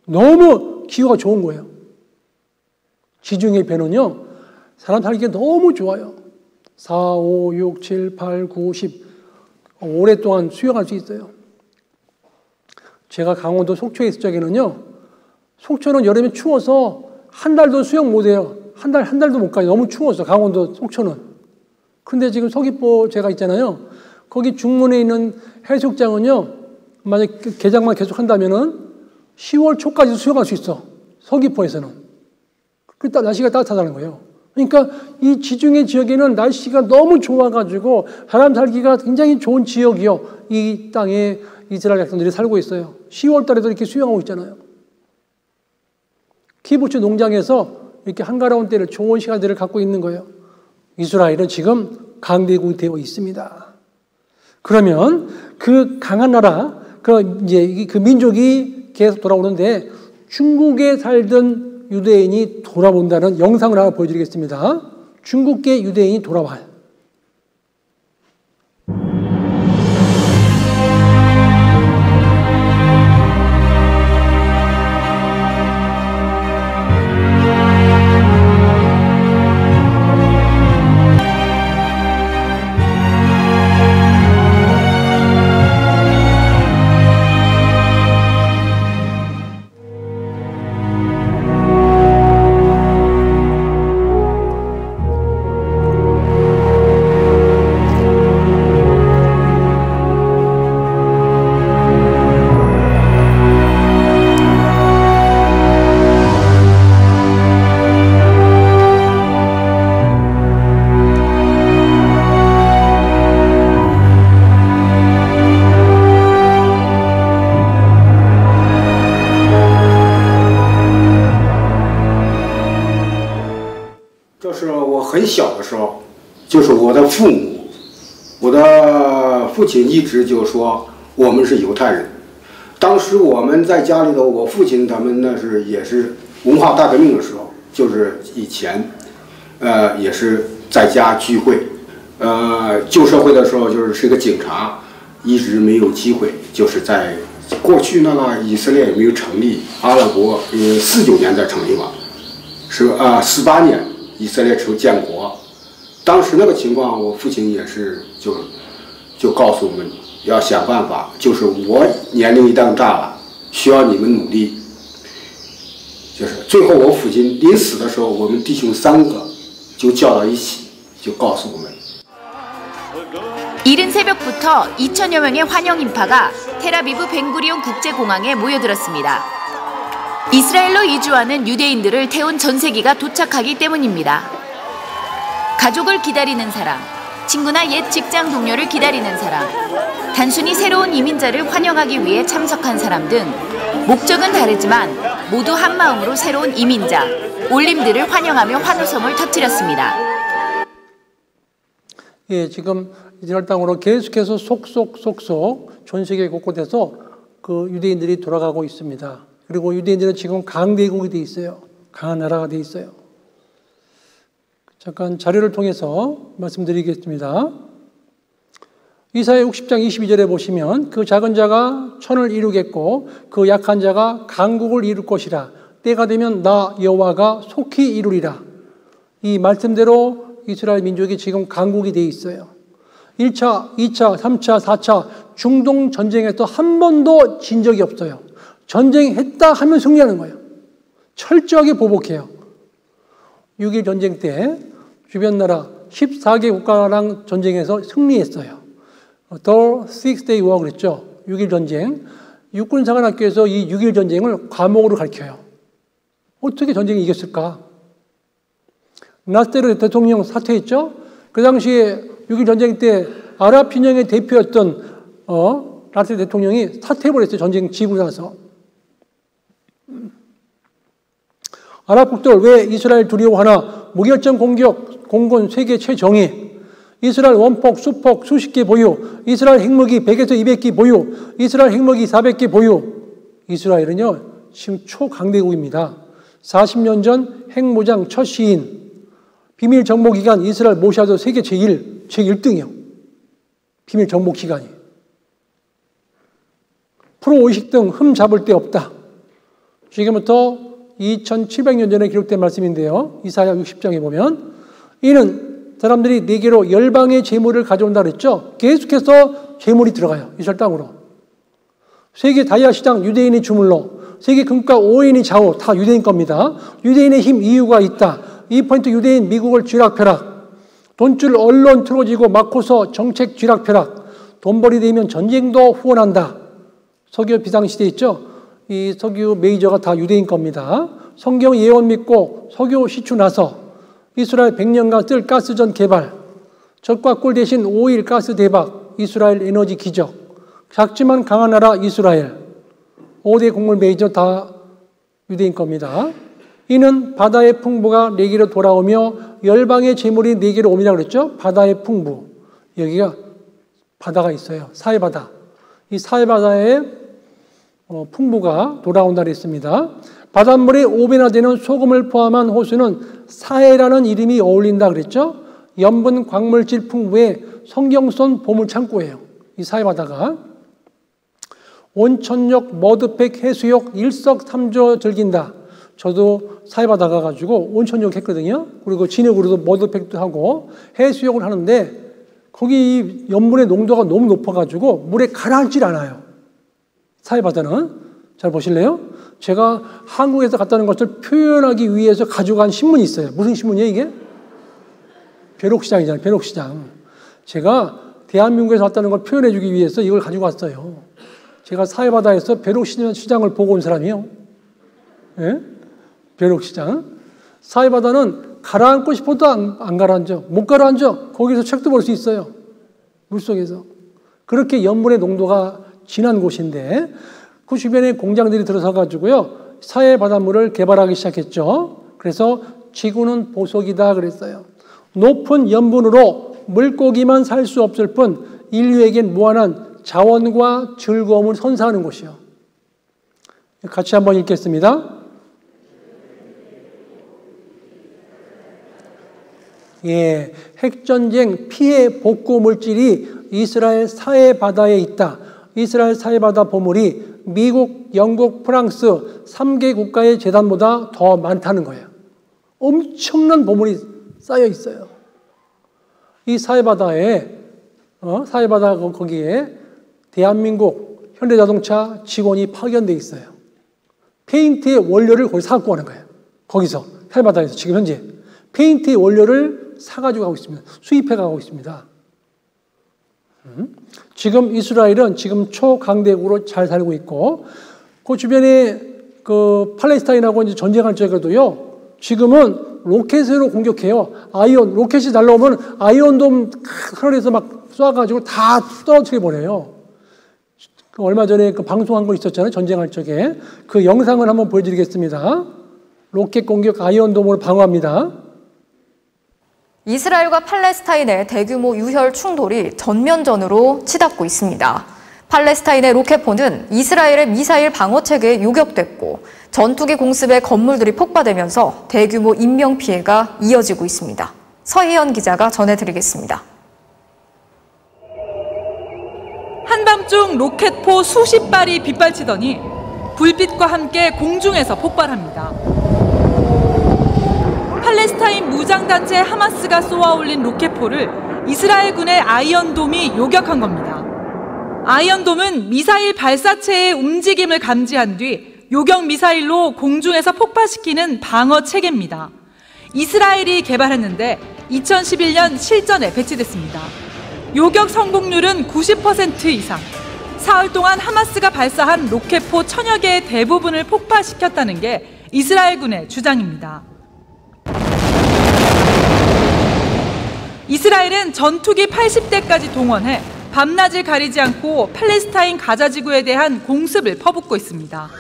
너무 기후가 좋은 거예요. 지중해 배는요, 사람 살기가 너무 좋아요. 4, 5, 6, 7, 8, 9, 10 오랫동안 수영할 수 있어요. 제가 강원도 속초에 있을 적에는요, 속초는 여름에 추워서 한 달도 수영 못해요. 한 달도 못 가요. 너무 추워서, 강원도 속초는. 근데 지금 서귀포 제가 있잖아요. 거기 중문에 있는 해수욕장은요, 만약 개장만 계속 한다면은 10월 초까지 수영할 수 있어. 서귀포에서는. 그 날씨가 따뜻하다는 거예요. 그러니까 이 지중해 지역에는 날씨가 너무 좋아가지고 사람 살기가 굉장히 좋은 지역이요. 이 땅에 이스라엘 백성들이 살고 있어요. 10월 달에도 이렇게 수영하고 있잖아요. 키부츠 농장에서 이렇게 한가로운 때를, 좋은 시간들을 갖고 있는 거예요. 이스라엘은 지금 강대국이 되어 있습니다. 그러면 그 강한 나라, 그 민족이 계속 돌아오는데 중국에 살던 유대인이 돌아온다는 영상을 하나 보여드리겠습니다. 중국계 유대인이 돌아와요.我的父亲一直就说我们是犹太人。当时我们在家里头，我父亲他们也是文化大革命的时候，就是以前，也是在家聚会，旧社会的时候就是个警察，一直没有机会，就是在过去那个以色列也没有成立，阿拉伯49年才成立嘛，是18年以色列建国。当时那个情况，我父亲也是就告诉我们要想办法，就是我年龄一旦大了，需要你们努力。就是最后我父亲临死的时候，我们弟兄3个就叫到一起，就告诉我们。 이른 새벽부터 2천여 명의 환영 인파가 텔아비브 벤구리온 국제공항에 모여들었습니다. 이스라엘로 이주하는 유대인들을 태운 전세기가 도착하기 때문입니다. 가족을 기다리는 사람, 친구나 옛 직장 동료를 기다리는 사람, 단순히 새로운 이민자를 환영하기 위해 참석한 사람 등 목적은 다르지만 모두 한마음으로 새로운 이민자, 올림들을 환영하며 환호성을 터뜨렸습니다. 예, 지금 이스라엘 땅으로 계속해서 속속 전 세계 곳곳에서 그 유대인들이 돌아가고 있습니다. 그리고 유대인들은 지금 강대국이 돼 있어요. 강한 나라가 돼 있어요. 잠깐 자료를 통해서 말씀드리겠습니다. 이사야 60장 22절에 보시면 그 작은 자가 천을 이루겠고 그 약한 자가 강국을 이룰 것이라. 때가 되면 나 여호와가 속히 이루리라. 이 말씀대로 이스라엘 민족이 지금 강국이 돼 있어요. 1차, 2차, 3차, 4차 중동 전쟁에서 한 번도 진 적이 없어요. 전쟁했다 하면 승리하는 거예요. 철저하게 보복해요. 6.1 전쟁 때 주변 나라 14개 국가랑 전쟁에서 승리했어요. The Six Day War 그랬죠. 6.1 전쟁. 육군사관학교에서 이 6.1 전쟁을 과목으로 가르쳐요. 어떻게 전쟁이 이겼을까? 나스테르 대통령 사퇴했죠. 그 당시에 6.1 전쟁 때 아랍 진영의 대표였던 나스테르 대통령이 사퇴해버렸어요. 전쟁 지고 나서. 아랍국들 왜 이스라엘 두려워하나? 무결점 공격, 공군 세계 최정예. 이스라엘 원폭, 수폭 수십 개 보유. 이스라엘 핵무기 100에서 200기 보유. 이스라엘 핵무기 400개 보유. 이스라엘은요, 지금 초강대국입니다. 40년 전 핵무장 첫 시인. 비밀 정보기관 이스라엘 모샤드 세계 제1등이요. 비밀 정보기관이. 프로의식 등 흠 잡을 데 없다. 지금부터 2700년 전에 기록된 말씀인데요. 이사야 60장에 보면 이는 사람들이 네게로 열방의 재물을 가져온다 그랬죠. 계속해서 재물이 들어가요. 이스라엘 땅으로. 세계 다이아 시장 유대인이 주물러. 세계 금가 5인이 좌우 다 유대인 겁니다. 유대인의 힘 이유가 있다. 2% 유대인 미국을 쥐락펴락. 돈줄 언론 틀어지고 막고서 정책 쥐락펴락. 돈벌이 되면 전쟁도 후원한다. 석유 비상시대 있죠. 이 석유 메이저가 다 유대인 겁니다. 성경 예언 믿고 석유 시추 나서 이스라엘 100년간 쓸 가스전 개발, 적과 꿀 대신 5일 가스 대박, 이스라엘 에너지 기적, 작지만 강한 나라 이스라엘, 5대 곡물 메이저 다 유대인 겁니다. 이는 바다의 풍부가 내게로 돌아오며 열방의 재물이 내게로 옵니다 그랬죠. 바다의 풍부, 여기가 바다가 있어요. 사해바다. 이 사해바다에 풍부가 돌아온다 그랬습니다. 바닷물이 5배나 되는 소금을 포함한 호수는 사해라는 이름이 어울린다 그랬죠. 염분 광물질 풍부의 성경선 보물창고예요. 이 사해바다가. 온천역, 머드팩, 해수욕 일석삼조 즐긴다. 저도 사해바다 가가지고 온천욕 했거든요. 그리고 진흙으로도 머드팩도 하고 해수욕을 하는데 거기 염분의 농도가 너무 높아가지고 물에 가라앉질 않아요. 사해바다는. 잘 보실래요? 제가 한국에서 갔다는 것을 표현하기 위해서 가져간 신문이 있어요. 무슨 신문이에요 이게? 벼룩시장이잖아요. 벼룩시장. 제가 대한민국에서 왔다는 걸 표현해주기 위해서 이걸 가지고 왔어요. 제가 사해바다에서 벼룩시장을 보고 온 사람이에요. 예? 벼룩시장. 사해바다는 가라앉고 싶어도 안 가라앉아. 못 가라앉아. 거기서 책도 볼 수 있어요. 물속에서. 그렇게 염분의 농도가 진한 곳인데 그 주변에 공장들이 들어서 가지고요. 사해 바닷물을 개발하기 시작했죠. 그래서 지구는 보석이다 그랬어요. 높은 염분으로 물고기만 살 수 없을 뿐 인류에겐 무한한 자원과 즐거움을 선사하는 곳이요. 같이 한번 읽겠습니다. 예, 핵전쟁 피해 복구 물질이 이스라엘 사해 바다에 있다. 이스라엘 사해바다 보물이 미국, 영국, 프랑스 3개 국가의 재산보다 더 많다는 거예요. 엄청난 보물이 쌓여 있어요. 이 사해바다에 사해바다 거기에 대한민국 현대자동차 직원이 파견돼 있어요. 페인트의 원료를 거기 사갖고 가는 거예요. 거기서 사해바다에서 지금 현재 페인트의 원료를 사가지고 가고 있습니다. 수입해 가고 있습니다. 지금 이스라엘은 지금 초강대국으로 잘 살고 있고 그 주변에 그 팔레스타인하고 이제 전쟁할 적에도요. 지금은 로켓으로 공격해요. 로켓이 날라오면 아이언돔 하늘에서 막 쏴가지고 다 떨어뜨려 버려요. 얼마 전에 그 방송한 거 있었잖아요. 전쟁할 적에 그 영상을 한번 보여드리겠습니다. 로켓 공격 아이언돔으로 방어합니다. 이스라엘과 팔레스타인의 대규모 유혈 충돌이 전면전으로 치닫고 있습니다. 팔레스타인의 로켓포는 이스라엘의 미사일 방어 체계에 요격됐고 전투기 공습의 건물들이 폭파되면서 대규모 인명피해가 이어지고 있습니다. 서희연 기자가 전해드리겠습니다. 한밤중 로켓포 수십 발이 빗발치더니 불빛과 함께 공중에서 폭발합니다. 팔레스타인 무장단체 하마스가 쏘아올린 로켓포를 이스라엘군의 아이언돔이 요격한 겁니다. 아이언돔은 미사일 발사체의 움직임을 감지한 뒤 요격 미사일로 공중에서 폭파시키는 방어 체계입니다. 이스라엘이 개발했는데 2011년 실전에 배치됐습니다. 요격 성공률은 90% 이상. 사흘 동안 하마스가 발사한 로켓포 1000여 개의 대부분을 폭파시켰다는 게 이스라엘군의 주장입니다. 이스라엘은 전투기 80대까지 동원해 밤낮을 가리지 않고 팔레스타인 가자 지구에 대한 공습을 퍼붓고 있습니다.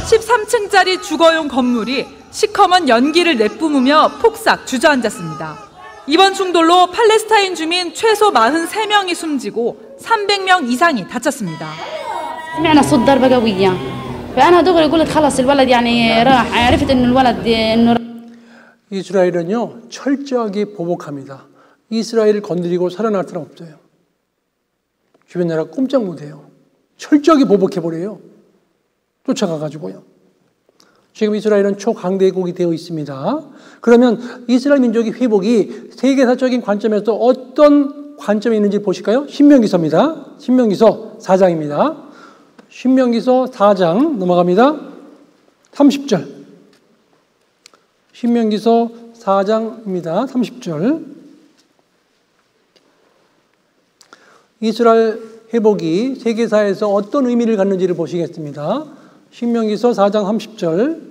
13층짜리 주거용 건물이 시커먼 연기를 내뿜으며 폭삭 주저앉았습니다. 이번 충돌로 팔레스타인 주민 최소 43명이 숨지고 300명 이상이 다쳤습니다. سمعنا صوت ضربة قوية فأنا دغري قلت خلص الولد يعني راح عرفت إنه الولد إنه 이스라엘은요 철저하게 보복합니다. 이스라엘을 건드리고 살아날 사람 없어요. 주변 나라 꼼짝 못해요. 철저하게 보복해버려요. 쫓아가가지고요. 지금 이스라엘은 초강대국이 되어 있습니다. 그러면 이스라엘 민족의 회복이 세계사적인 관점에서 어떤 관점이 있는지 보실까요? 신명기서입니다. 신명기서 4장입니다. 신명기서 4장 넘어갑니다. 30절. 신명기서 4장입니다. 30절. 이스라엘 회복이 세계사에서 어떤 의미를 갖는지를 보시겠습니다. 신명기서 4장 30절.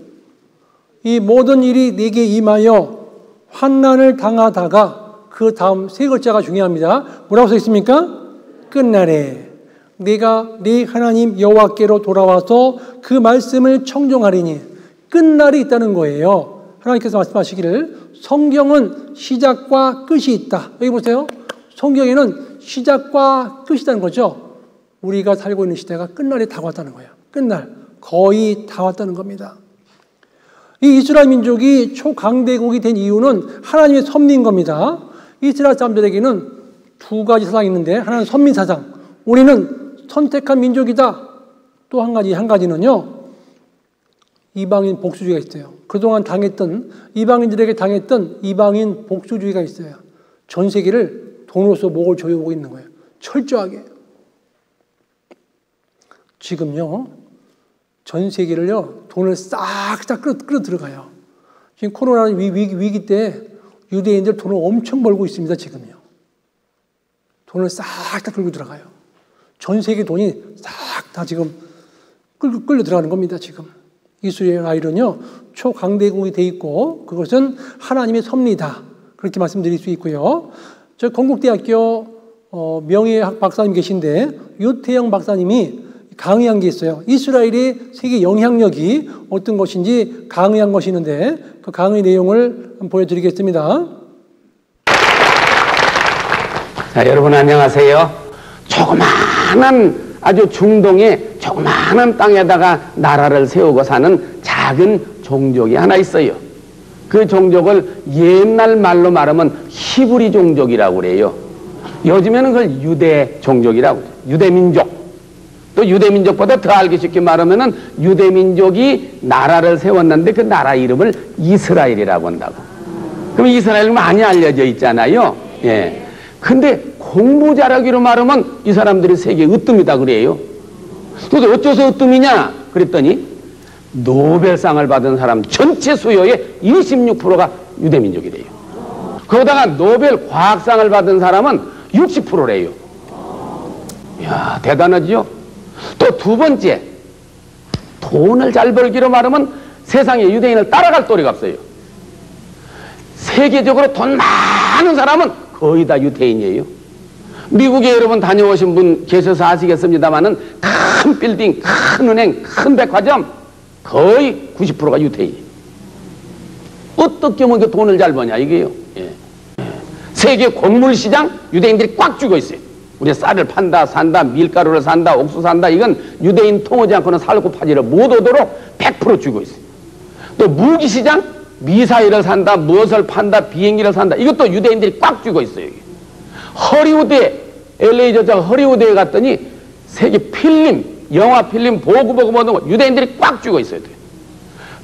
이 모든 일이 네게 임하여 환난을 당하다가 그 다음 세 글자가 중요합니다. 뭐라고 써 있습니까? 끝날에 네가 네 하나님 여호와께로 돌아와서 그 말씀을 청종하리니 끝날이 있다는 거예요. 하나님께서 말씀하시기를 성경은 시작과 끝이 있다. 여기 보세요. 성경에는 시작과 끝이 있다는 거죠. 우리가 살고 있는 시대가 끝날이 다 왔다는 거예요. 끝날. 거의 다 왔다는 겁니다. 이 이스라엘 민족이 초강대국이 된 이유는 하나님의 섭리인 겁니다. 이스라엘 사람들에게는 두 가지 사상이 있는데 하나는 선민 사상. 우리는 선택한 민족이다. 또 한 가지는요. 이방인 복수주의가 있어요. 그동안 이방인들에게 당했던 이방인 복수주의가 있어요. 전 세계를 돈으로서 목을 조여보고 있는 거예요. 철저하게. 지금요. 전 세계를요. 돈을 싹 끌어 들어가요. 지금 코로나 위기 때 유대인들 돈을 엄청 벌고 있습니다. 지금요. 돈을 싹 다 끌고 들어가요. 전 세계 돈이 싹 다 지금 끌려 들어가는 겁니다. 지금. 이스라엘은요 초강대국이 돼 있고 그것은 하나님의 섭리다. 그렇게 말씀드릴 수 있고요. 저 건국대학교 명예학 박사님 계신데 유태영 박사님이 강의한 게 있어요. 이스라엘의 세계 영향력이 어떤 것인지 강의한 것이 있는데 그 강의 내용을 한번 보여드리겠습니다. 자, 여러분 안녕하세요. 조그마한 아주 중동의 조그마한 땅에다가 나라를 세우고 사는 작은 종족이 하나 있어요. 그 종족을 옛날 말로 말하면 히브리 종족이라고 그래요. 요즘에는 그걸 유대 종족이라고 해요. 유대민족. 또 유대민족보다 더 알기 쉽게 말하면은 유대민족이 나라를 세웠는데 그 나라 이름을 이스라엘이라고 한다고. 그럼 이스라엘 많이 알려져 있잖아요. 예. 근데 공부 잘하기로 말하면 이 사람들이 세계 으뜸이다 그래요. 그래서 어째서 으뜸이냐 그랬더니 노벨상을 받은 사람 전체 수요의 26%가 유대민족이래요. 거기다가 노벨 과학상을 받은 사람은 60%래요. 이야, 대단하죠? 또 두 번째, 돈을 잘 벌기로 말하면 세상에 유대인을 따라갈 도리가 없어요. 세계적으로 돈 많은 사람은 거의 다 유대인이에요. 미국에 여러분 다녀오신 분 계셔서 아시겠습니다만은 큰 빌딩, 큰 은행, 큰 백화점 거의 90%가 유대인. 어떻게 하면 그 돈을 잘 버냐 이게요. 예. 세계 곡물 시장 유대인들이 꽉 쥐고 있어요. 우리 쌀을 판다, 산다, 밀가루를 산다, 옥수 산다. 이건 유대인 통하지 않고는 살고 파지를 못 오도록 100% 쥐고 있어요. 또 무기 시장 미사일을 산다, 무엇을 판다, 비행기를 산다. 이것도 유대인들이 꽉 쥐고 있어요. 허리우드에 LA 저쪽 허리우드에 갔더니 세계 필름, 영화 필름 보고 모든 거 유대인들이 꽉 쥐고 있어요.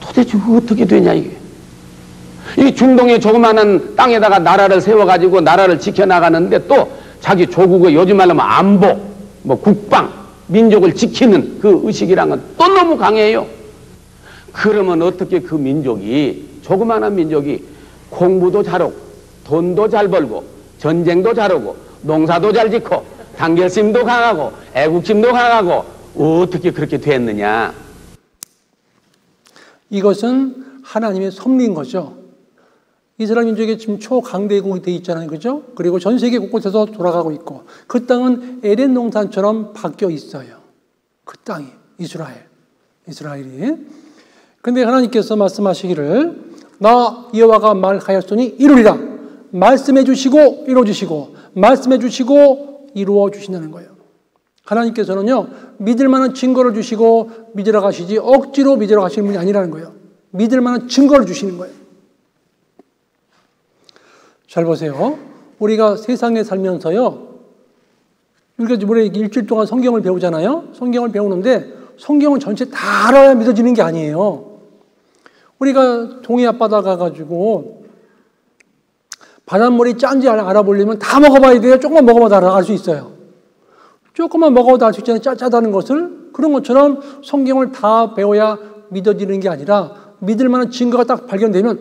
도대체 어떻게 되냐 이게. 이 중동의 조그마한 땅에다가 나라를 세워가지고 나라를 지켜나가는데 또 자기 조국의 요즘 말하면 안보, 뭐 국방, 민족을 지키는 그 의식이란 건 또 너무 강해요. 그러면 어떻게 그 민족이, 조그마한 민족이 공부도 잘하고 돈도 잘 벌고 전쟁도 잘하고 농사도 잘 짓고 단결심도 강하고 애국심도 강하고 어떻게 그렇게 됐느냐. 이것은 하나님의 섭리인 거죠. 이스라엘 민족이 지금 초강대국이 돼 있잖아요. 그죠? 그리고 전 세계 곳곳에서 돌아가고 있고 그 땅은 에덴 동산처럼 바뀌어 있어요. 그 땅이 이스라엘이. 근데 하나님께서 말씀하시기를 나 여호와가 말하였으니 이루리라. 말씀해 주시고 이루어 주시고 말씀해 주시고 이루어 주신다는 거예요. 하나님께서는요 믿을 만한 증거를 주시고 믿으러 가시지 억지로 믿으러 가시는 분이 아니라는 거예요. 믿을 만한 증거를 주시는 거예요. 잘 보세요. 우리가 세상에 살면서요. 우리가 이번에 일주일 동안 성경을 배우잖아요. 성경을 배우는데 성경은 전체 다 알아야 믿어지는 게 아니에요. 우리가 동해 앞바다 가가지고 바닷물이 짠지 알아보려면 다 먹어봐야 돼요. 조금만 먹어봐도 알 수 있어요. 조금만 먹어봐도 알 수 있잖아요. 짜다는 것을. 그런 것처럼 성경을 다 배워야 믿어지는 게 아니라 믿을 만한 증거가 딱 발견되면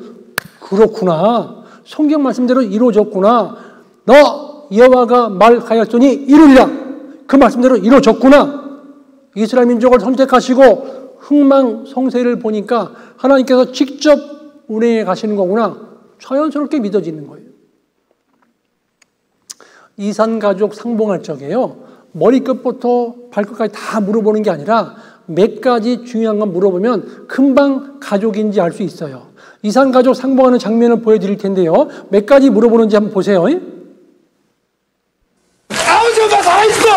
그렇구나. 성경 말씀대로 이루어졌구나. 너 여호와가 말하였으니 이루리라. 그 말씀대로 이루어졌구나. 이스라엘 민족을 선택하시고 흥망성쇠를 보니까 하나님께서 직접 운행해 가시는 거구나. 자연스럽게 믿어지는 거예요. 이산가족 상봉할 적에요. 머리끝부터 발끝까지 다 물어보는 게 아니라 몇 가지 중요한 건 물어보면 금방 가족인지 알 수 있어요. 이산가족 상봉하는 장면을 보여드릴 텐데요. 몇 가지 물어보는지 한번 보세요. 아버지가 살아있어!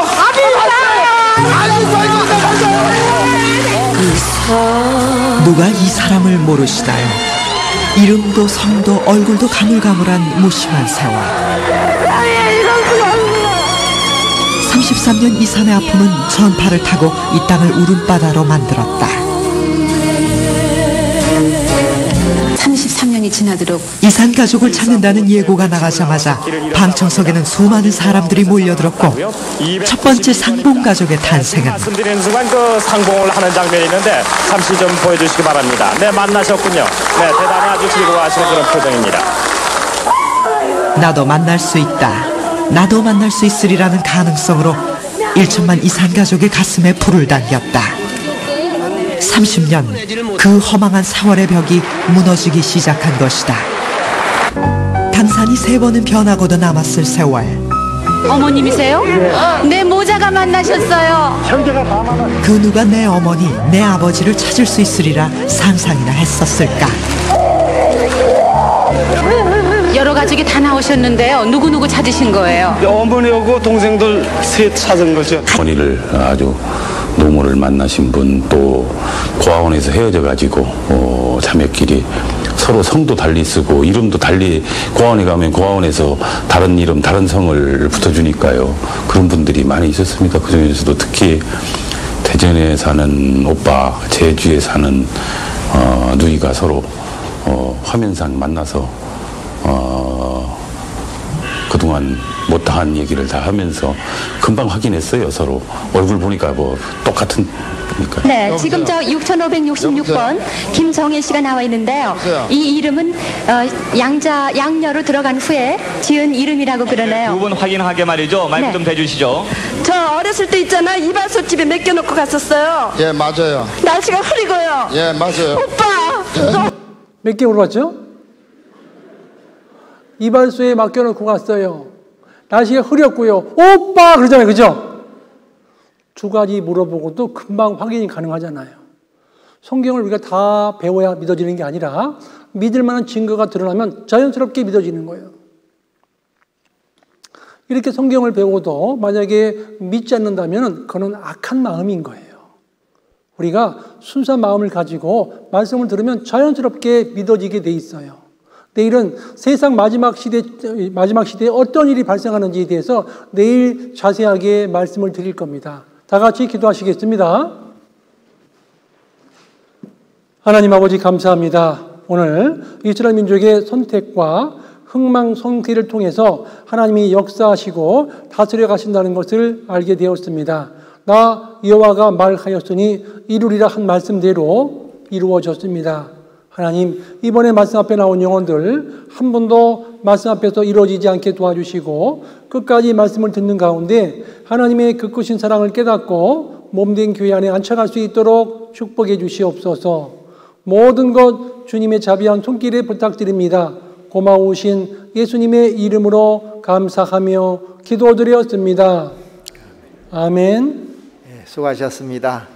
누가 이 사람을 모르시나요? 이름도 성도 얼굴도 가물가물한 무심한 세월. 33년 이산의 아픔은 전파를 타고 이 땅을 울음바다로 만들었다. 33년이 지나도록 이산 가족을 찾는다는 예고가 나가자마자 방청석에는 수많은 사람들이 몰려들었고 첫 번째 상봉 가족의 탄생은 말씀드리는 순간 그 상봉을 하는 장면이 있는데 잠시 좀 보여주시기 바랍니다. 네, 만나셨군요. 네, 대단히 아주 즐거워하시는 그런 표정입니다. 나도 만날 수 있다. 나도 만날 수 있으리라는 가능성으로 1천만 이산 가족의 가슴에 불을 당겼다. 30년 그 허망한 사월의 벽이 무너지기 시작한 것이다. 강산이 3번은 변하고도 남았을 세월. 어머님이세요? 내 모자가 만나셨어요. 그 누가 내 어머니, 내 아버지를 찾을 수 있으리라 상상이나 했었을까. 여러 가족이 다 나오셨는데요. 누구누구 찾으신 거예요? 어머니하고 동생들 셋 찾은 거죠. 어머니를 아주 노모를 만나신 분, 또 고아원에서 헤어져 가지고 자매끼리 서로 성도 달리 쓰고 이름도 달리 고아원에 가면 고아원에서 다른 이름 다른 성을 붙여주니까요. 그런 분들이 많이 있었습니다. 그중에서도 특히 대전에 사는 오빠, 제주에 사는 누이가 서로 화면상 만나서 그동안 못다한 얘기를 다 하면서 금방 확인했어요. 서로 얼굴 보니까 뭐 똑같은 거니까. 네, 지금 저 6566번 김정혜 씨가 나와 있는데요. 이 이름은 양녀로 들어간 후에 지은 이름이라고 그러네요. 두 분 확인하게 말이죠. 마이크 좀 대주시죠. 저 어렸을 때 있잖아, 이발소 집에 맡겨놓고 갔었어요. 예, 맞아요. 날씨가 흐리고요. 예, 맞아요. 오빠! 몇 개월 왔죠? 이발소에 맡겨놓고 갔어요. 날씨가 흐렸고요. 오빠! 그러잖아요. 그죠? 두 가지 물어보고도 금방 확인이 가능하잖아요. 성경을 우리가 다 배워야 믿어지는 게 아니라 믿을 만한 증거가 드러나면 자연스럽게 믿어지는 거예요. 이렇게 성경을 배우고도 만약에 믿지 않는다면 그건 악한 마음인 거예요. 우리가 순수한 마음을 가지고 말씀을 들으면 자연스럽게 믿어지게 돼 있어요. 내일은 세상 마지막 시대에 어떤 일이 발생하는지에 대해서 내일 자세하게 말씀을 드릴 겁니다. 다 같이 기도하시겠습니다. 하나님 아버지 감사합니다. 오늘 이스라엘 민족의 선택과 흥망성쇠를 통해서 하나님이 역사하시고 다스려 가신다는 것을 알게 되었습니다. 나 여호와가 말하였으니 이루리라 한 말씀대로 이루어졌습니다. 하나님, 이번에 말씀 앞에 나온 영혼들 한 번도 말씀 앞에서 이루어지지 않게 도와주시고 끝까지 말씀을 듣는 가운데 하나님의 그 크신 사랑을 깨닫고 몸된 교회 안에 안착할 수 있도록 축복해 주시옵소서. 모든 것 주님의 자비한 손길에 부탁드립니다. 고마우신 예수님의 이름으로 감사하며 기도드렸습니다. 아멘. 수고하셨습니다.